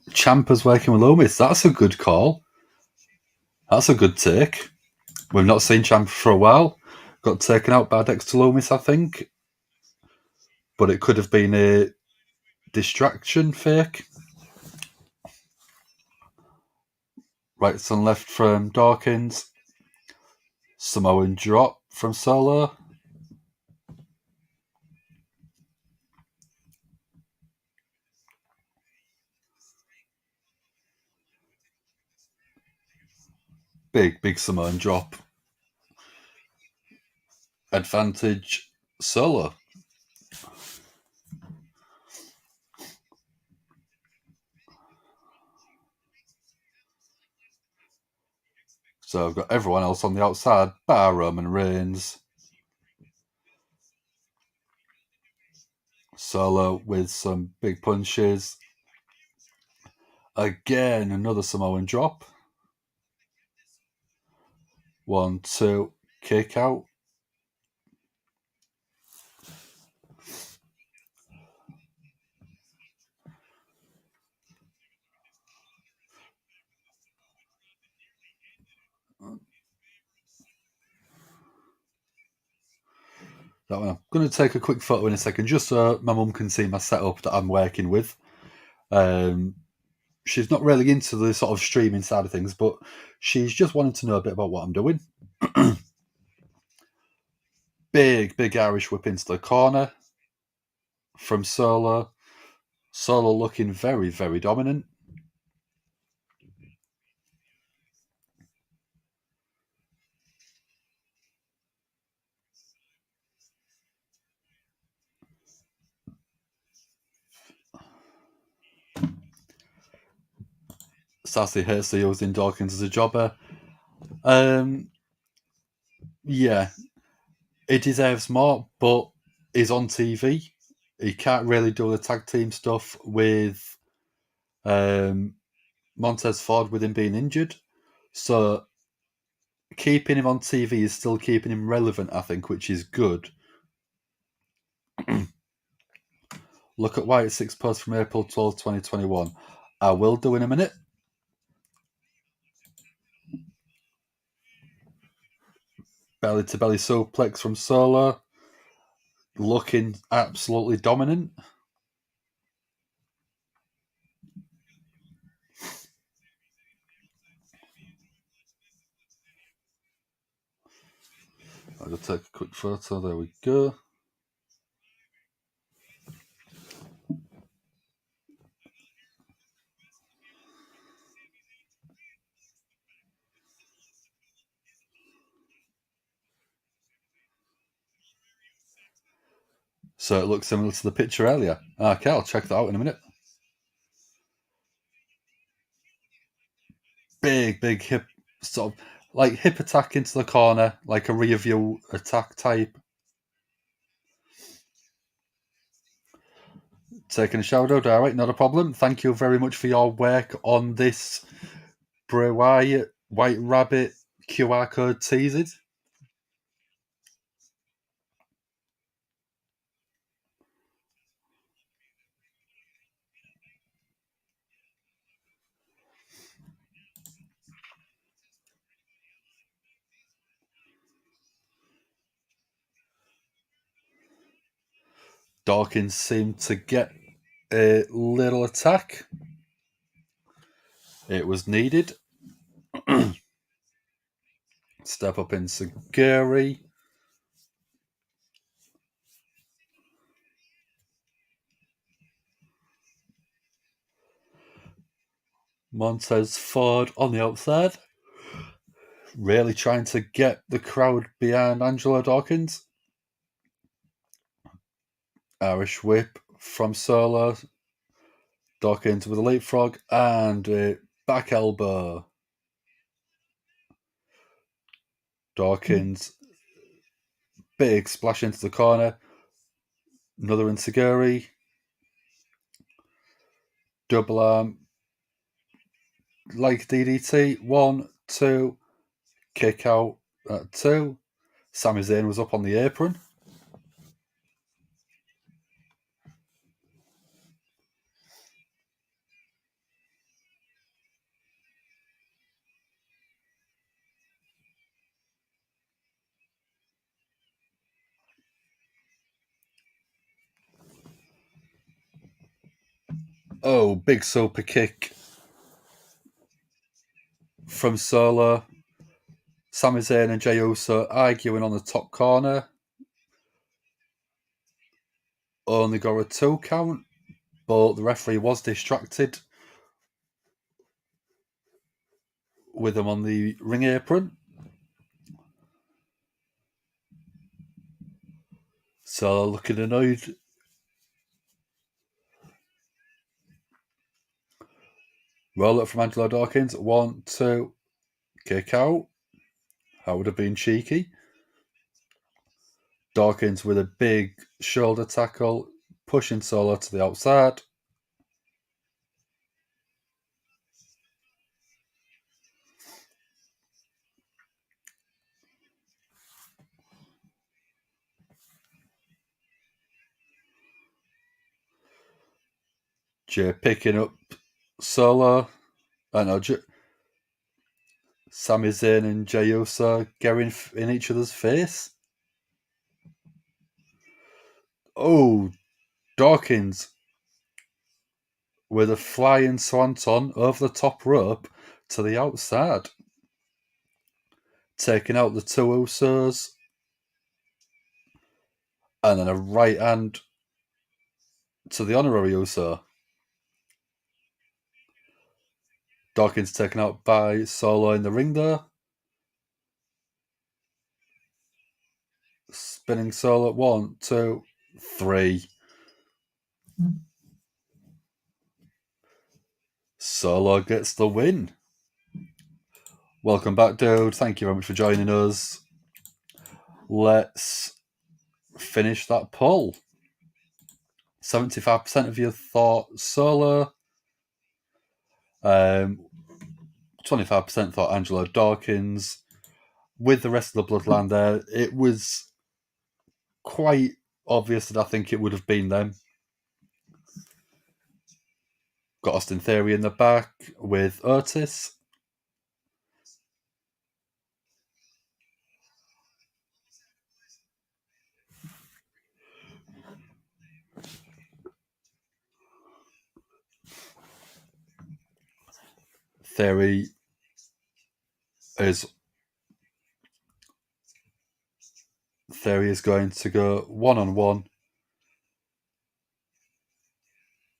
Ciampa's working with Otis. That's a good call. That's a good take. We've not seen Ciampa for a while. Got taken out by Dexter Loomis, I think. But it could have been a distraction fake. Right and left from Dawkins. Samoan drop from Solo. Big Samoan drop. Advantage Solo. So I've got everyone else on the outside, bar Roman Reigns. Solo with some big punches. Again, another Samoan drop. 1, 2, kick out. That one. I'm going to take a quick photo in a second, just so my mum can see my setup that I'm working with. She's not really into the sort of streaming side of things, but she's just wanting to know a bit about what I'm doing. Big Irish whip into the corner from Solo. Solo looking very, very dominant. Sassy hates using Dawkins as a jobber. Yeah, he deserves more, but he's on TV. He can't really do the tag team stuff with Montez Ford with him being injured. So keeping him on TV is still keeping him relevant, I think, which is good. Look at Wyatt's 6 posts from April 12, 2021. I will do in a minute. Belly to belly suplex from Solo. Looking absolutely dominant. I'll just take a quick photo. There we go. So it looks similar to the picture earlier. Okay, I'll check that out in a minute. Big hip, sort of like hip attack into the corner, like a rear view attack type. Taking a shout out, alright, not a problem. Thank you very much for your work on this Bray Wyatt White Rabbit QR code teased. Dawkins seemed to get a little attack. It was needed. Step up into GAHY. Montez Ford on the outside. Really trying to get the crowd behind Angelo Dawkins. Irish whip from Solo. Dawkins with a leapfrog and a back elbow. Dawkins, big splash into the corner. Another into GAHY. Double arm. Like DDT. 1, 2. Kick out at 2. Sami Zayn was up on the apron. Oh, big super kick from Solo. Sami Zayn and Jey Uso arguing on the top corner. Only got a 2 count, but the referee was distracted with him on the ring apron. So looking annoyed. Roll up from Angelo Dawkins. 1, 2. Kick out. That would have been cheeky. Dawkins with a big shoulder tackle, pushing Solo to the outside. Jay picking up Solo. Sami Zayn and Jey Uso getting in each other's face. Oh, Dawkins with a flying swanton over the top rope to the outside. Taking out the 2 Usos. And then a right hand to the honorary Uso. Dawkins taken out by Solo in the ring there. Spinning Solo. 1, 2, 3. Solo gets the win. Welcome back, dude. Thank you very much for joining us. Let's finish that poll. 75% of you thought Solo. 25% thought Angelo Dawkins. With the rest of the bloodline there, it was quite obvious that I think it would have been them. Got Austin Theory in the back with Otis. Theory is going to go 1-on-1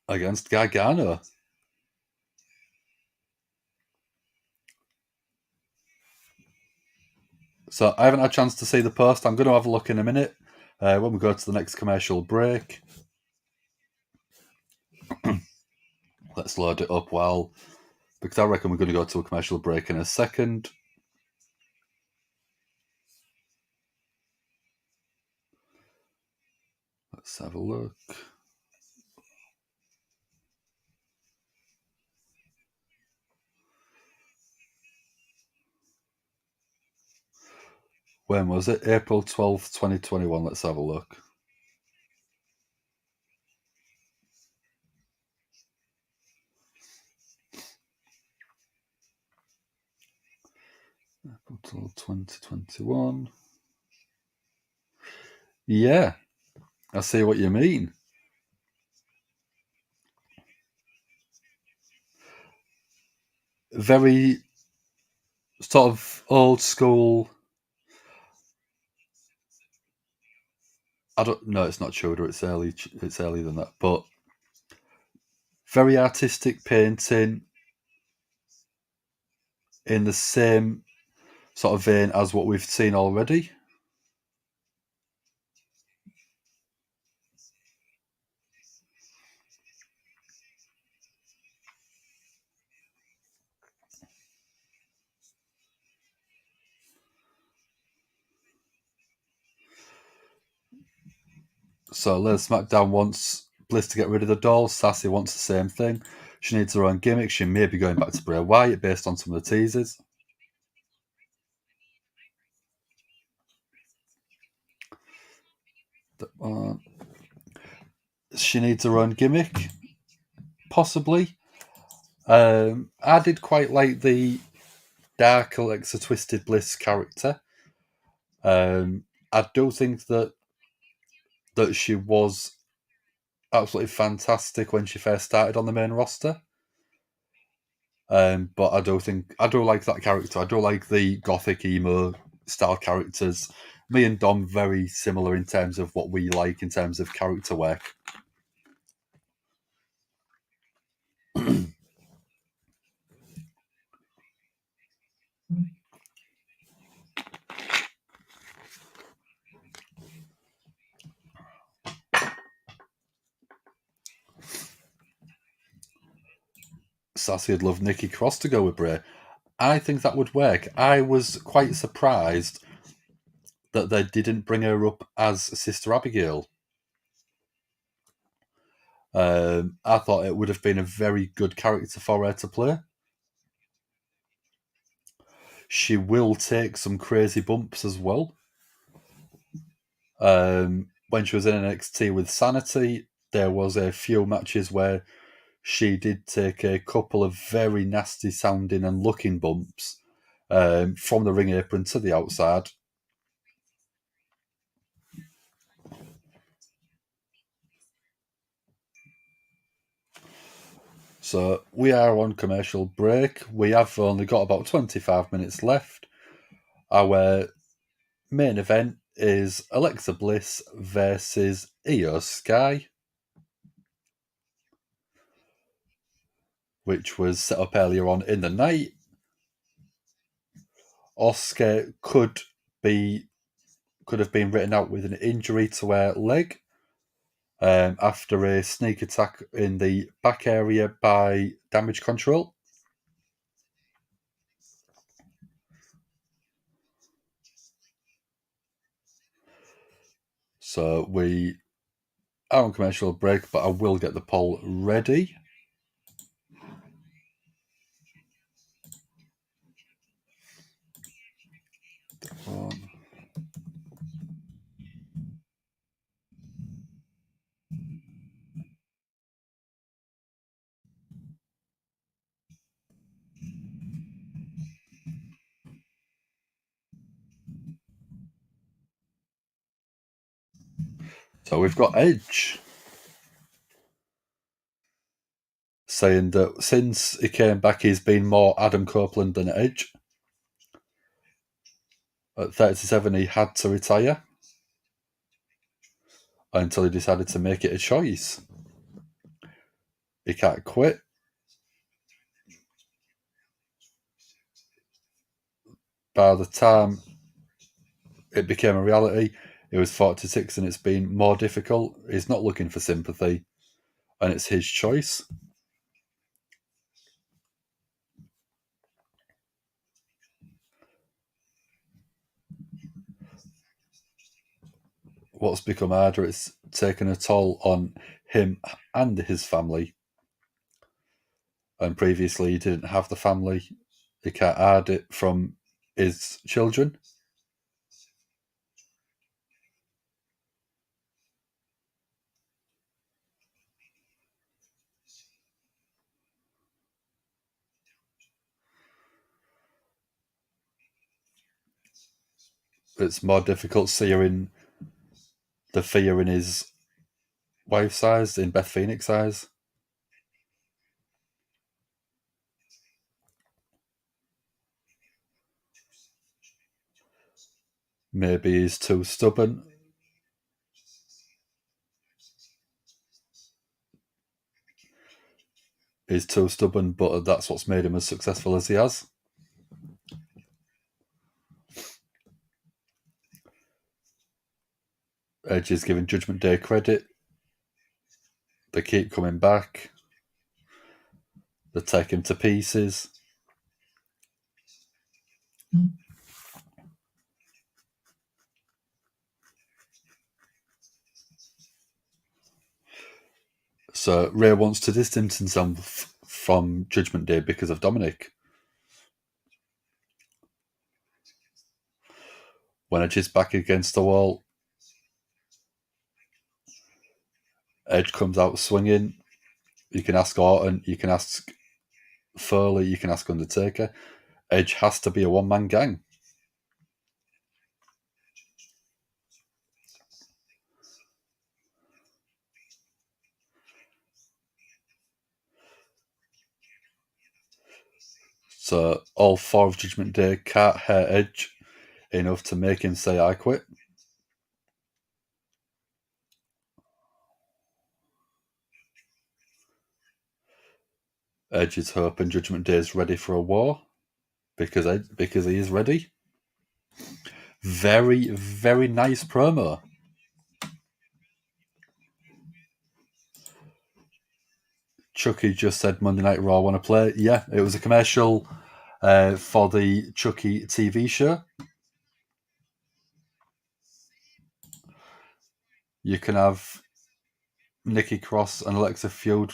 against Gargano. So I haven't had a chance to see the post. I'm going to have a look in a minute. When we go to the next commercial break, let's load it up because I reckon we're going to go to a commercial break in a second. Let's have a look. When was it? April 12th, 2021. Let's have a look. April 2021. Yeah, I see what you mean. Very sort of old school. I don't know. It's not Tudor. It's early. It's earlier than that. But very artistic painting in the same sort of vein as what we've seen already. So Les SmackDown wants Bliss to get rid of the doll. Sassy wants the same thing. She needs her own gimmick. She may be going back to Bray Wyatt based on some of the teasers. She needs her own gimmick, possibly. I did quite like the dark Alexa Twisted Bliss character. I do think that she was absolutely fantastic when she first started on the main roster. But I do like that character. I do like the gothic emo style characters. Me and Dom very similar in terms of what we like in terms of character work. Sassy would love Nikki Cross to go with Bray. I think that would work. I was quite surprised that they didn't bring her up as Sister Abigail. I thought it would have been a very good character for her to play. She will take some crazy bumps as well. When she was in NXT with Sanity, there was a few matches where she did take a couple of very nasty sounding and looking bumps from the ring apron to the outside. So we are on commercial break. We have only got about 25 minutes left. Our main event is Alexa Bliss versus Io Sky, which was set up earlier on in the night. Asuka could have been written out with an injury to her leg after a sneak attack in the back area by Damage Control. So we are on commercial break, but I will get the poll ready. So we've got Edge saying that since he came back, he's been more Adam Copeland than Edge. At 37, he had to retire until he decided to make it a choice. He can't quit. By the time it became a reality, It was 46 and it's been more difficult. He's not looking for sympathy, and it's his choice. What's become harder, it's taken a toll on him and his family. And previously he didn't have the family. He can't hide it from his children. It's more difficult seeing the fear in his wife's eyes, in Beth Phoenix's eyes. Maybe he's too stubborn. He's too stubborn, but that's what's made him as successful as he has. Edge is giving Judgment Day credit. They keep coming back. They take him to pieces. So Ray wants to distance himself from Judgment Day because of Dominic. When Edge is back against the wall, Edge comes out swinging. You can ask Orton, you can ask Foley, you can ask Undertaker. Edge has to be a one-man gang. So all four of Judgment Day can't hurt Edge enough to make him say, "I quit." Edge is hoping Judgment Day is ready for a war because he is ready. Very, very nice promo. Chucky just said Monday Night Raw want to play. Yeah, it was a commercial for the Chucky TV show. You can have Nikki Cross and Alexa feud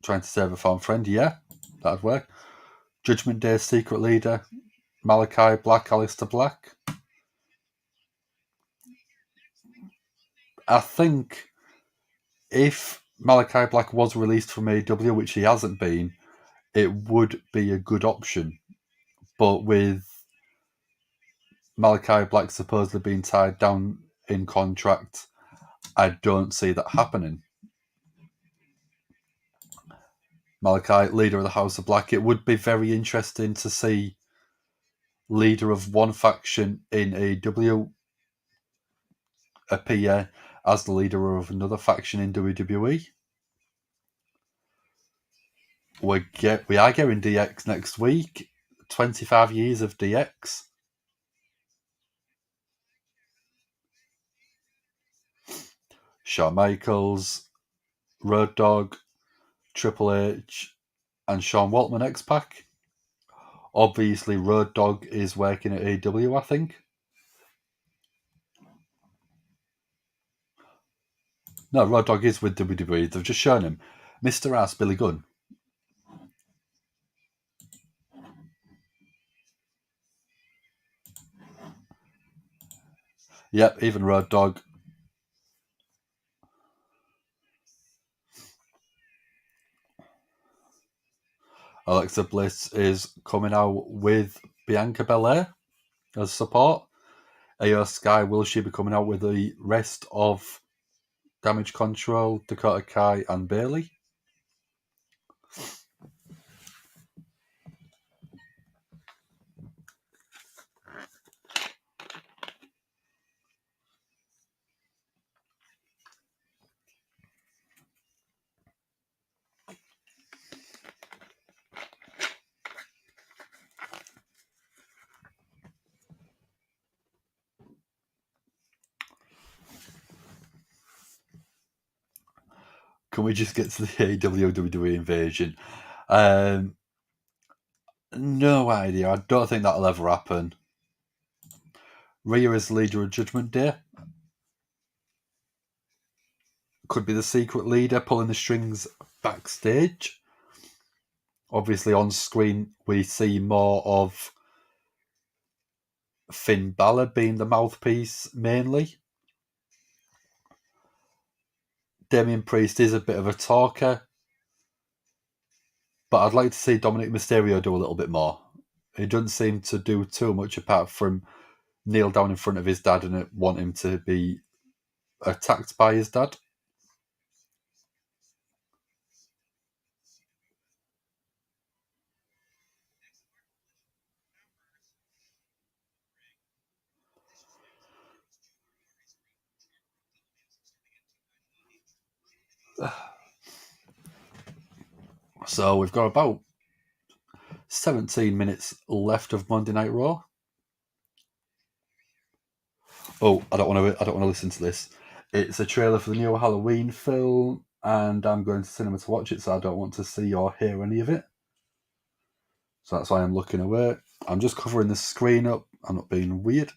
trying to save a farm friend. Yeah, that'd work. Judgment Day's secret leader, Malachi Black, Aleister Black. I think if Malachi Black was released from AEW, which he hasn't been, it would be a good option. But with Malachi Black supposedly being tied down in contract, I don't see that happening. Malachi, leader of the House of Black, it would be very interesting to see leader of one faction in AEW appear as the leader of another faction in WWE. We are getting DX next week. 25 years of DX. Shawn Michaels, Road Dogg, Triple H, and Sean Waltman X-Pac. Obviously, Road Dogg is working at AEW, I think. No, Road Dogg is with WWE. They've just shown him. Mr. Ass, Billy Gunn. Yep, even Road Dogg. Alexa Bliss is coming out with Bianca Belair as support. Io Sky, will she be coming out with the rest of Damage Control, Dakota Kai, and Bayley? Can we just get to the AEW WWE invasion? No idea. I don't think that'll ever happen. Rhea is the leader of Judgement Day. Could be the secret leader pulling the strings backstage. Obviously, on screen, we see more of Finn Balor being the mouthpiece mainly. Damian Priest is a bit of a talker, but I'd like to see Dominic Mysterio do a little bit more. He doesn't seem to do too much apart from kneel down in front of his dad and want him to be attacked by his dad. So we've got about 17 minutes left of Monday Night Raw. Oh, I don't want to listen to this. It's a trailer for the new Halloween film, and I'm going to cinema to watch it, so I don't want to see or hear any of it. So that's why I'm looking away. I'm just covering the screen up. I'm not being weird.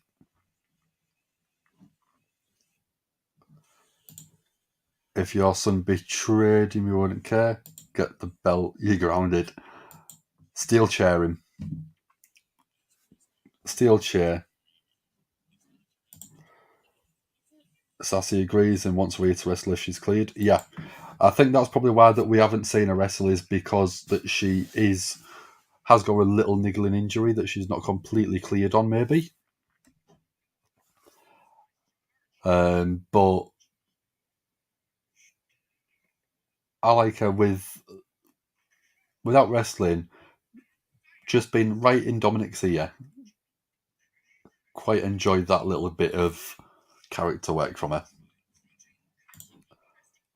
If your son betrayed him, you wouldn't care. Get the belt. You're grounded. Steel chair him. Steel chair. Sassy agrees and wants Rhea to wrestle if she's cleared. Yeah, I think that's probably why that we haven't seen her wrestle, is because that she has got a little niggling injury that she's not completely cleared on, maybe. But I like her without wrestling, just being right in Dominic's ear. Quite enjoyed that little bit of character work from her.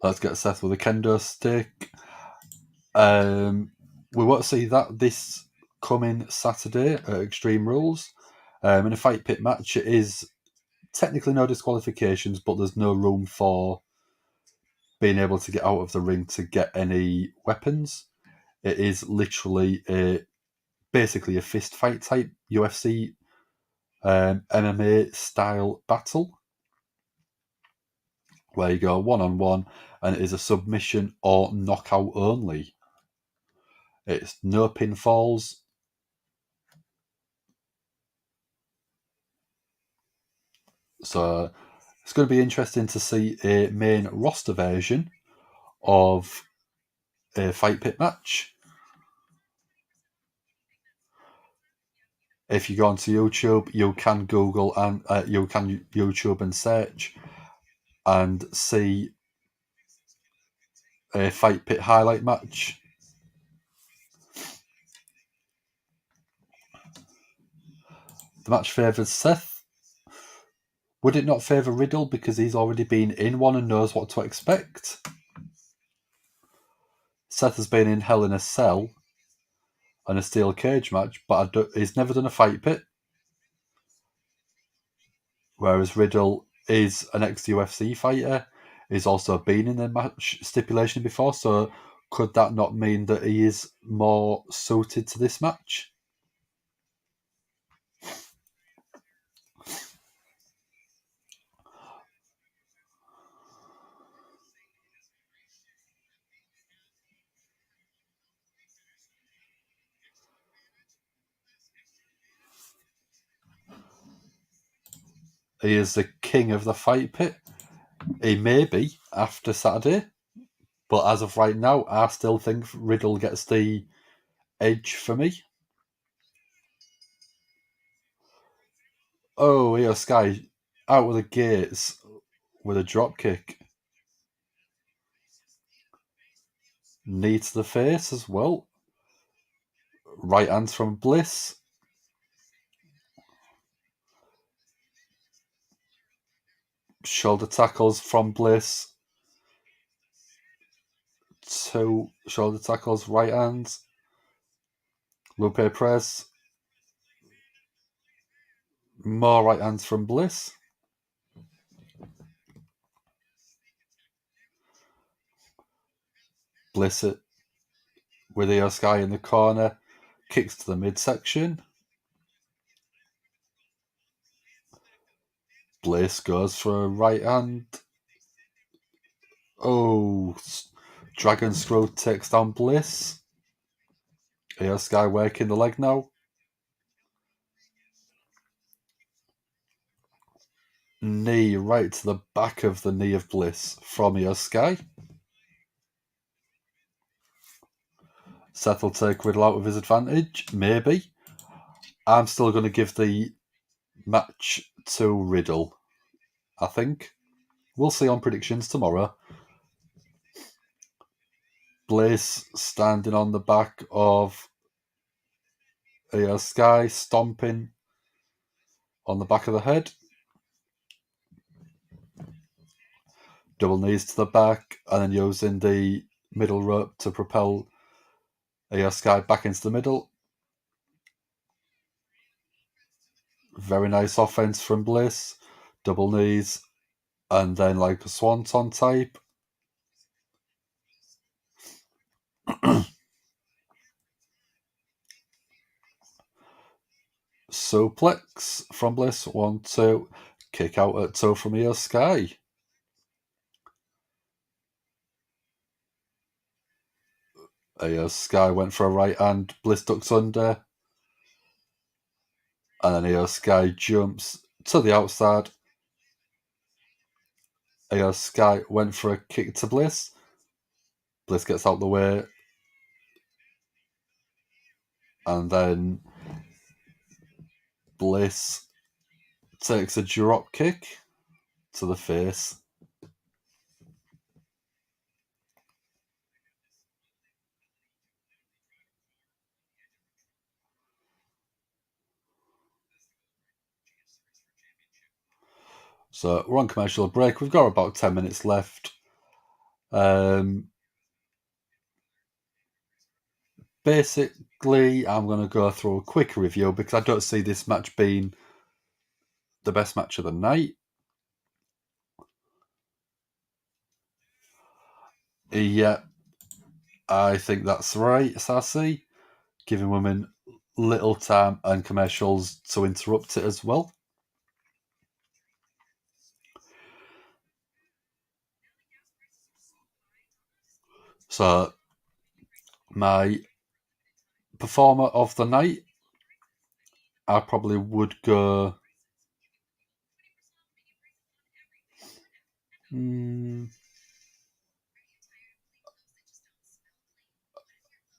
Let's get Seth with a kendo stick. We won't see that this coming Saturday at Extreme Rules. In a fight pit match, it is technically no disqualifications, but there's no room for being able to get out of the ring to get any weapons. It is literally basically a fist fight type UFC MMA style battle, where you go one-on-one, and it is a submission or knockout only. It's no pinfalls. So it's going to be interesting to see a main roster version of a fight pit match. If you go onto YouTube, you can Google and you can YouTube and search and see a fight pit highlight match. The match favours Seth. Would it not favour Riddle because he's already been in one and knows what to expect? Seth has been in Hell in a Cell and a steel cage match, but he's never done a fight pit. Whereas Riddle is an ex-UFC fighter. He's also been in the match stipulation before, so could that not mean that he is more suited to this match? He is the king of the fight pit. He may be after Saturday, but as of right now, I still think Riddle gets the edge for me. Oh, Io Sky out of the gates with a drop kick. Knee to the face as well. Right hands from Bliss. Shoulder tackles from Bliss. 2 shoulder tackles, right hands. Lupe press. More right hands from Bliss. Bliss it with Io Sky in the corner, kicks to the midsection. Bliss goes for a right hand. Oh, Dragon Scroll takes down Bliss. Io Sky working the leg now. Knee right to the back of the knee of Bliss from Io Sky. Seth will take Riddle out with his advantage. Maybe. I'm still going to give the match to Riddle, I think. We'll see on predictions tomorrow. Bliss standing on the back of Io Sky, stomping on the back of the head. Double knees to the back, and then using the middle rope to propel Io Sky back into the middle. Very nice offense from Bliss. Double knees, and then like a swanton type. Suplex from Bliss. 1, 2. Kick out at toe from Io Sky. Io Sky went for a right hand. Bliss ducks under. And then Io Sky jumps to the outside. Io Sky went for a kick to Bliss. Bliss gets out the way. And then Bliss takes a drop kick to the face. So we're on commercial break. We've got about 10 minutes left. Basically, I'm going to go through a quick review because I don't see this match being the best match of the night. Yeah, I think that's right, Sassy. Giving women little time and commercials to interrupt it as well. So, my performer of the night, I probably would go...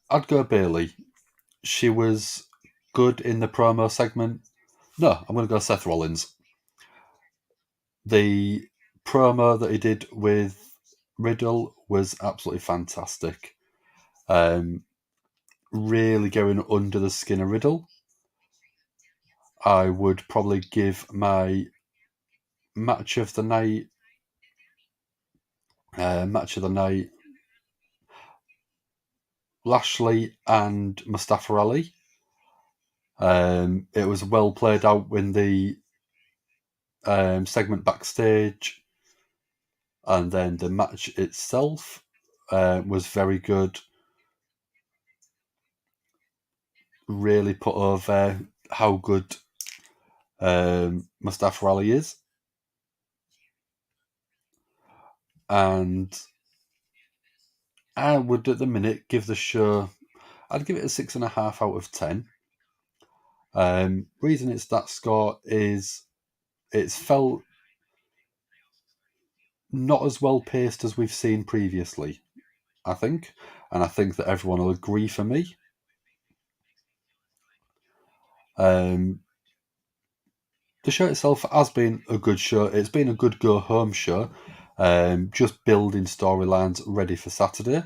I'd go Bayley. She was good in the promo segment. No, I'm going to go Seth Rollins. The promo that he did with Riddle was absolutely fantastic. Really going under the skin of Riddle. I would probably give my match of the night Lashley and Mustafa Ali. It was well played out in the segment backstage, and then the match itself was very good. Really put over how good Mustafa Ali is. And I would at the minute give the show, I'd give it a 6.5 out of 10. Reason it's that score is it's felt not as well paced as we've seen previously, I think. And I think that everyone will agree for me. The show itself has been a good show. It's been a good go-home show. Just building storylines ready for Saturday.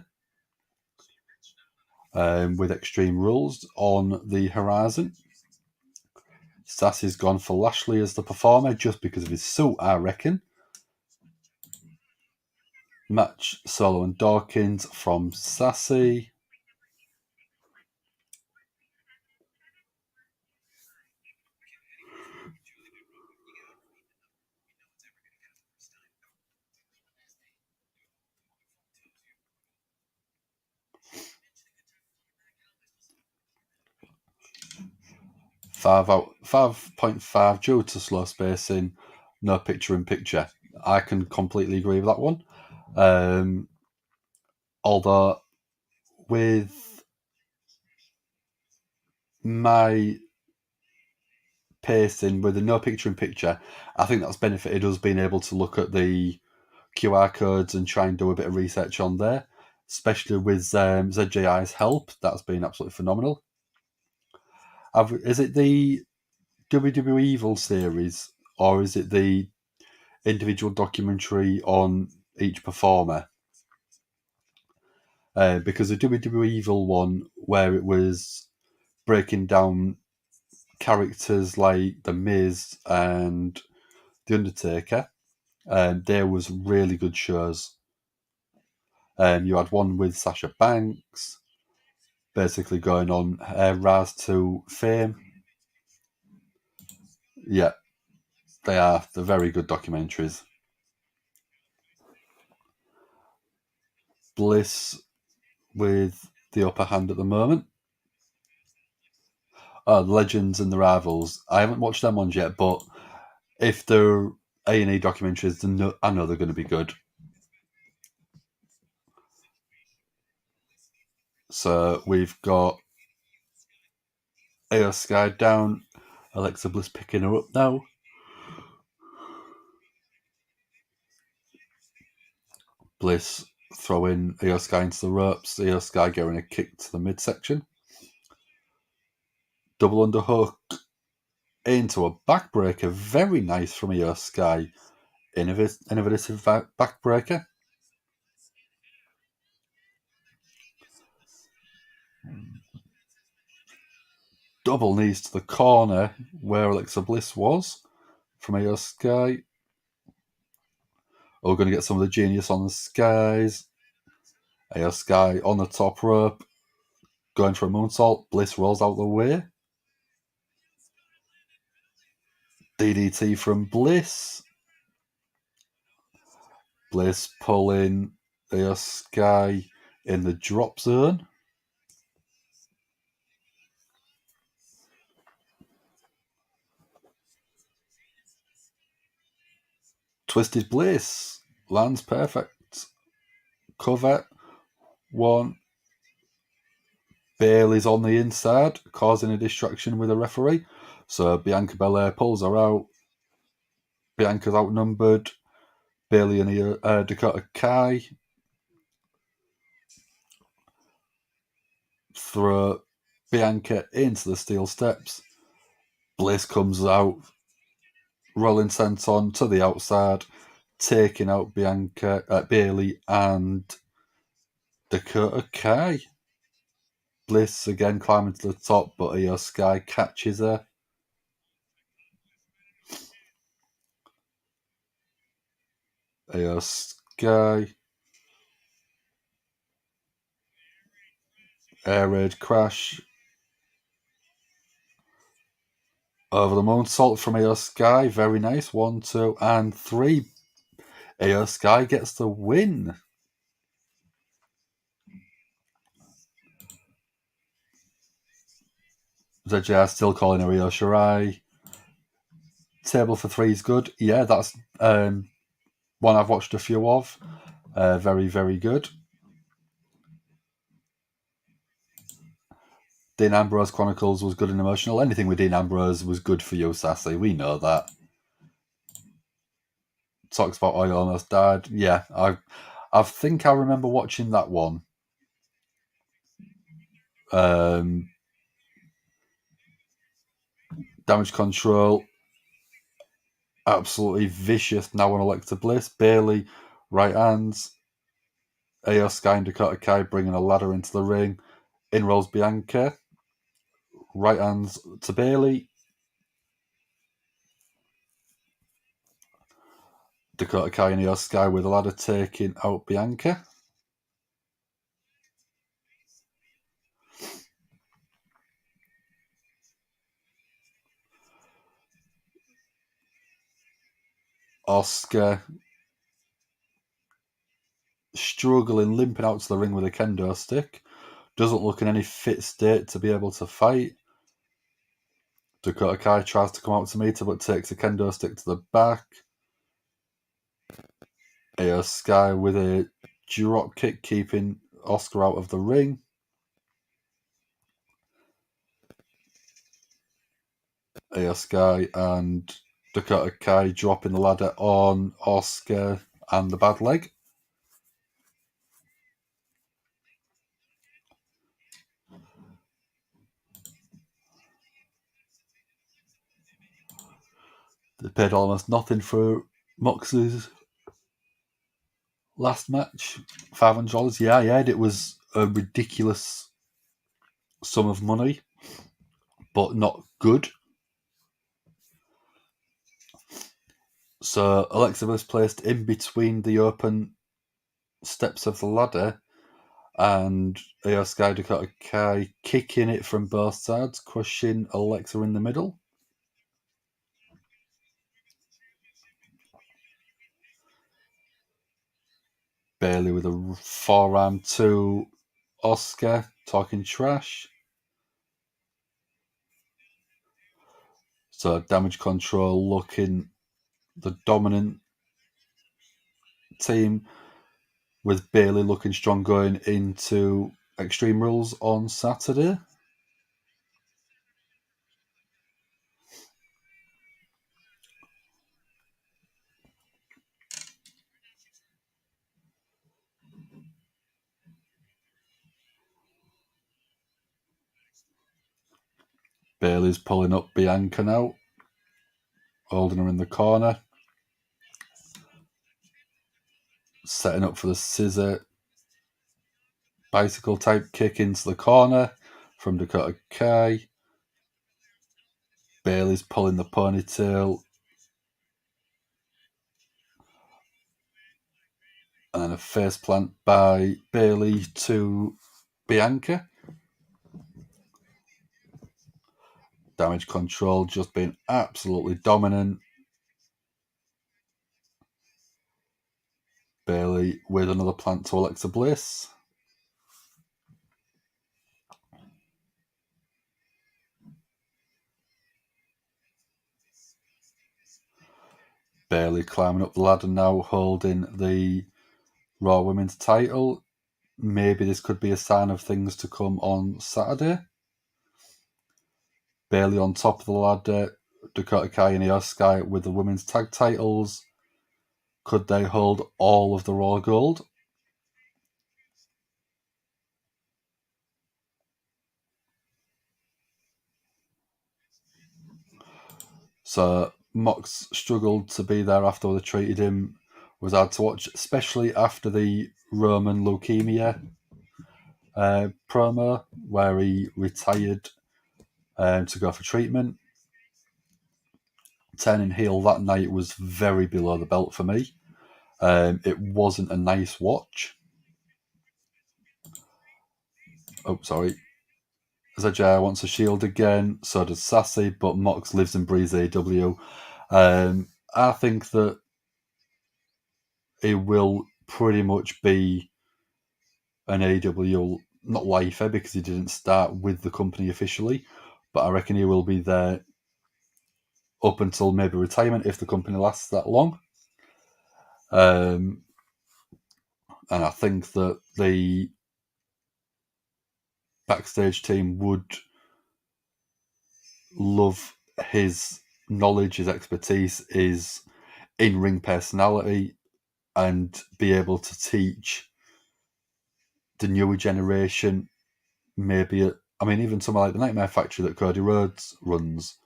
With Extreme Rules on the horizon. Sassy's gone for Lashley as the performer just because of his suit, I reckon. Match Solo and Dawkins from Sassy. 5.5 due to slow spacing, no picture-in-picture. I can completely agree with that one. Although with my pacing with the no picture-in-picture, I think that's benefited us being able to look at the QR codes and try and do a bit of research on there, especially with ZJI's help. That's been absolutely phenomenal. Is it the WWE Evil series, or is it the individual documentary on each performer? Because the WWE Evil one, where it was breaking down characters like The Miz and The Undertaker, there was really good shows. You had one with Sasha Banks, basically going on rise to fame. Yeah, they're very good documentaries. Bliss with the upper hand at the moment. The Legends and the Rivals. I haven't watched them ones yet, but if they're A&E documentaries, I know they're going to be good. So we've got Io Sky down, Alexa Bliss picking her up now. Bliss throwing Io Sky into the ropes, Io Sky getting a kick to the midsection. Double underhook into a backbreaker. Very nice from Io Sky. Innovative backbreaker. Double knees to the corner where Alexa Bliss was from Io Sky. We're going to get some of the genius on the skies. Io Sky on the top rope, going for a moonsault. Bliss rolls out the way. DDT from Bliss. Bliss pulling Io Sky in the drop zone. Twisted Bliss lands perfect. Cover. One. Bayley's on the inside, causing a distraction with a referee. So Bianca Belair pulls her out. Bianca's outnumbered. Bayley and Dakota Kai throw Bianca into the steel steps. Bliss comes out. Rollins sent on to the outside, taking out Bayley and Dakota Kai. Bliss again climbing to the top, but Io Sky catches her. Io Sky. Air raid crash. Over the moonsault from Io Sky. Very nice. 1, 2, and 3. Io Sky gets the win. ZJR still calling her Io Shirai. Table for 3 is good. Yeah, that's one I've watched a few of. Very, very good. Dean Ambrose Chronicles was good and emotional. Anything with Dean Ambrose was good for you, Sassy. We know that. Talks about I almost died. Yeah, I think I remember watching that one. Damage Control. Absolutely vicious now on Alexa Bliss. Bayley, right hands. Io Sky and Dakota Kai bringing a ladder into the ring. In rolls Bianca. Right hands to Bayley. Dakota Kai and Io Sky with a ladder taking out Bianca. Oscar struggling, limping out to the ring with a kendo stick. Doesn't look in any fit state to be able to fight. Dakota Kai tries to come out to meet her, but takes a kendo stick to the back. Io Sky with a drop kick, keeping Asuka out of the ring. Io Sky and Dakota Kai dropping the ladder on Asuka and the bad leg. They paid almost nothing for Moxley's last match. $500. Yeah, I heard it was a ridiculous sum of money, but not good. So Alexa was placed in between the open steps of the ladder, and Io Sky Dakota Kai kicking it from both sides, crushing Alexa in the middle. Bayley with a forearm to Asuka, talking trash. So Damage Control looking the dominant team, with Bayley looking strong going into Extreme Rules on Saturday. Bayley's pulling up Bianca now, holding her in the corner, setting up for the scissor bicycle type kick into the corner from Dakota Kai. Bayley's pulling the ponytail, and a face plant by Bayley to Bianca. Damage Control just being absolutely dominant. Bayley with another plant to Alexa Bliss. Bayley climbing up the ladder now, holding the Raw Women's title. Maybe this could be a sign of things to come on Saturday. Bayley on top of the ladder, Dakota Kai and Io Sky with the women's tag titles. Could they hold all of the Raw gold? So Mox struggled to be there after they treated him. Was hard to watch, especially after the Roman leukemia promo where he retired to go for treatment. Turning heel that night was very below the belt for me. It wasn't a nice watch. Oh, sorry. Zajaya wants a shield again, so does Sassy, but Mox lives and breathes AEW. I think that it will pretty much be an AEW, not lifer, because he didn't start with the company officially, but I reckon he will be there up until maybe retirement if the company lasts that long. And I think that the backstage team would love his knowledge, his expertise, his in-ring personality, and be able to teach the newer generation, maybe, even someone like the Nightmare Factory that Cody Rhodes runs,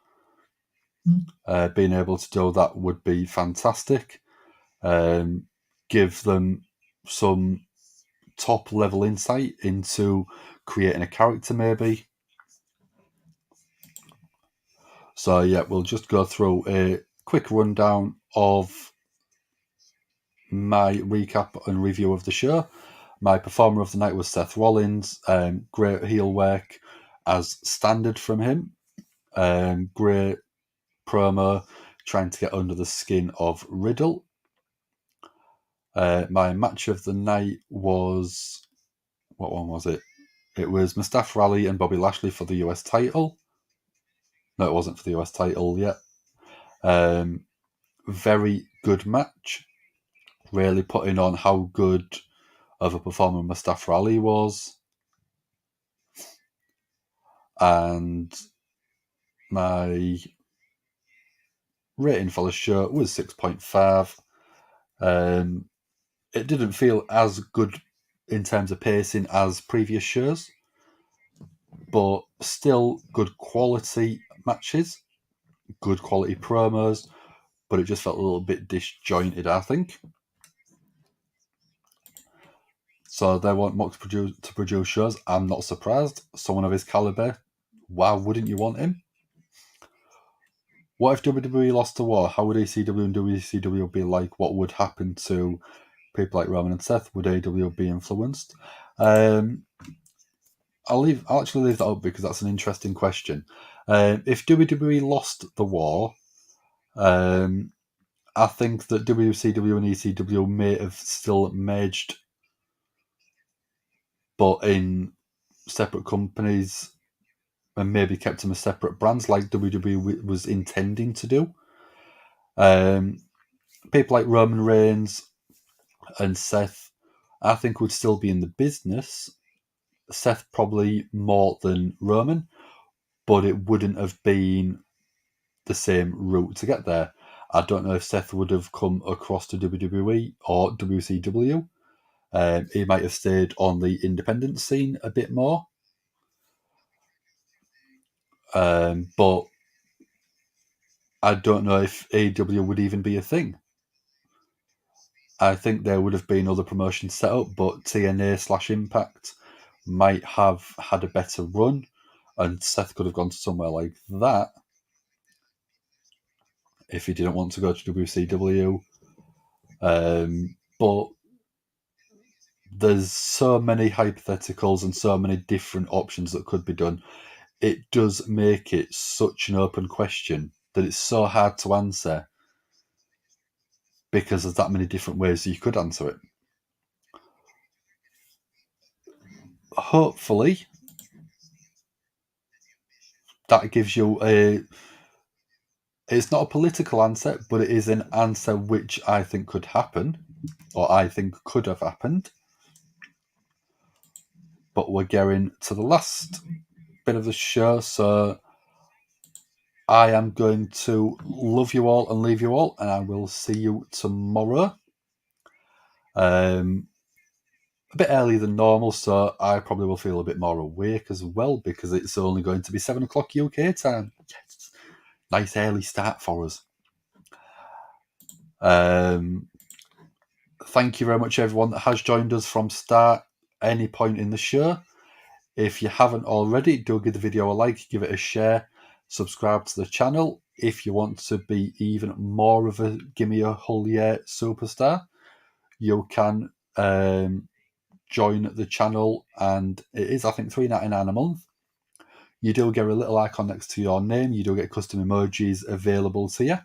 being able to do that would be fantastic. Give them some top-level insight into creating a character, maybe. So, yeah, we'll just go through a quick rundown of my recap and review of the show. My performer of the night was Seth Rollins. Great heel work as standard from him. Great promo trying to get under the skin of Riddle. My match of the night was... what one was it? It was Mustafa Ali and Bobby Lashley for the US title. No, it wasn't for the US title yet. Very good match. Really putting on how good of a performer Mustafa Ali was. And my rating for the show was 6.5. It didn't feel as good in terms of pacing as previous shows, but still good quality matches, good quality promos, but it just felt a little bit disjointed, I think. So they want Mox to produce shows. I'm not surprised. Someone of his caliber, why wouldn't you want him? What if WWE lost the war? How would ECW and WCW be like? What would happen to people like Roman and Seth? Would AW be influenced? I'll actually leave that up because that's an interesting question. If WWE lost the war, I think that WCW and ECW may have still merged, but in separate companies, and maybe kept them as separate brands like WWE was intending to do. People like Roman Reigns and Seth, I think, would still be in the business. Seth probably more than Roman, but it wouldn't have been the same route to get there. I don't know if Seth would have come across to WWE or WCW. He might have stayed on the independent scene a bit more. But I don't know if AEW would even be a thing. I think there would have been other promotions set up, but TNA/Impact might have had a better run, and Seth could have gone to somewhere like that if he didn't want to go to WCW. But there's so many hypotheticals and so many different options that could be done. It does make it such an open question that it's so hard to answer because there's that many different ways you could answer it. Hopefully, that gives you it's not a political answer, but it is an answer which I think could happen, or I think could have happened. But we're getting to the last bit of the show, so I am going to love you all and leave you all, and I will see you tomorrow. A bit earlier than normal, so I probably will feel a bit more awake as well because it's only going to be 7 o'clock UK time. Yes. Nice early start for us. Thank you very much, everyone that has joined us from start, any point in the show. If you haven't already, do give the video a like, give it a share, subscribe to the channel. If you want to be even more of a Gimme a Whole Year superstar, you can join the channel, and it is, I think, $3.99 a month. You do get a little icon next to your name. You do get custom emojis available to you.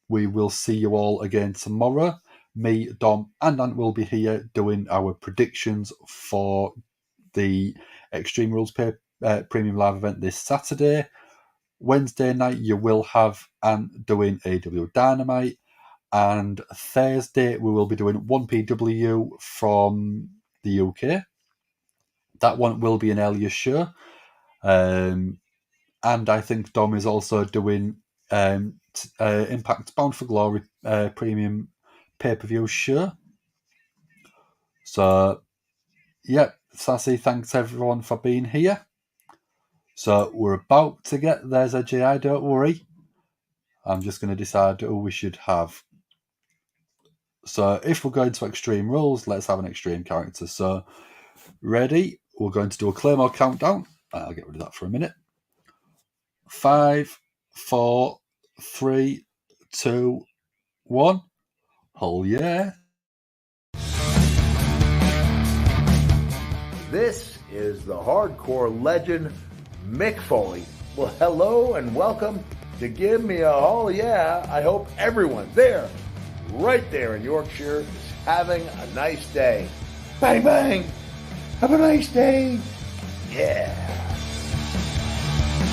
We will see you all again tomorrow. Me, Dom, and Ant will be here doing our predictions for the Extreme Rules Premium Live event this Saturday. Wednesday night, you will have Ant doing AW Dynamite. And Thursday, we will be doing 1PW from the UK. That one will be an earlier show. And I think Dom is also doing Impact Bound for Glory premium pay-per-view show. So, yeah, Sassy, thanks everyone for being here. So, we're about to get there's a GI, don't worry. I'm just going to decide who we should have. So if we're going to Extreme Rules, let's have an Extreme character. So, ready? We're going to do a Claymore countdown. I'll get rid of that for a minute. 5, 4, 3, 2, 1. Whole yeah. This is the hardcore legend, Mick Foley. Well, hello and welcome to Give Me a Whole Yeah. I hope everyone there, right there in Yorkshire, is having a nice day. Bang, bang. Have a nice day. Yeah.